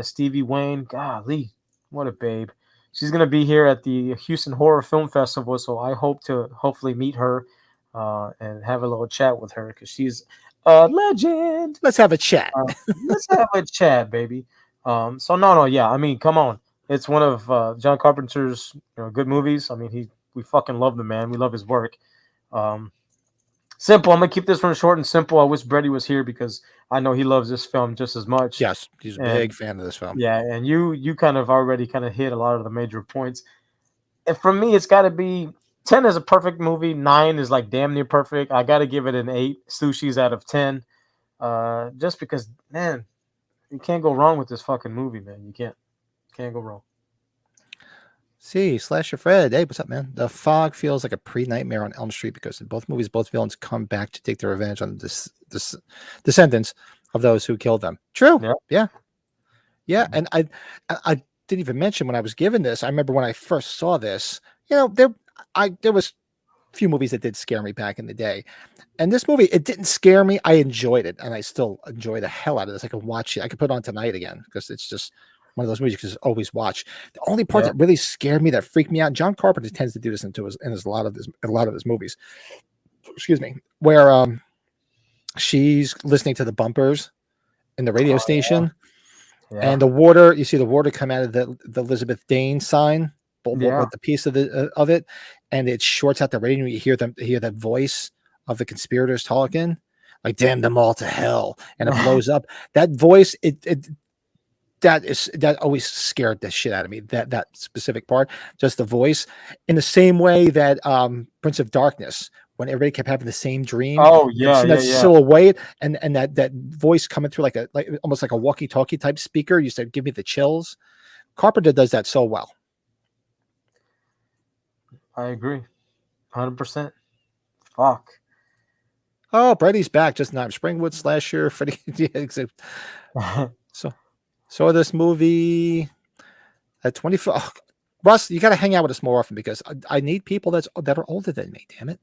Stevie Wayne. Golly, what a babe. She's gonna be here at the Houston Horror Film Festival, so I hope to hopefully meet her and have a little chat with her, because she's a legend. Let's have a chat. Let's have a chat, baby. So no, yeah. I mean, come on. It's one of John Carpenter's good movies. I mean, we fucking love the man. We love his work. Simple. I'm gonna keep this one short and simple. I wish Brady was here because I know he loves this film just as much. Yes, he's a big fan of this film. Yeah, and you kind of already kind of hit a lot of the major points. And for me, it's got to be 10 is a perfect movie. 9 is like damn near perfect. I got to give it an 8 sushis out of 10. Just because, man, you can't go wrong with this fucking movie, man. You can't go wrong. See, Slasher Fred. Hey, what's up, man? The fog feels like a pre-Nightmare on Elm Street because in both movies, both villains come back to take their revenge on this descendants of those who killed them. True. Yeah. And I didn't even mention when I was given this. I remember when I first saw this. There was a few movies that did scare me back in the day, and this movie, it didn't scare me. I enjoyed it, and I still enjoy the hell out of this. I can watch it. I could put it on tonight again because it's just one of those movies you can just always watch. The only part that really scared me, that freaked me out, John Carpenter tends to do this in a lot of his movies. Excuse me, where she's listening to the bumpers in the radio station, and the water. You see the water come out of the Elizabeth Dane sign, with the piece of it, and it shorts out the radio. You hear that voice of the conspirators talking, like "damn them all to hell," and it blows up. That voice, that always scared the shit out of me. That specific part, just the voice, in the same way that Prince of Darkness, when everybody kept having the same dream. That silhouette and that voice coming through like almost like a walkie-talkie type speaker used to give me the chills. Carpenter does that so well. I agree, 100%. Fuck. Oh, Brady's back. Just not Springwood Slasher. Freddy. So this movie at 24. Oh, Russ, you got to hang out with us more often because I need people that are older than me. Damn it,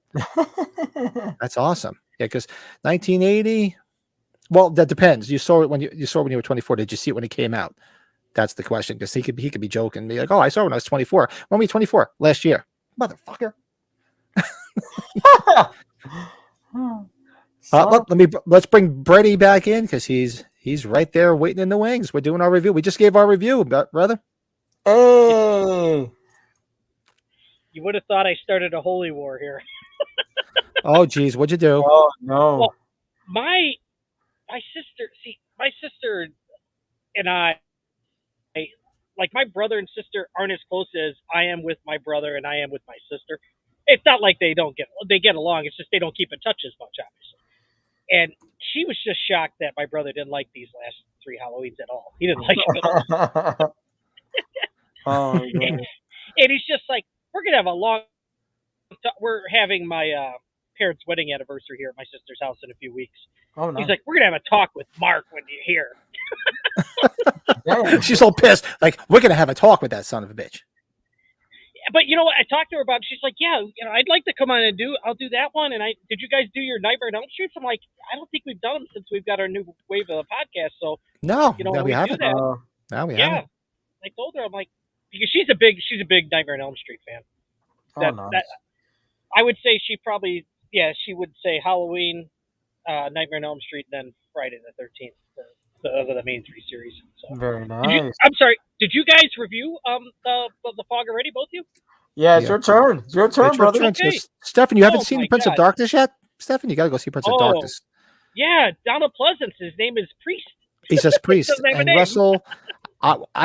that's awesome. Yeah, because 1980. Well, that depends. You saw it when you were 24. Did you see it when it came out? That's the question. Because he could be joking and be like, "Oh, I saw it when I was 24." When were you 24? Last year, motherfucker. Let's bring Brady back in because he's right there waiting in the wings. We're doing our review. We just gave our review, brother. Hey, you would have thought I started a holy war here. Oh, geez, what'd you do? Oh no! Well, my sister and I, like my brother and sister aren't as close as I am with my brother and I am with my sister. It's not like they get along. It's just they don't keep in touch as much, obviously. And she was just shocked that my brother didn't like these last 3 Halloweens at all. He didn't like them at all. And he's just like, we're having my parents' wedding anniversary here at my sister's house in a few weeks. Oh, nice. He's like, we're going to have a talk with Mark when you're here. She's so pissed. Like, we're going to have a talk with that son of a bitch. But you know what? I talked to her about it. She's like, yeah, I'd like to come on and I'll do that one. And did you guys do your Nightmare on Elm Street? I'm like, I don't think we've done them since we've got our new wave of the podcast. So no, we haven't. No, we haven't. I told her, I'm like, because she's a big Nightmare on Elm Street fan. That I would say she would say Halloween, Nightmare on Elm Street, then Friday the 13th. Those are the main 3 series. So. Very nice. I'm sorry. Did you guys review the Fog already, both of you? Yeah, it's your turn. It's your turn, brother. Okay. Stefan, you haven't seen Prince of Darkness yet? Stefan, you got to go see Prince of Darkness. Yeah, Donald Pleasance. His name is Priest. He says Priest. And Russell,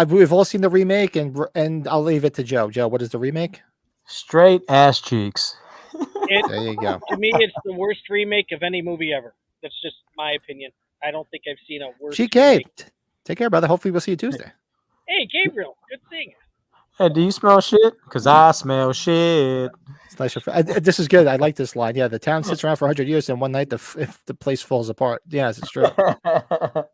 we've all seen the remake, and I'll leave it to Joe. Joe, what is the remake? Straight ass cheeks. There you go. To me, it's the worst remake of any movie ever. That's just my opinion. I don't think I've seen a worse remake. Take care, brother. Hopefully we'll see you Tuesday. Hey, Gabriel. Good seeing you. Hey, do you smell shit? Because I smell shit. This is good. I like this line. Yeah, the town sits around for 100 years, and one night the place falls apart. Yes, it's true. But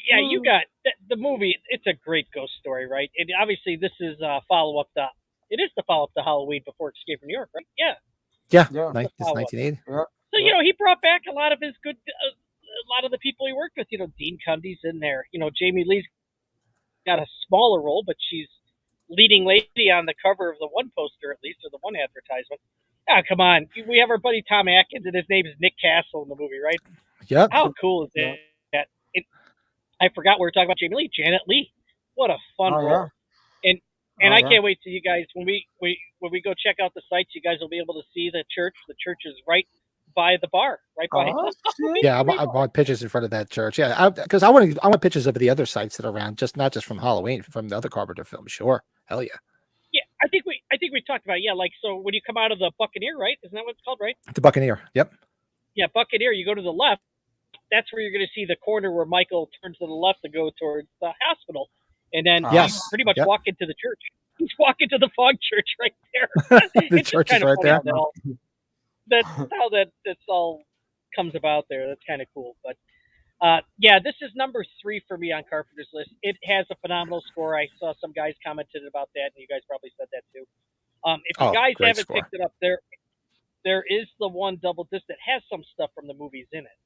yeah, you got the movie. It's a great ghost story, right? And obviously, this is follow-up to. It is the follow-up to Halloween Before Escape from New York, right? Yeah. Yeah. It's 1980. Yeah. So he brought back a lot of his good, a lot of the people he worked with. Dean Cundy's in there. Jamie Lee's got a smaller role, but she's leading lady on the cover of the one poster, at least, or the one advertisement. Ah, come on. We have our buddy Tom Atkins, and his name is Nick Castle in the movie, right? Yep. How cool is that? I forgot we were talking about Jamie Lee. Janet Leigh. What a fun role. Yeah. And Oh, I yeah. can't wait till you guys when we go check out the sites. You guys will be able to see the church. The church is right by the bar, right by. Oh, shit. Yeah, I want pictures in front of that church. Yeah, because I want pictures of the other sites that are around, just not just from Halloween, from the other Carpenter films. Sure, hell yeah. Yeah, I think we talked about it. Yeah, like so when you come out of the Buccaneer, right? Isn't that what it's called, right? The Buccaneer. Yep. Yeah, Buccaneer. You go to the left. That's where you're going to see the corner where Michael turns to the left to go towards the hospital, and then Yes. you pretty much Yep. walk into the church. He's walking to the fog church right there. The It's just church is kinda right funny there. how that's how that's all comes about there. That's kind of cool. But yeah, this is number 3 for me on Carpenter's list. It has a phenomenal score. I saw some guys commented about that, and you guys probably said that too. If you guys great haven't score. picked it up, there is the one double disc that has some stuff from the movies in it.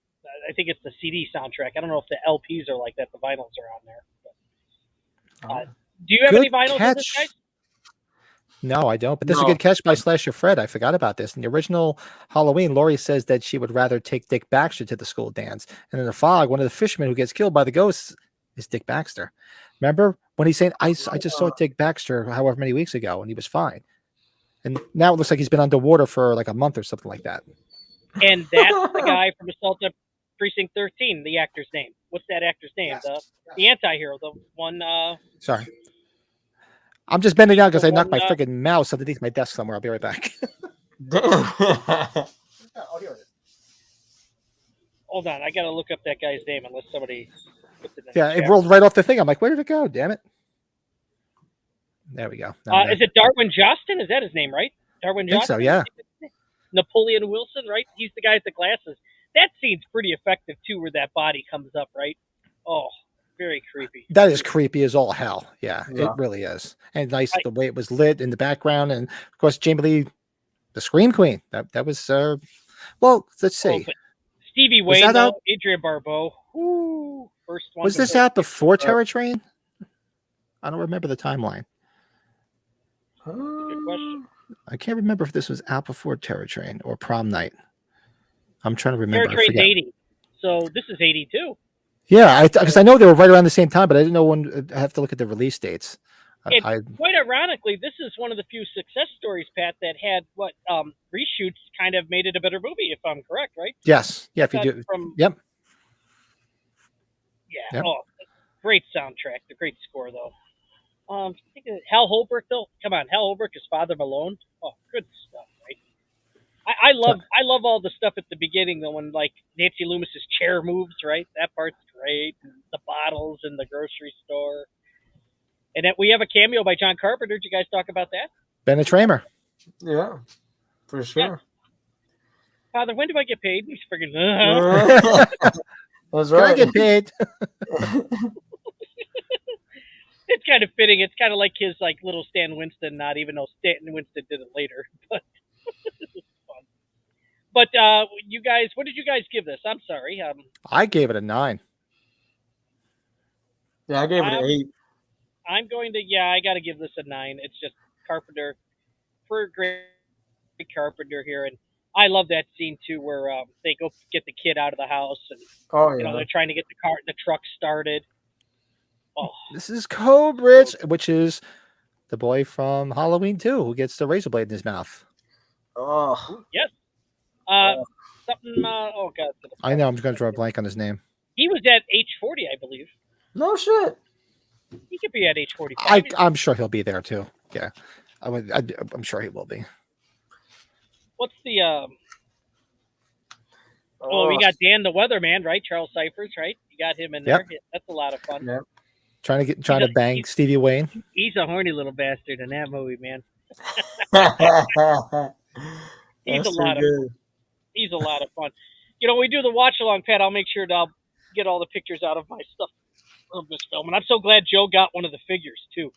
I think it's the CD soundtrack. I don't know if the LPs are like that. The vinyls are on there. But, do you have any Good vinyls of this, catch. guys? No, I don't. But this is a No. good catch by Slasher Fred. I forgot about this. In the original Halloween, Laurie says that she would rather take Dick Baxter to the school dance. And in the fog, one of the fishermen who gets killed by the ghosts is Dick Baxter. Remember when he's saying, I just saw Dick Baxter however many weeks ago, and he was fine. And now it looks like he's been underwater for like a month or something like that. And that's the guy from Assault on Precinct 13, the actor's name. What's that actor's name? The anti-hero, the one... Sorry. I'm just bending down because The I knocked my one, freaking mouse underneath my desk somewhere. I'll be right back. Hold on, I got to look up that guy's name unless somebody puts it in Yeah, the it chat. rolled right off the thing. I'm like, where did it go? Damn it. There we go. Now I'm Is it Darwin Jostin? Is that his name, right? Darwin I think Jostin? so, yeah. Napoleon Wilson, right? He's the guy with the glasses. That scene's pretty effective, too, where that body comes up, right? Oh, very creepy. That is creepy as all hell. Yeah, Yeah. it really is. And nice the way it was lit in the background. And of course, Jamie Lee, the Scream Queen. That was, well, let's see. But Stevie Was Wayne, that out- though, Adrian Barbeau. Ooh, first one. Was to this go. out before Terror Train? I don't remember the timeline. Good question. I can't remember if this was out before Terror Train or Prom Night. I'm trying to remember. Terror I Train's forget. 80. So this is 82. Yeah, because I know they were right around the same time, but I didn't know when. I have to look at the release dates. And I quite ironically, this is one of the few success stories, Pat, that had reshoots kind of made it a better movie, if I'm correct, right? yes, yeah. If you That's do, from yep. yeah. Yep. Oh, great soundtrack. The great score though. I think Hal Holbrook though. Come on, Hal Holbrook is Father Malone. Oh, good stuff, right? I love all the stuff at the beginning though, when like Nancy Loomis's chair moves, right? That part's great. And the bottles in the grocery store. And then we have a cameo by John Carpenter. Did you guys talk about that? Bennett Tramer. Yeah, for sure. Father, when do I get paid? He's freaking. That's Can I right. get paid? It's kind of fitting. It's kind of like his like little Stan Winston nod, even though Stan Winston did it later. But this is fun. But you guys, what did you guys give this? I'm sorry. I gave it a 9. Yeah, I gave it an 8. I'm going to. Yeah, I got to give this a 9. It's just Carpenter, for great Carpenter here, and I love that scene too, where they go get the kid out of the house, and Oh you know yeah. they're trying to get the truck started. Oh, This is Cobridge, which is the boy from Halloween 2 who gets the razor blade in his mouth. Oh. yes. Something. Oh God. I know. I'm going to draw a blank on his name. He was at age 40, I believe. No shit. He could be at age 45. I'm sure he'll be there too. Yeah, I'm sure he will be. What's the Oh, we got Dan the Weatherman, right? Charles Cyphers, right? You got him in there. Yep. That's a lot of fun. Yep. Trying to bang Stevie Wayne. He's a horny little bastard in that movie, man. He's That's a lot of good. He's a lot of fun. You know, we do the watch along, Pat. I'll make sure to I'll get all the pictures out of my stuff of this film, and I'm so glad Joe got one of the figures too.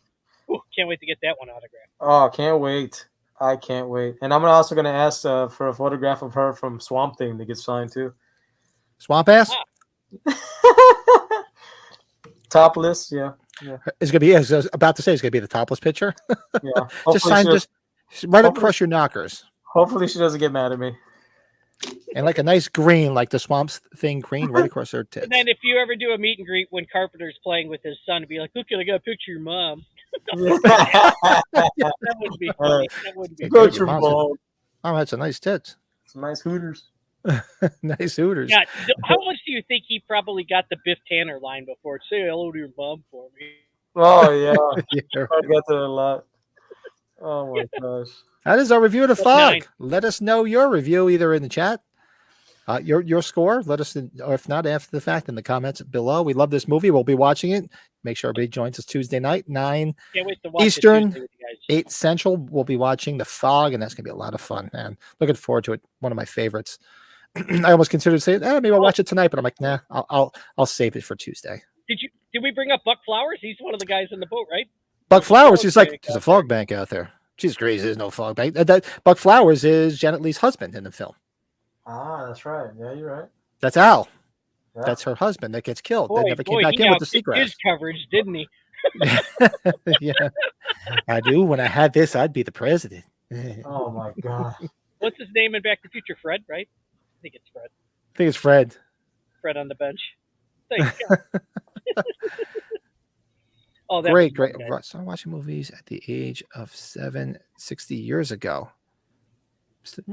Ooh, can't wait to get that one autographed. Oh, can't wait. I can't wait. And I'm also going to ask for a photograph of her from Swamp Thing to get signed too. Swamp Ass. Topless, yeah. It's gonna be. I was about to say it's gonna be the topless picture. Yeah. Just sign Hopefully just right hopefully- across your knockers, hopefully she doesn't get mad at me. and like a nice green, like the Swamp Thing green, right across her tits. And then if you ever do a meet and greet when Carpenter's playing with his son, be like, "Look, I got a picture of your mom." That would be funny. That would be Go Your your mom's a- ball. Oh, that's a nice tits. Some nice Hooters. Nice Hooters. Yeah. How much do you think he probably got the Biff Tanner line before? Say hello to your mom for me. Oh yeah, Yeah. I get that a lot. Oh my gosh. That is our review of the That's fog. 9. Let us know your review either in the chat, your score. Let us, or if not after the fact, in the comments below. We love this movie. We'll be watching it. Make sure everybody joins us Tuesday night, 9 Can't wait to watch Eastern, it Tuesday with you guys. 8 Central. We'll be watching The Fog, and that's going to be a lot of fun, man. Looking forward to it. One of my favorites. I almost considered saying, maybe I'll watch it tonight, but I'm like, nah, I'll save it for Tuesday. Did we bring up Buck Flowers? He's one of the guys in the boat, right? Buck Flowers, he's like, bank there's a out fog bank out there. She's crazy. There's no fog bank. Buck Flowers is Janet Leigh's husband in the film. Ah, that's right. Yeah, you're right. That's Al. Yeah. That's her husband that gets killed. Boy, They never came back he in with got the seagrass. his coverage, didn't he? Yeah, I do. When I had this, I'd be the president. I Oh my god. What's his name in Back to the Future? Fred, right? I think it's Fred. think it's Fred. Fred on the bench. Thanks. Oh, that Great, was great. fun, guys. Russ, started watching movies at the age of 60 years ago.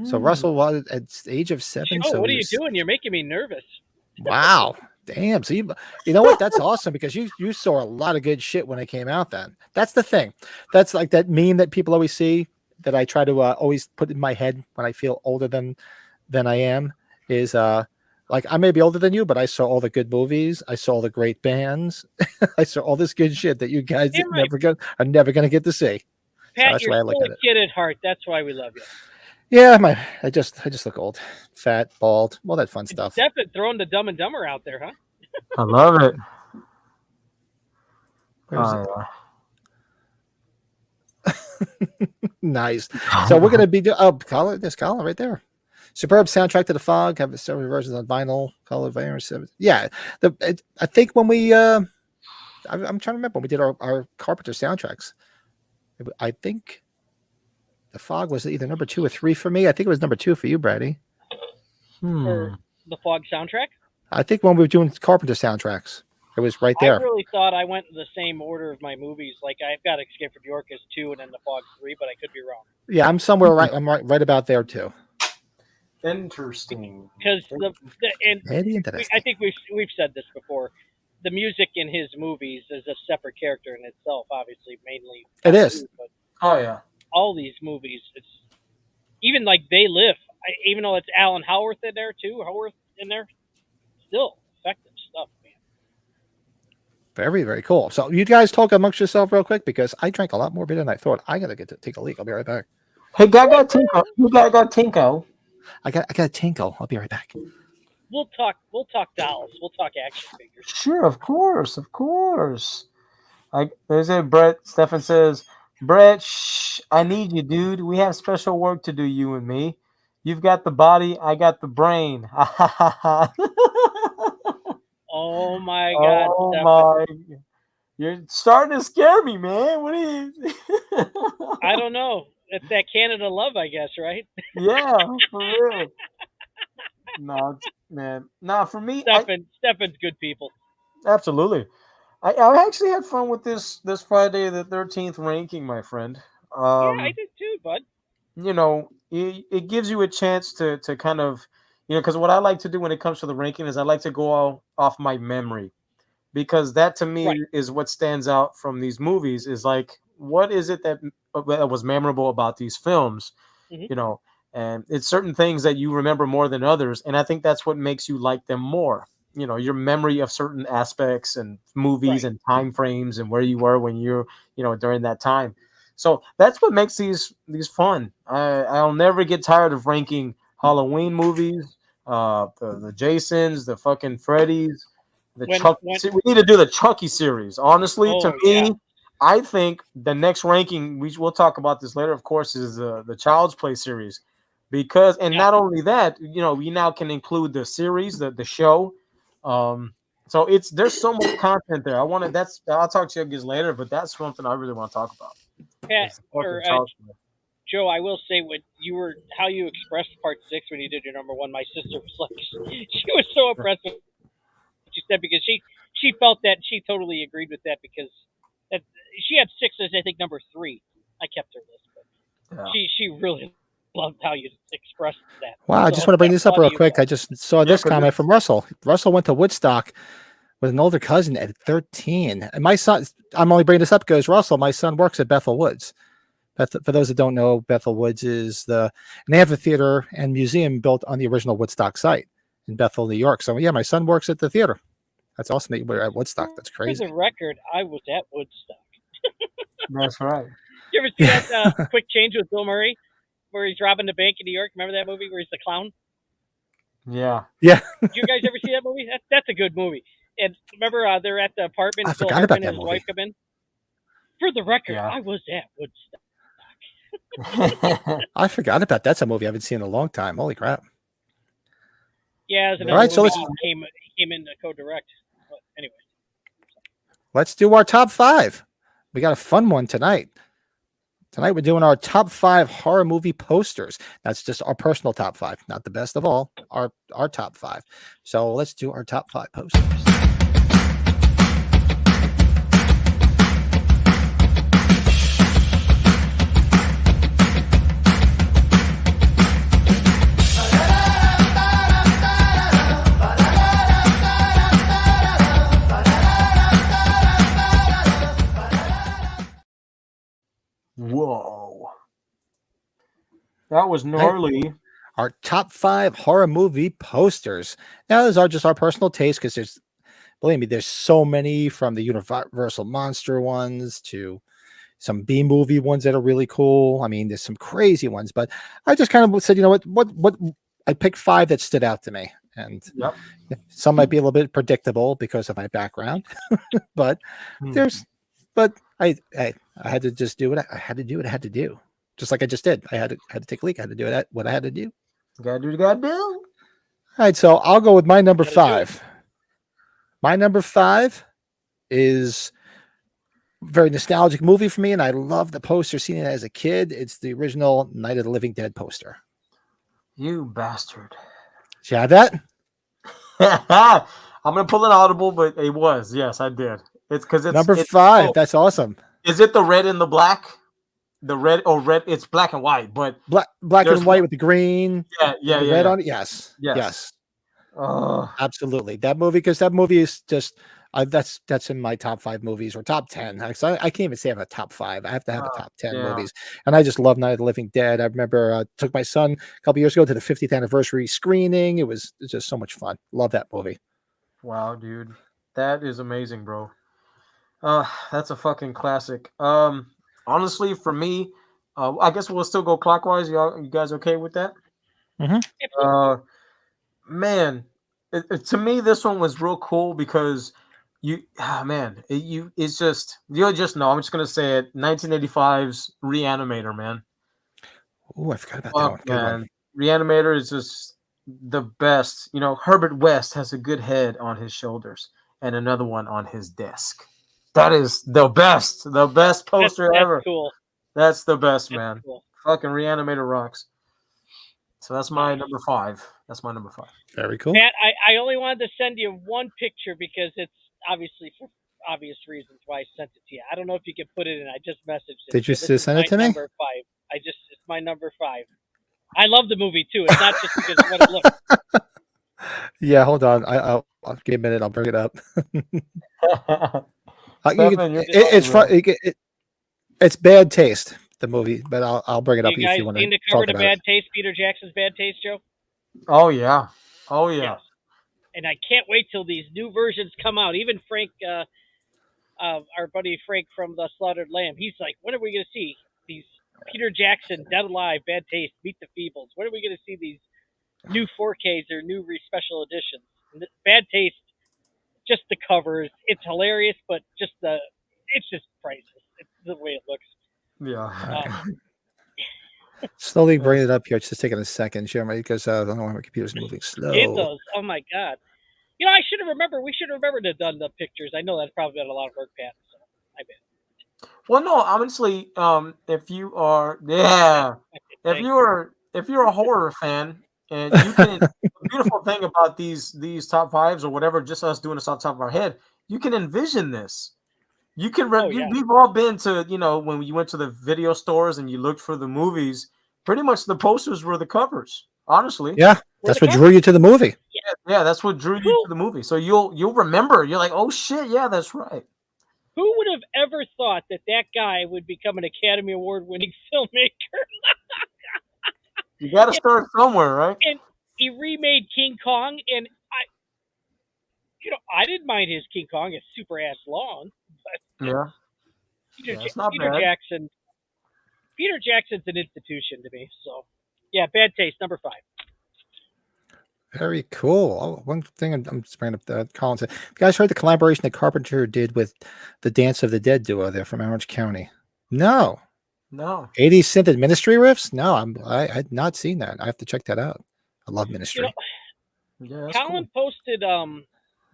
So Russell was at the age of 7. Oh, so what are you he's- doing? You're making me nervous. Wow. Damn. So you know what? That's awesome because you saw a lot of good shit when it came out then. That's the thing. That's like that meme that people always see that I try to always put in my head when I feel older than I am is like I may be older than you, but I saw all the good movies. I saw all the great bands. I saw all this good shit that you guys You're right. are never gonna get to see. Pat, that's the way I you're look still at a it. kid at heart. That's why we love you. Yeah, I just look old, fat, bald, all that fun stuff. Definitely throwing the Dumb and Dumber out there, huh? I love it. Where's Oh, it? Nice. So we're gonna be Colin, there's Colin right there. Superb soundtrack to The Fog. Have several versions on vinyl, color virus. Yeah, I think when we I'm trying to remember when we did our Carpenter soundtracks. I think The Fog was either number 2 or 3 for me. I think it was number 2 for you, Brady. For the Fog soundtrack. I think when we were doing Carpenter soundtracks, it was right there. I really thought I went in the same order of my movies. Like I've got Escape from New York as 2 and then The Fog 3, but I could be wrong. Yeah, I'm somewhere right. I'm right about there too. interesting. Because Very interesting. I think we've said this before. The music in his movies is a separate character in itself. Obviously, mainly It is. but Oh yeah. all these movies, it's even like They Live. Even though it's Alan Howarth in there too, still effective stuff, man. Very, very cool. So you guys talk amongst yourself real quick because I drank a lot more beer than I thought. I gotta get to take a leak. I'll be right back. Hey, Gaga Tinko. You gotta Tinko. I got a tinkle. I'll be right back. We'll talk dolls. We'll talk action figures. Sure, of course. There's a Brett. Stefan says, Brett, shh, I need you, dude. We have special work to do, you and me. You've got the body, I got the brain. Oh my God! Oh Stefan. my! You're starting to scare me, man. What are you? I don't know. It's that Canada love, I guess, right? Yeah, for real. No, man. Nah, for me, Stefan's good people. absolutely. I actually had fun with this Friday the 13th ranking, my friend. Yeah, I did too, bud. You know, it gives you a chance to kind of, because what I like to do when it comes to the ranking is I like to go off my memory, because that to me Right. is what stands out from these movies is like, what is it that was memorable about these films, Mhm. and it's certain things that you remember more than others. And I think that's what makes you like them more. Your memory of certain aspects and movies Right. and time frames and where you were when you're, during that time. So that's what makes these fun. I'll never get tired of ranking Halloween movies, the Jasons, the fucking Freddys, the Chuck. See, we need to do the Chucky series. Honestly, to me, yeah. I think the next ranking we'll talk about this later, of course, is the Child's Play series, because not only that, we now can include the series, the show. So there's so much content there. I'll talk to you guys later, but that's something I really want to talk about. Pat, Fucking or, Child's Play. Joe, I will say how you expressed part 6 when you did your number 1. My sister was like, she was so impressed with what you said, because she felt that, she totally agreed with that, because That she had 6 as I think number 3. I kept her list, but Yeah. she really loved how you expressed that. Wow, I So just want to bring this up real applaud you quick. guys. I just saw Yeah, this 'cause comment from Russell. Russell went to Woodstock with an older cousin at 13. And my son, I'm only bringing this up because Russell, my son works at Bethel Woods. For those that don't know, Bethel Woods is an amphitheater and museum built on the original Woodstock site in Bethel, New York. So yeah, my son works at the theater. That's awesome that you were at Woodstock. That's For crazy. the record, I was at Woodstock. That's right. You ever see that Quick Change with Bill Murray, where he's robbing the bank in New York? Remember that movie where he's the clown? Yeah. Yeah. Did you guys ever see that movie? That's a good movie. And remember, they're at the apartment. I Phil forgot about Hartman that and his movie. wife come in. For the record, Yeah. I was at Woodstock. I forgot about that. That's a movie I haven't seen in a long time. Holy crap. Yeah, as another All right, so movie let's- he came in to co-direct. But anyway, Let's do our top 5. We got a fun one tonight. Tonight we're doing our top 5 horror movie posters. That's just our personal top 5, not the best of all. Our top 5. So let's do our top 5 posters. Whoa. That was gnarly. Our top 5 horror movie posters. Now, those are just our personal taste because believe me, there's so many, from the Universal Monster ones to some B movie ones that are really cool. I mean, there's some crazy ones, but I just kind of said, you know what I picked 5 that stood out to me. And Yep. some might be a little bit predictable because of my background, but I had to just do what I had to do. What I had to do, just like I just did. I had to take a leak. I had to do what I had to do. Gotta do what you gotta do. All right, so I'll go with my number 5. My number 5 is a very nostalgic movie for me, and I love the poster. Seen it as a kid. It's the original Night of the Living Dead poster. You bastard. Did you have that? I'm gonna pull an audible, but it was. Yes, I did. It's because it's number 5. That's awesome. Is it the red and the black? The red red. It's black and white, but Black there's and white one- with the green. yeah, the red on it. Yes. Absolutely. That movie, because that movie is just that's in my top 5 movies, or top 10. I can't even say I have a top 5. I have to have a top 10 movies. And I just love Night of the Living Dead. I remember took my son a couple years ago to the 50th anniversary screening. It's just so much fun. Love that movie. Wow, dude. That is amazing, bro. That's a fucking classic. Honestly, for me, I guess we'll still go clockwise. You guys okay with that? Mm-hmm. Man, to me, this one was real cool because it's just, you'll just know. I'm just gonna say it. 1985's Reanimator, man. Oh, I forgot about that one. Good one. Reanimator is just the best. You know, Herbert West has a good head on his shoulders and another one on his desk. That is the best poster that's ever. cool. That's the best, That's man. cool. Fucking Reanimator rocks. So that's my number 5. That's my number 5. Very cool. Matt, I only wanted to send you one picture because it's obviously for obvious reasons why I sent it to you. I don't know if you can put it in. I just messaged it. Did you This is send it my to me? Number 5. It's my number 5. I love the movie too. It's not just because of what it looks. Yeah, hold on. I'll give a minute. I'll bring it up. It's bad taste, the movie, but I'll bring it up You if guys you want seen to the cover talk to about Bad it. Taste, Peter Jackson's Bad Taste, Joe? Oh yeah. Yes. And I can't wait till these new versions come out. Even Frank, our buddy Frank from the Slaughtered Lamb, he's like, when are we going to see these Peter Jackson, Dead Alive, Bad Taste, Meet the Feebles? When are we going to see these new 4Ks or new special editions? And Bad Taste, just the covers, it's hilarious, but it's just priceless. It's the way it looks. Yeah. Slowly bring it up here. It's just taking a second, Jeremy, because I don't know why my computer's moving slow. It does. Oh my God. You know, we should have remembered to have done the pictures. I know that's probably been a lot of work, Pat. So I bet. Well, no, honestly, if you're a horror fan, and you can, the beautiful thing about these top 5s or whatever, just us doing this off the top of our head, you can envision this. You can. Oh, yeah. We've all been to, when you went to the video stores and you looked for the movies. Pretty much the posters were the covers. Honestly, Yeah, that's what drew you to the movie. yeah, that's what drew you to the movie. So you'll remember. You're like, oh shit, yeah, that's right. Who would have ever thought that guy would become an Academy Award-winning filmmaker? You got to start somewhere, right? And he remade King Kong, and I didn't mind his King Kong. It's super ass long, but Yeah, it's not bad. Peter Jackson's an institution to me. So, yeah, bad taste. Number 5. Very cool. Oh, one thing I'm just bringing up that Colin said. You guys heard the collaboration that Carpenter did with the Dance of the Dead duo there from Orange County? No. 80s synth and Ministry riffs? No, I had not seen that. I have to check that out. I love Ministry. Colin posted.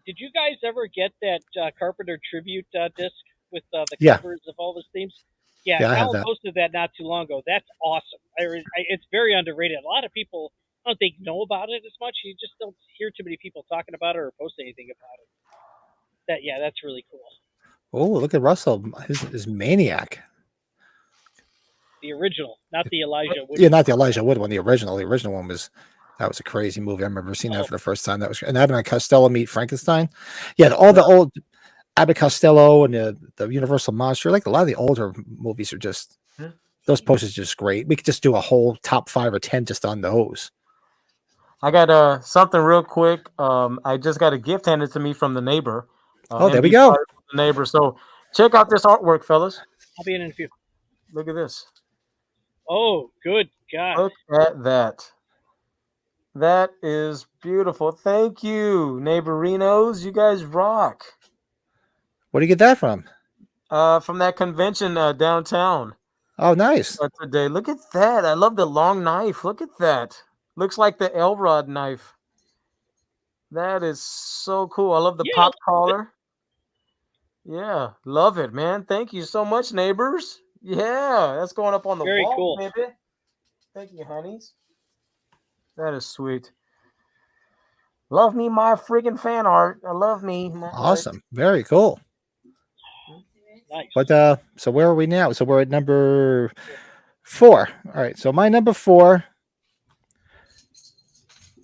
Did you guys ever get that Carpenter tribute disc with the covers of all his themes? Yeah, Colin posted that not too long ago. That's awesome. It's very underrated. A lot of people, I don't think, know about it as much. You just don't hear too many people talking about it or post anything about it. That's really cool. Oh, look at Russell. His Maniac. The original, not the Elijah Wood. Yeah, not the Elijah Wood one. The original. The original one was a crazy movie. I remember seeing that for the first time. That was and Abbott and Costello meet Frankenstein. Yeah, all the old Abbott Costello and the Universal Monster. Like a lot of the older movies are just those posters are just great. We could just do a whole top 5 or 10 just on those. I got something real quick. I just got a gift handed to me from the neighbor. There we go. The neighbor. So check out this artwork, fellas. I'll be in a few. Look at this. Oh, good God. Look at that. That is beautiful. Thank you, neighborinos. You guys rock. Where do you get that from? From that convention downtown. Oh, nice. Today. Look at that. I love the long knife. Look at that. Looks like the Elrod knife. That is so cool. I love the pop collar. Yeah, love it, man. Thank you so much, neighbors. Yeah, that's going up on the wall, cool. baby. Thank you, honeys. That is sweet. Love me my friggin' fan art. I love me. Awesome. Very cool. Nice. But so where are we now? So we're at number 4. All right. So my number 4.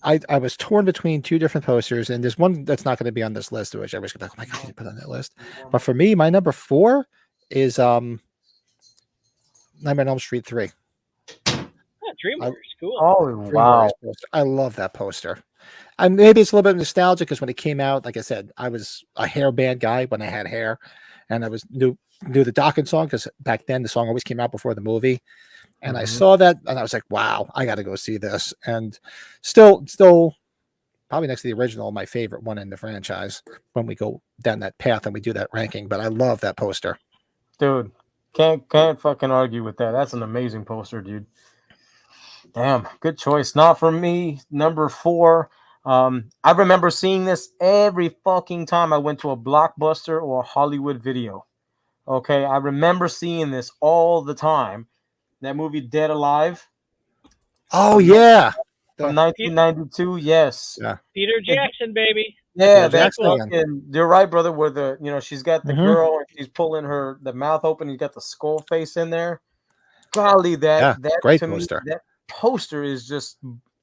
I was torn between 2 different posters, and there's one that's not going to be on this list, which I was like, oh my God, you put on that list. But for me, my number 4 is Nightmare on Elm Street 3. DreamWorks, cool. Oh, wow. I love that poster. And maybe it's a little bit nostalgic because when it came out, like I said, I was a hair band guy when I had hair, and I knew the Dawkins song because back then the song always came out before the movie. And I saw that, and I was like, wow, I got to go see this. And still probably next to the original, my favorite one in the franchise when we go down that path and we do that ranking. But I love that poster. Dude, can't fucking argue with that. That's an amazing poster, dude. Damn, good choice. Not for me. Number 4. I remember seeing this every fucking time I went to a Blockbuster or a Hollywood video. Okay, I remember seeing this all the time. That movie Dead Alive. Oh, yeah. From 1992, yes. Yeah. Peter Jackson, baby. Yeah, that's fucking, you're right, brother, where she's got the girl and she's pulling the mouth open, you got the skull face in there. Golly, that great to poster. Me, that poster is just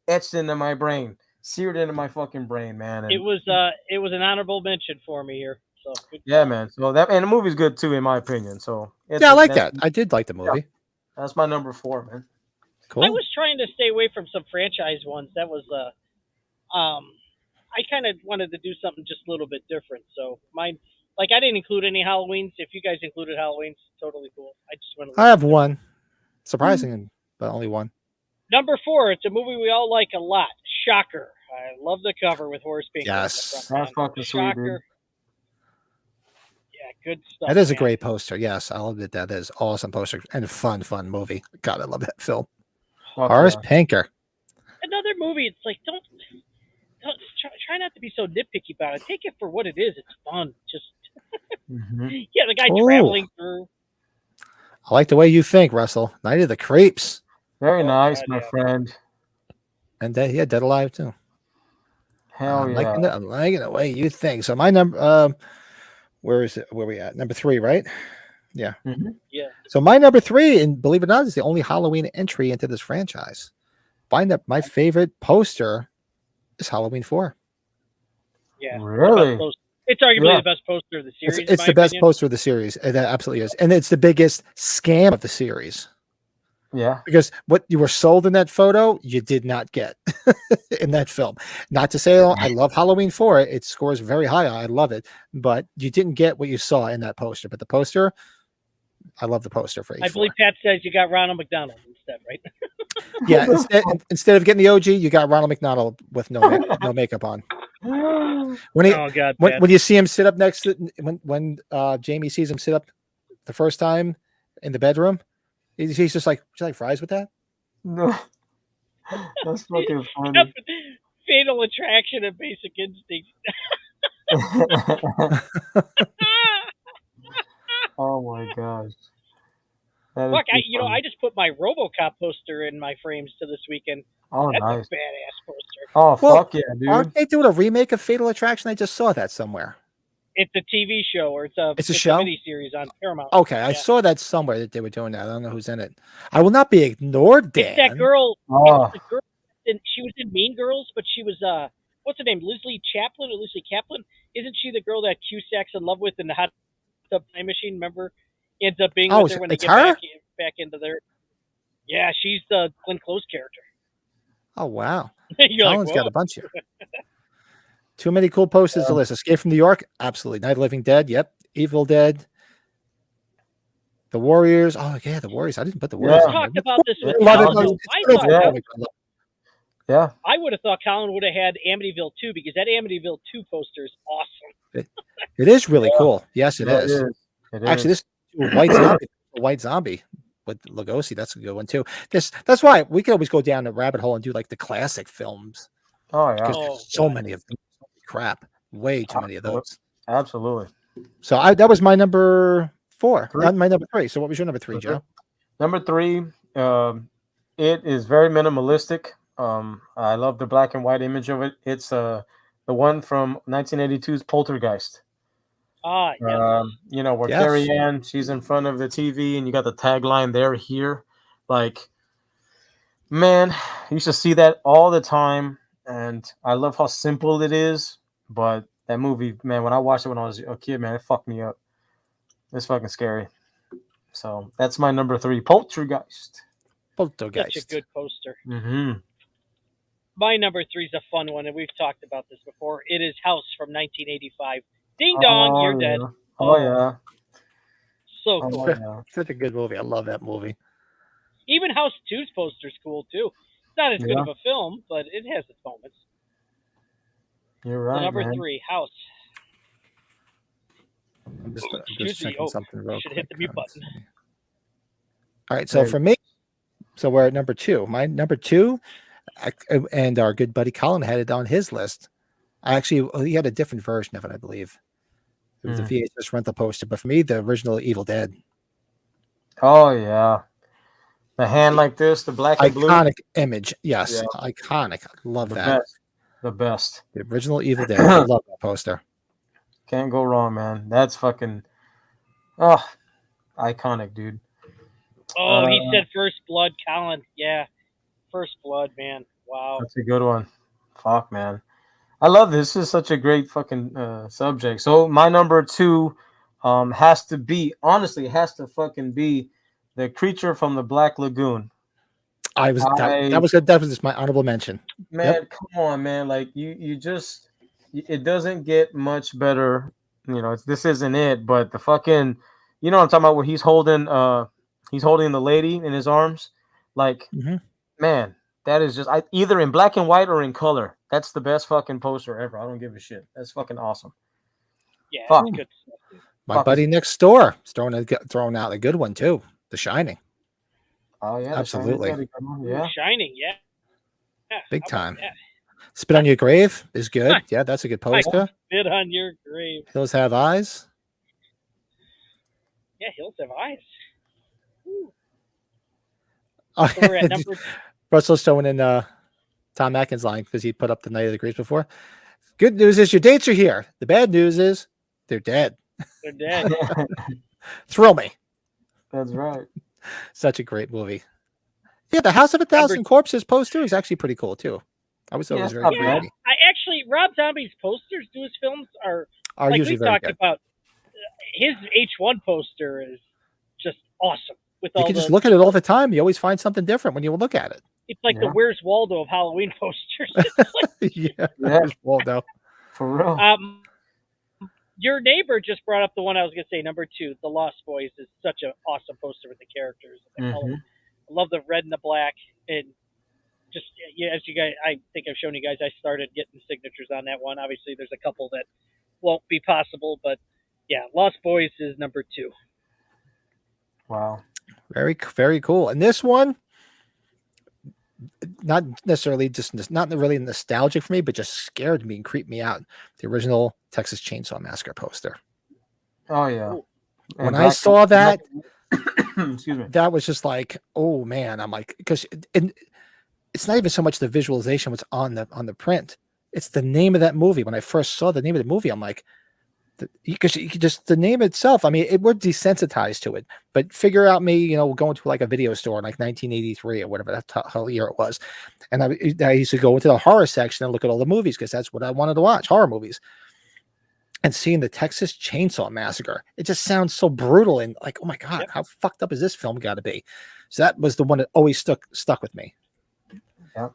etched into my brain, seared into my fucking brain, man. And it was an honorable mention for me here. So yeah, man. So and the movie's good too, in my opinion. So I like that. I did like the movie. Yeah, that's my number 4, man. Cool. I was trying to stay away from some franchise ones. That was I kind of wanted to do something just a little bit different. So mine, like I didn't include any Halloweens. If you guys included Halloweens, totally cool. I just went. I have one, surprising, but only one. Number 4. It's a movie we all like a lot. Shocker. I love the cover with Horace Pinker. Yes, that's fucking sweet, dude. Yeah, good stuff. That is a great poster. Yes, I'll admit that is awesome poster and fun movie. God, I love that film. Horace Pinker. Another movie. It's like don't try not to be so nitpicky about it. Take it for what it is. It's fun. Just yeah, the guy traveling through. I like the way you think, Russell. Night of the Creeps. Very nice, my friend. And Dead Alive too. Hell yeah. I'm liking the way you think. So my number Where is it? Where we at? Number 3, right? Yeah. Yeah. So my number 3, and believe it or not, is the only Halloween entry into this franchise. My favorite poster is Halloween 4. Yeah. Really? It's arguably Yeah. the best poster of the series. It's in the my best opinion. poster of the series. It absolutely is. And it's the biggest scam of the series. Yeah. Because what you were sold in that photo, you did not get in that film. Not to say I love Halloween 4. It scores very high. I love it. But you didn't get what you saw in that poster. But the poster, I love the poster for H4. I believe Pat says you got Ronald McDonald instead, right? Yeah, instead of getting the OG, you got Ronald McDonald with no makeup on. Oh God, when you see him sit up next to when Jamie sees him sit up the first time in the bedroom, he's just like, "Would you like fries with that?" No. That's fucking funny. Fatal Attraction and Basic Instinct. Oh my gosh. That is Fuck, too I funny. just put my RoboCop poster in my frames to this weekend. Oh, That's nice. a badass poster. Oh, Well, fuck yeah, dude. Aren't they doing a remake of Fatal Attraction? I just saw that somewhere. It's a TV show, or it's a show? miniseries on Paramount. Okay, I Yeah. saw that somewhere that they were doing that. I don't know who's in it. I will not be ignored, Dan. It's that girl. Oh. It's the girl. She was in Mean Girls, but she was what's her name? Lucy Chaplin or Lucy Kaplan? Isn't she the girl that Cusack's in love with in the Hot Tub Time Machine? Remember, ends up being with her when they get back into their. Yeah, she's the Glenn Close character. Oh wow, You're Colin's like, got a bunch here. Too many cool posters to list. Escape from New York, absolutely. Night of the Living Dead, yep. Evil Dead. The Warriors. Oh yeah, the Warriors. I didn't put the Warriors. Yeah. We on talked there. about this with Love it. Colin. Yeah. I would have thought Colin would have had Amityville 2 because that Amityville 2 poster is awesome. It is really cool. Yes, it Yeah, is. It Actually, is. this White Zombie with Lugosi. That's a good one too. That's why we could always go down the rabbit hole and do like the classic films. Oh, yeah. Because Oh, there's so God. many of them. Crap. Way too many of those. Absolutely. So that was my number 4. Three. My number 3. So what was your number 3, Joe? Number 3, it is very minimalistic. I love the black and white image of it. It's the one from 1982's Poltergeist. Ah, yeah. Where Yes. Carrie Ann, she's in front of the TV, and you got the tagline there, here. Like, man, you should see that all the time. And I love how simple it is. But that movie, man, when I watched it when I was a kid, man, it fucked me up. It's fucking scary. So that's my number 3, Poltergeist. Poltergeist. Such a good poster. Mm-hmm. My number 3 is a fun one, and we've talked about this before. It is House from 1985. Ding dong, you're dead. Oh, yeah. So cool. Oh, yeah. Such a good movie. I love that movie. Even House 2's poster's cool, too. It's not as good Yeah. of a film, but it has its moments. You're So right, number man. 3, House. I'm just Excuse me. checking Oh, something real should hit the quick. mute button. All right. So Right. for me, so we're at number 2. My number 2, and our good buddy Colin had it on his list. He had a different version of it, I believe. It was a VHS rental poster, but for me, the original Evil Dead. Oh, yeah. The hand like this, the black and blue. Iconic image. Yes. Yeah. Iconic. I love The that. best. The best. The original Evil Dead. I love that poster. Can't go wrong, man. That's fucking iconic, dude. Oh, he said First Blood, Colin. Yeah. First Blood, man. Wow. That's a good one. Fuck, man. I love this. This is such a great fucking subject. So my number 2 has to fucking be The Creature from the Black Lagoon. That was just my honorable mention. Man, come on, man. Like you just, it doesn't get much better. This isn't it, but the fucking, what I'm talking about, where he's holding the lady in his arms. Like, man, that is just either in black and white or in color. That's the best fucking poster ever. I don't give a shit. That's fucking awesome. Yeah, Fuck. it's good stuff. My buddy next door is throwing out a good one too. The Shining. Oh yeah, Absolutely. Yeah. Shining, yeah. Big How about time. that? Spit on Your Grave is good. Yeah, that's a good poster. Spit on your grave. Hills Have Eyes. Yeah, Hills Have Eyes. Ooh. Oh, So we're at number. Russell's showing in Tom Atkins' line because he put up the Night of the Grease before. Good news is your dates are here. The bad news is they're dead. They're dead. Thrill me. That's right. Such a great movie. Yeah, the House of a Thousand Corpses poster is actually pretty cool too. I was always it's very not Yeah, bad. I actually Rob Zombie's posters to his films are Are like usually we very talked good. about. His H1 poster is just awesome with You all can the. just look at it all the time. You always find something different when you look at it. It's like the Yeah. Where's Waldo of Halloween posters. Yeah, Yeah. there's Waldo. For real. Your neighbor just brought up the one I was gonna say, number 2, The Lost Boys is such an awesome poster with the characters and the colors. I love the red and the black, and just yeah, as you guys, I think I've shown you guys. I started getting signatures on that one. Obviously, there's a couple that won't be possible, but yeah, Lost Boys is number 2. Wow. Very, very cool. And this one, not necessarily just not really nostalgic for me, but just scared me and creeped me out. The original Texas Chainsaw Massacre poster. Oh yeah. When I saw that, excuse me. that was just like, oh man, I'm like, because it's not even so much the visualization what's on the print. It's the name of that movie. When I first saw the name of the movie, I'm like, because you could just the name itself. I mean, we're desensitized to it, but figure out me, going to like a video store in like 1983 or whatever that hell year it was, and I used to go into the horror section and look at all the movies because that's what I wanted to watch, horror movies. And seeing the Texas Chainsaw Massacre, it just sounds so brutal and like, oh my god, how fucked up is this film got to be? So that was the one that always stuck with me. Yeah.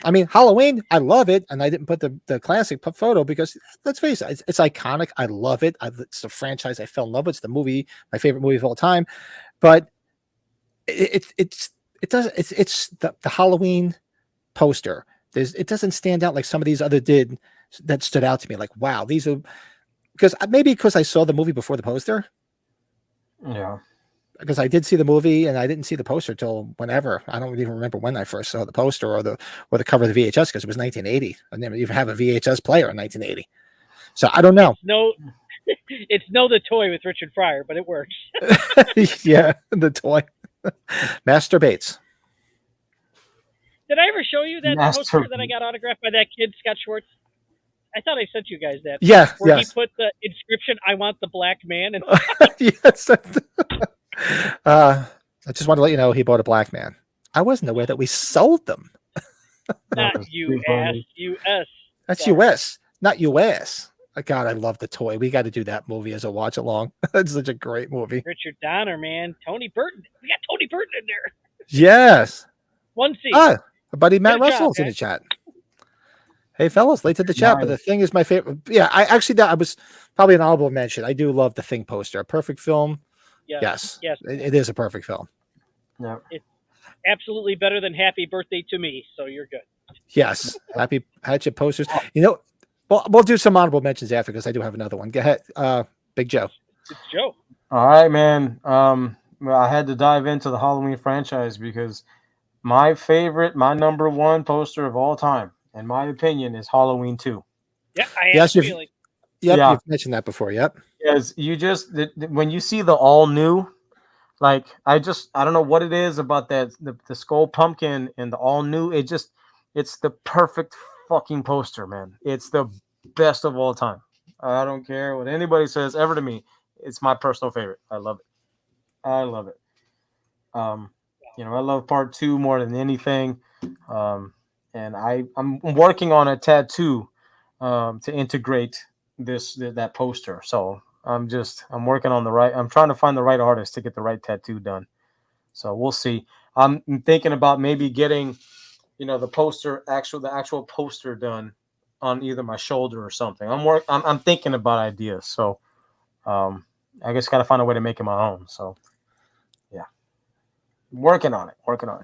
I mean, Halloween, I love it, and I didn't put the classic photo because let's face it, it's iconic. I love it. It's the franchise I fell in love with. It's the movie, my favorite movie of all time. But it's the Halloween poster. It doesn't stand out like some of these other did that stood out to me. Like, wow, these are because I saw the movie before the poster. Yeah. Because I did see the movie and I didn't see the poster till whenever. I don't even remember when I first saw the poster or the cover of the VHS because it was 1980. I didn't even have a VHS player in 1980. So I don't know. It's no the toy with Richard Pryor, but it works. Yeah, the toy. Masturbates. Did I ever show you that poster that I got autographed by that kid, Scott Schwartz? I thought I sent you guys that. Yeah, where yes. he put the inscription, "I want the black man." And yes. I just want to let you know he bought a black man. I wasn't aware that we sold them. Not U.S. U.S. That's U.S., not U.S. God, I love the toy. We got to do that movie as a watch along. It's such a great movie. Richard Donner, man. Tony Burton. We got Tony Burton in there. Yes. One scene. Our buddy Matt Good job, Russell's in man. the chat. Hey, fellas, late to the chat, but the Thing is my favorite. Yeah, I was probably an honorable mention. I do love the Thing poster. A perfect film. Yes. It is a perfect film. Yeah. It's absolutely better than Happy Birthday to Me, so you're good. Yes. Happy Hatchet posters. We'll do some honorable mentions after because I do have another one. Go ahead, Big Joe. It's Joe. All right, man. I had to dive into the Halloween franchise because my number one poster of all time, in my opinion, is Halloween 2. Yeah, I have a feeling. Yep, you've mentioned that before. Yep. Yes, when you see the all new, like I don't know what it is about that the skull pumpkin and the all new. It's the perfect fucking poster, man. It's the best of all time. I don't care what anybody says ever to me. It's my personal favorite. I love it. I love it. I love part 2 more than anything. And I'm working on a tattoo to integrate that poster. So I'm working on I'm trying to find the right artist to get the right tattoo done. So we'll see. I'm thinking about maybe getting, the actual poster done on either my shoulder or something. I'm thinking about ideas. So I guess got to find a way to make it my own. So yeah, working on it.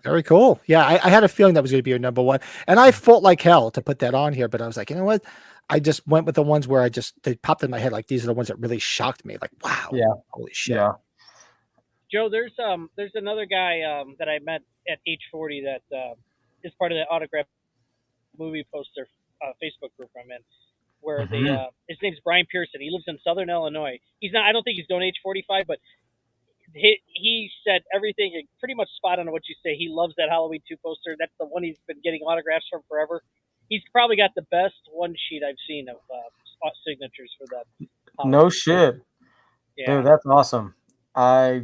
Very cool. Yeah, I had a feeling that was going to be your number one, and I fought like hell to put that on here, but I was like, you know what? I just went with the ones where they popped in my head. Like these are the ones that really shocked me. Like, wow, yeah, holy shit. Yeah. Joe, there's another guy that I met at H40 that is part of the autograph movie poster Facebook group I'm in, where his name's Brian Pearson. He lives in Southern Illinois. He's not. I don't think he's going to H45, but he said everything pretty much spot on what you say. He loves that Halloween 2 poster. That's the one he's been getting autographs from forever. He's probably got the best one sheet I've seen of signatures for that. No shit. Yeah. Dude, that's awesome. I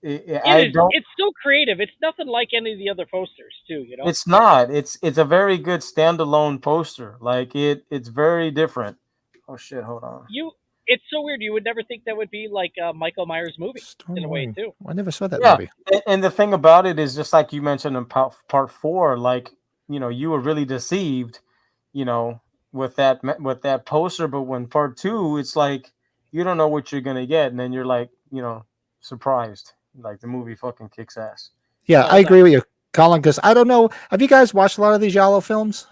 don't. It's so creative. It's nothing like any of the other posters, too. You know. It's not. It's a very good standalone poster. Like it's very different. Oh shit! Hold on. It's so weird. You would never think that would be like a Michael Myers movie in a way, Stormwarning. too. I never saw that Yeah, movie. and the thing about it is just like you mentioned in part 4, like you were really deceived, with that poster. But when part 2, it's like you don't know what you're gonna get, and then you're like, surprised. Like the movie fucking kicks ass. Yeah, Well I agree done. with you, Colin. Because I don't know. Have you guys watched a lot of these Giallo films?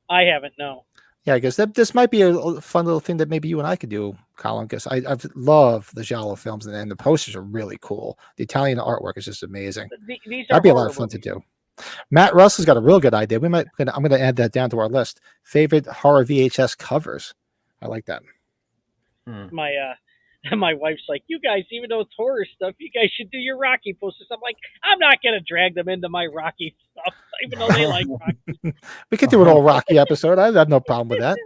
I haven't, no. Yeah, I guess this might be a fun little thing that maybe you and I could do, Colin. Because I love the Giallo films, and the posters are really cool. The Italian artwork is just amazing. These are That'd be a lot horror of fun movies. to do. Matt Russell's got a real good idea. I'm going to add that down to our list. Favorite horror VHS covers. I like that. My wife's like, you guys, even though it's horror stuff, you guys should do your Rocky posters. I'm like, I'm not gonna drag them into my Rocky stuff, even though they like Rocky. We could do an old Rocky episode. I have no problem with that.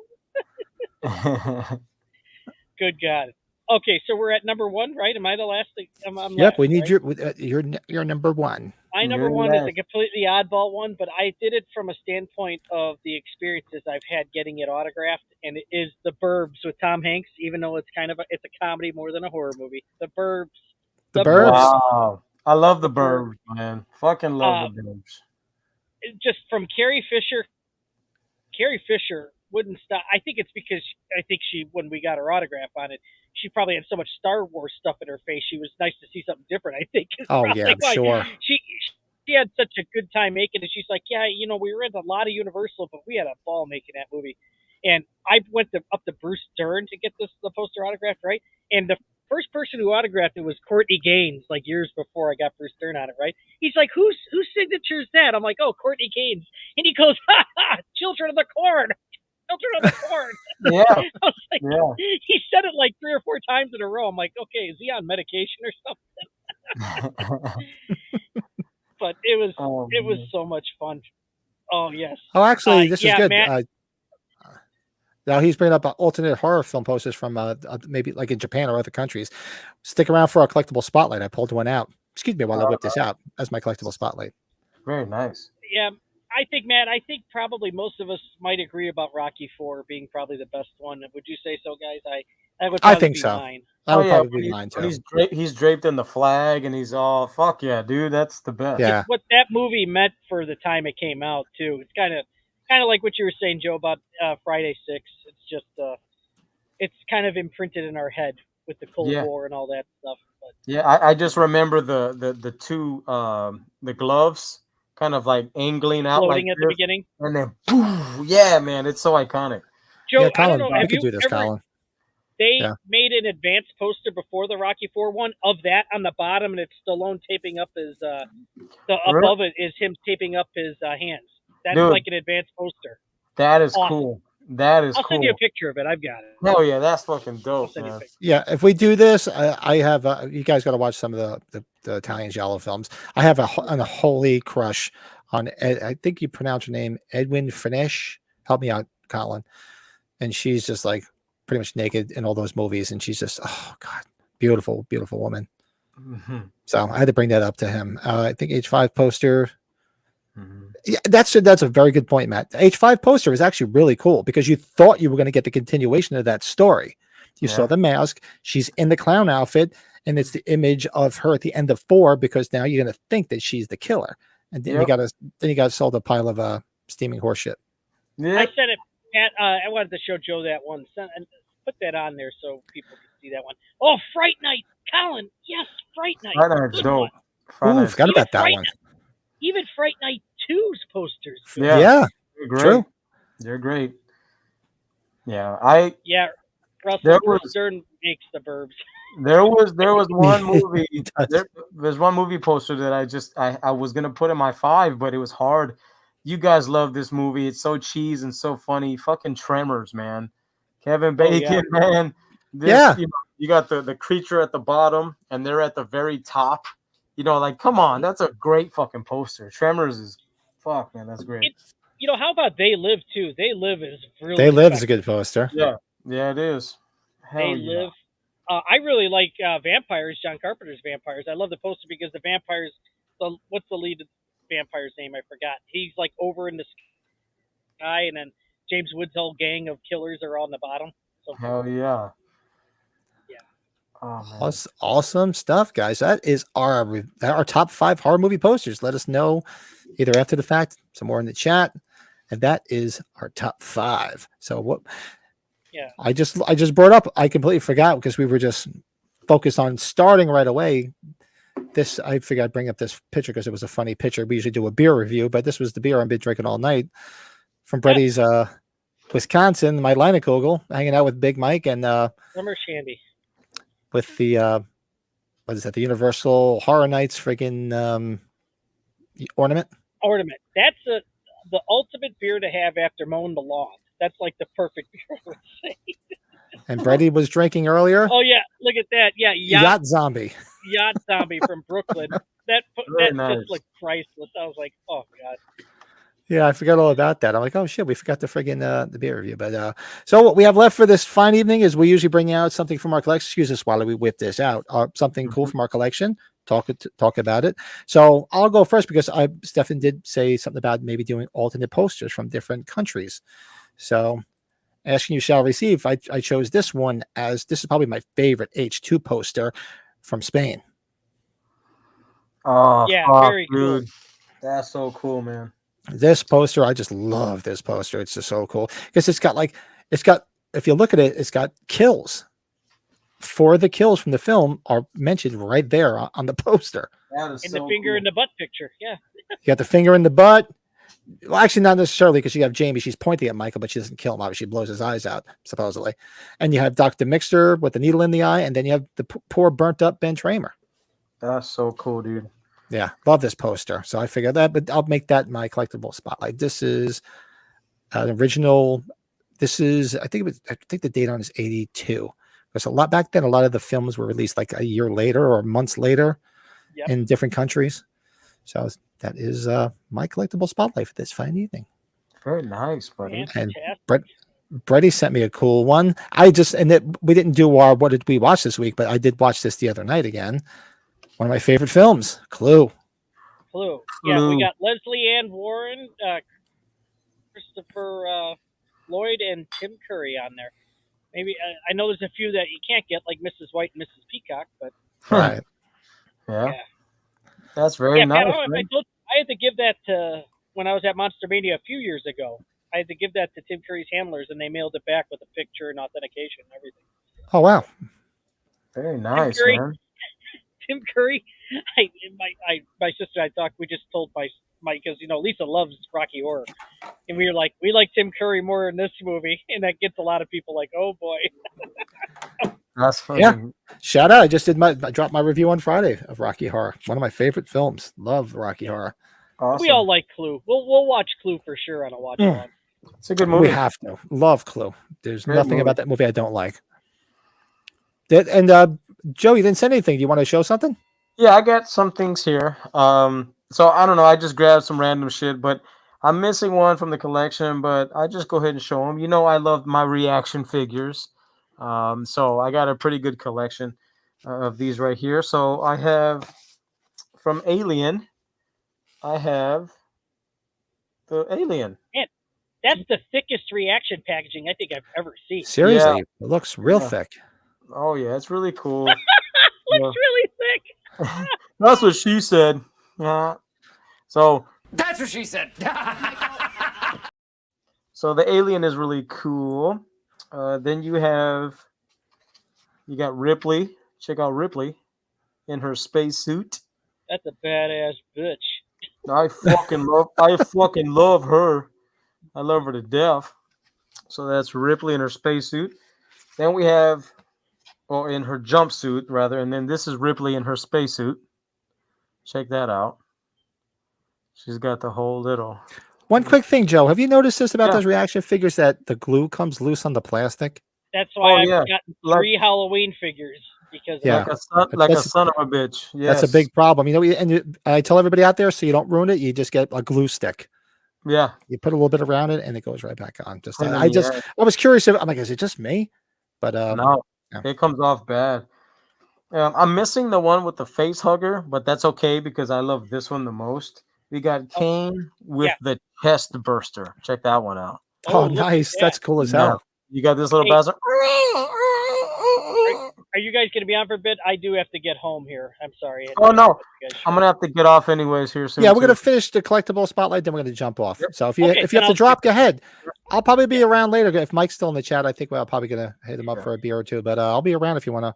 Good God. Okay, so we're at number 1, right? Am I the last? I'm Yep, last, we need right? your number 1. My number 1 is a completely oddball one, but I did it from a standpoint of the experiences I've had getting it autographed, and it is The Burbs with Tom Hanks, even though it's it's a comedy more than a horror movie. The Burbs. The Burbs. Wow. I love the Burbs, man. Fucking love the Burbs. Just from Carrie Fisher. Carrie Fisher wouldn't stop. I think it's because she, when we got her autograph on it, she probably had so much Star Wars stuff in her face. She was nice to see something different. I think. Oh yeah, I'm sure. She had such a good time making it. She's like, yeah, we were into a lot of Universal, but we had a ball making that movie. And I went up to Bruce Dern to get the poster autographed, right? And the first person who autographed it was Courtney Gaines, like years before I got Bruce Dern on it, right? He's like, whose signature is that? I'm like, oh, Courtney Gaines. And he goes, ha ha, Children of the Corn. Children of the Corn. Yeah. I was like, he said it like 3 or 4 times in a row. I'm like, okay, is he on medication or something? But it was so much fun. Oh yes. Oh, actually, this is good. Matt, now he's bringing up alternate horror film posters from maybe like in Japan or other countries. Stick around for our collectible spotlight. I pulled one out. Excuse me while I whip this out as my collectible spotlight. Very nice. Yeah, I think, Matt, probably most of us might agree about Rocky 4 being probably the best one. Would you say so, guys? I think so. Mine. That would probably be mine too. He's draped in the flag, and he's all, fuck yeah, dude, that's the best. Yeah. It's what that movie meant for the time it came out too. It's kind of like what you were saying, Joe, about Friday 6. It's just it's kind of imprinted in our head with the Cold War and all that stuff. But, yeah, I just remember the two the gloves kind of like angling out floating like at the beginning, and then boom, yeah, man, it's so iconic. Joe, yeah, Colin, I don't know. you could do this, Colin. They made an advanced poster before the Rocky 4 one of that on the bottom, and it's Stallone taping up his above it is him taping up his hands. That's like an advanced poster. That is cool. That is cool. I'll send you a picture of it. I've got it. Oh yeah, that's fucking dope, man. Yeah, if we do this, I have you guys got to watch some of the Italian Giallo films. I have a holy crush on I think you pronounce her name Edwin Finch. Help me out, Colin. And she's just like pretty much naked in all those movies, and she's just, oh god, beautiful, beautiful woman. Mm-hmm. So I had to bring that up to him. I think H5 poster. Yeah, that's a very good point, Matt. The H5 poster is actually really cool because you thought you were going to get the continuation of that story. You saw the mask, she's in the clown outfit, and it's the image of her at the end of 4 because now you're going to think that she's the killer, and then you got sold a pile of steaming horse shit. Yeah. I said it, Pat. I wanted to show Joe that one. And put that on there so people can see that one. Oh, Fright Night, Colin. Yes, Fright Night. Fright Night's dope. Ooh, forgot about that one. Even Fright Night 2's posters. Yeah. They're great. True. They're great. Yeah, Russell Stern makes the Burbs. There was one movie. There's one movie poster that I was gonna put in my 5, but it was hard. You guys love this movie. It's so cheese and so funny. Fucking Tremors, man. Kevin Bacon, man. You got the creature at the bottom, and they're at the very top. Like, come on, that's a great fucking poster. Tremors is, fuck, man, that's great. How about They Live too? They Live is really. They Live is a good poster. Yeah, it is. They Live. I really like vampires. John Carpenter's vampires. I love the poster because the vampires. What's the lead vampire's name? I forgot. He's like over in the sky, and then James Woods' whole gang of killers are on the bottom. So Hell yeah. Yeah. Oh man. Awesome stuff, guys. That is our top 5 horror movie posters. Let us know either after the fact, some more in the chat, and that is our top 5. So what? Yeah. I just brought up. I completely forgot because we were just focused on starting right away. This I figured I'd bring up this picture because it was a funny picture. We usually do a beer review, but this was the beer I've been drinking all night from Brady's Wisconsin, my Leinekugel, hanging out with Big Mike and Summer Shandy. with the what is that? The Universal Horror Nights friggin' ornament. Ornament. That's the ultimate beer to have after mowing the lawn. That's like the perfect beer, I would say. And Brady was drinking earlier. Oh yeah, look at that. Yeah, Yacht Zombie. Yacht Zombie from Brooklyn. That nice. just looked priceless. I was like, oh god. Yeah, I forgot all about that. I'm like, oh shit, we forgot the friggin' the beer review. But so what we have left for this fine evening is we usually bring out something from our collection. Excuse us while we whip this out. Something cool from our collection. Talk about it. So I'll go first because Stefan did say something about maybe doing alternate posters from different countries. So asking you shall receive. I chose this one as this is probably my favorite H2 poster from Spain. Oh Yeah, fuck, very cool. dude. That's so cool, man. This poster, I just love this poster. It's just so cool because it's got if you look at it, it's got kills. 4 of the kills from the film are mentioned right there on the poster. That is And so the finger cool. in the butt picture. Yeah. You got the finger in the butt. Well, actually, not necessarily because you have Jamie. She's pointing at Michael, but she doesn't kill him. Obviously, she blows his eyes out, supposedly. And you have Dr. Mixter with the needle in the eye. And then you have the poor burnt up Ben Tramer. That's so cool, dude. Yeah, love this poster. So I figured that, but I'll make that my collectible spotlight. This is an original. This is, I think the date on is 82. Because a lot back then, a lot of the films were released like a year later or months later in different countries. So that is my collectible spotlight for this fine evening. Very nice, buddy. And Brady sent me a cool one. We didn't do our what did we watch this week, but I did watch this the other night again. One of my favorite films, Clue. Clue. Yeah, we got Leslie Ann Warren, Christopher Lloyd, and Tim Curry on there. Maybe I know there's a few that you can't get, like Mrs. White and Mrs. Peacock, but Right. Yeah. That's very nice. I had to give that to when I was at Monster Mania a few years ago. I had to give that to Tim Curry's Handlers, and they mailed it back with a picture and authentication and everything. Oh wow. Very nice, man. Tim Curry, my sister and I we just told my because Lisa loves Rocky Horror, and we were like, we like Tim Curry more in this movie, and that gets a lot of people like, oh boy. That's funny. Yeah. Shout out! I dropped my review on Friday of Rocky Horror. One of my favorite films. Love Rocky Horror. Awesome. We all like Clue. We'll watch Clue for sure on a watch along. It's a good movie. We have to love Clue. There's nothing about that movie I don't like. And Joe, you didn't say anything. Do you want to show something? Yeah, I got some things here. So I don't know. I just grabbed some random shit, but I'm missing one from the collection. But I just go ahead and show them. I love my reaction figures. So I got a pretty good collection of these right here. So I have from Alien. I have the Alien. Man, that's the thickest reaction packaging I think I've ever seen. Seriously, it looks real thick. Oh yeah, it's really cool. Looks really thick. That's what she said. So that's what she said. So the Alien is really cool. Then you got Ripley. Check out Ripley in her spacesuit. That's a badass bitch. I fucking love her. I love her to death. So that's Ripley in her spacesuit. Then we have, or in her jumpsuit rather, and then this is Ripley in her spacesuit. Check that out. She's got the whole little. One quick thing, Joe. Have you noticed this about those reaction figures that the glue comes loose on the plastic? That's why I've gotten 3 Halloween figures because like a son of a bitch. Yes. That's a big problem. I tell everybody out there, so you don't ruin it. You just get a glue stick. Yeah. You put a little bit around it, and it goes right back on. I was curious. I'm like, is it just me? But no, Yeah. It comes off bad. I'm missing the one with the face hugger, but that's okay because I love this one the most. We got Kane with the chest burster. Check that one out. Oh, look at nice. that. That's cool as Yeah. hell. You got this little Hey. bastard. Are you guys going to be on for a bit? I do have to get home here. I'm sorry. Oh no, You guys I'm gonna have to get off anyways here soon. Yeah, we're too. gonna finish the collectible spotlight, then we're gonna jump off. Yep. So if you Okay, if you then have to I'll drop, skip go ahead. I'll probably be around later. If Mike's still in the chat, I think we're probably gonna hit him up for a beer or two. But I'll be around if you wanna.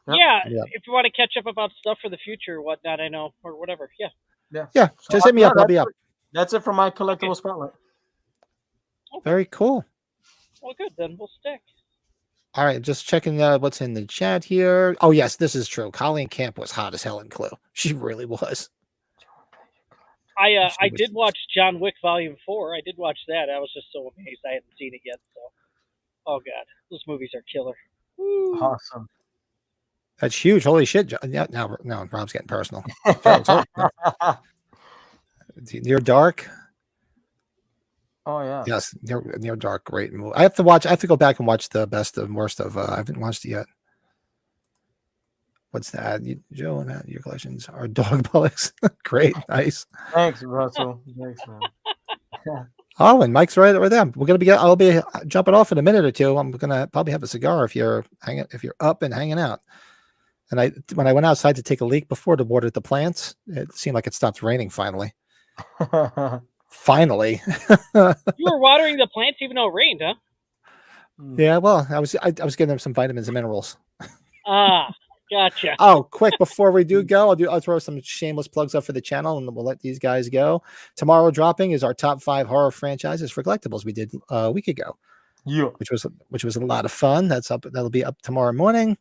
Yep. Yeah, Yeah. if you want to catch up about stuff for the future or whatnot, I know, or whatever. Yeah. Yeah, just hit me up. I'll be up. That's it for my collectible spotlight. Very cool. Well, good. Then we'll stick. All right, just checking what's in the chat here. Oh yes, this is true. Colleen Camp was hot as hell in Clue. She really was. I did watch John Wick Volume 4. I did watch that. I was just so amazed I hadn't seen it yet. So, oh god, those movies are killer. Woo. Awesome. That's huge. Holy shit. Yeah, now Rob's getting personal. Near Dark. Oh yeah. Yes, Near Dark. Great movie. I have to go back and watch the best and worst of. I haven't watched it yet. What's that? Joe and Matt, your collections are dog bullocks. Great, nice. Thanks, Russell. Thanks, man. Oh, and Mike's right there. I'll be jumping off in a minute or two. I'm gonna probably have a cigar if you're up and hanging out. And when I went outside to take a leak before to water the plants, it seemed like it stopped raining finally. Finally. You were watering the plants even though it rained, huh? Yeah, well, I was getting them some vitamins and minerals. Ah, gotcha. Oh, quick before we do go, I'll throw some shameless plugs up for the channel, and we'll let these guys go. Tomorrow dropping is our top 5 horror franchises for collectibles we did a week ago. Yeah, which was a lot of fun. That'll be up tomorrow morning,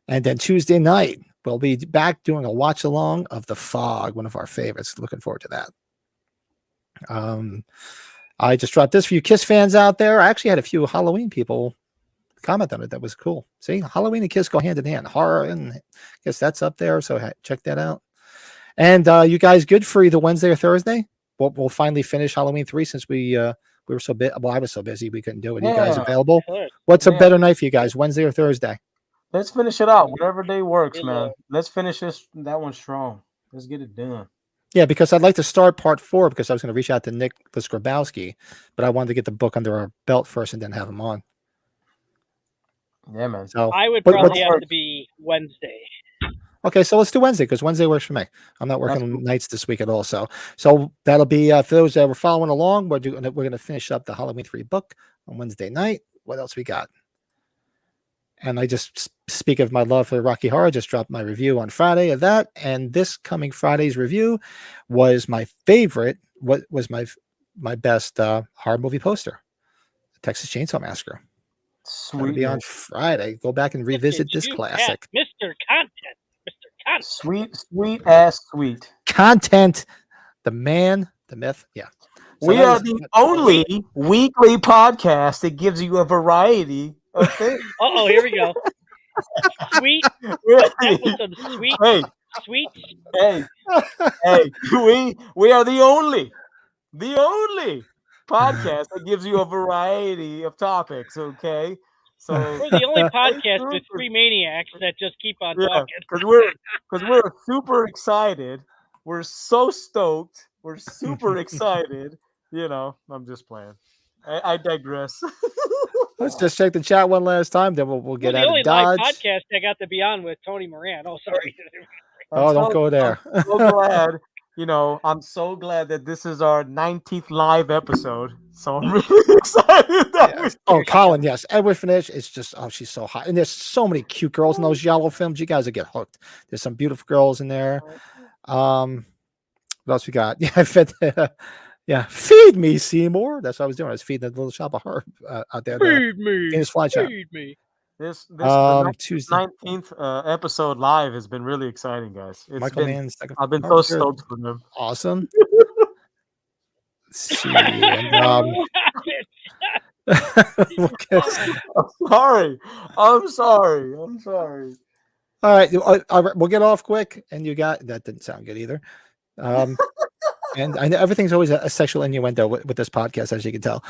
and then Tuesday night we'll be back doing a watch along of The Fog, one of our favorites. Looking forward to that. I just dropped this for you Kiss fans out there. I actually had a few Halloween people comment on it. That was cool. See, Halloween and Kiss go hand in hand. Horror and I guess that's up there. So check that out. And you guys good for either Wednesday or Thursday? We'll finally finish Halloween 3 since we were so busy. Well, I was so busy we couldn't do it. You guys available? Good. What's a better night for you guys, Wednesday or Thursday? let's finish it out. Whatever day works, Good man. Lord. Let's finish that one strong. Let's get it done. Yeah, because I'd like to start part 4 because I was going to reach out to Nick Grabowski, but I wanted to get the book under our belt first and then have him on. Yeah, man. So I would but- probably but- have to be Wednesday. Okay, so let's do Wednesday because Wednesday works for me. I'm not working nights this week at all, so that'll be for those that were following along. We're going to finish up the Halloween 3 book on Wednesday night. What else we got? And I just speak of my love for Rocky Horror. Just dropped my review on Friday of that, and this coming Friday's review was my favorite. What was my best horror movie poster? Texas Chainsaw Massacre. It'll be on Friday. Go back and revisit this classic. Mr. Content. Mr. Content. Sweet ass sweet. Content, the man, the myth. Yeah. So We that are was- the only weekly podcast that gives you a variety of things. Uh-oh, here we go. Sweet. Really? That was some sweet, Hey, sweet. hey, we are the only podcast that gives you a variety of topics. Okay, so We're the only podcast with 3 maniacs that just keep on talking. because we're super excited. We're so stoked. We're super excited. You know, I'm just playing. I digress. Let's just check the chat one last time, then we'll We're get the out only of Dodge. live podcast I got to be on with Tony Moran. Oh, sorry. Oh, don't go there. I'm so glad. I'm so glad that this is our 19th live episode. So I'm really excited. Oh, Colin, yes. Edward Finish is just, she's so hot. And there's so many cute girls in those yellow films. You guys will get hooked. There's some beautiful girls in there. What else we got? Yeah, feed me, Seymour. That's what I was doing. I was feeding the little shop of her out there. Feed me. Venus Flytrap. Feed me. This Tuesday. 19th episode live has been really exciting, guys. I've been so stoked for them. Awesome. Let's see. And, okay. I'm sorry. All right, we'll get off quick. And you got that didn't sound good either. And I know everything's always a sexual innuendo with this podcast, as you can tell.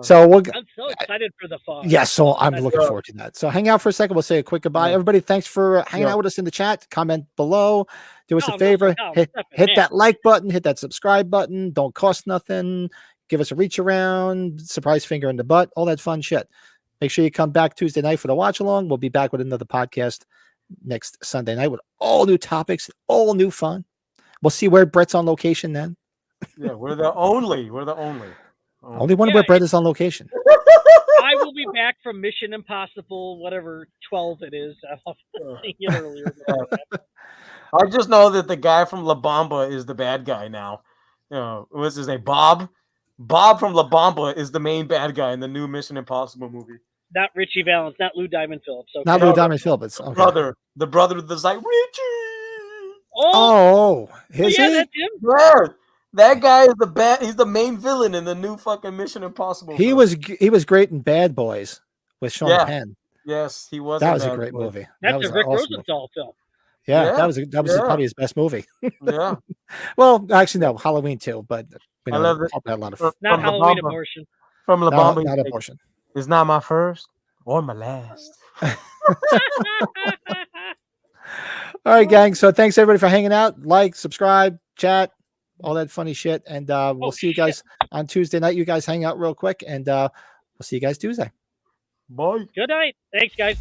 So we'll. I'm so excited for the fall. Yes, so I'm looking forward to that. So hang out for a second. We'll say a quick goodbye. Everybody, thanks for hanging out with us in the chat. Comment below. Do us a favor. Hit that like button. Hit that subscribe button. Don't cost nothing. Give us a reach around. Surprise finger in the butt. All that fun shit. Make sure you come back Tuesday night for the watch along. We'll be back with another podcast next Sunday night with all new topics, all new fun. We'll see where Brett's on location then. Yeah, we're the only. Only one where Brett is on location. I will be back from Mission Impossible, whatever 12 it is. I'll see it earlier. I just know that the guy from La Bamba is the bad guy now. What's his name? Bob. Bob from La Bamba is the main bad guy in the new Mission Impossible movie. Not Richie Valens, not Lou Diamond Phillips. Okay. Not Lou Diamond Phillips. Okay. The brother that's like Richie. Oh, is he? That's him. Yeah, that guy is he's the main villain in the new fucking Mission Impossible. He was great in Bad Boys with Sean Penn. Yes, he was. That was a great movie. That's was a Rick awesome Rosenthal film. Yeah, that was probably his best movie. Yeah. Well, actually, no, Halloween too, but I love it. Had a lot of Not Halloween Abortion. From La Bamba. Not Abortion. It's not my first or my last. All right, gang. So thanks everybody for hanging out. Like, subscribe, chat, all that funny shit. And we'll see you guys on Tuesday night. You guys hang out real quick, and we'll see you guys Tuesday. Bye. Good night. Thanks, guys.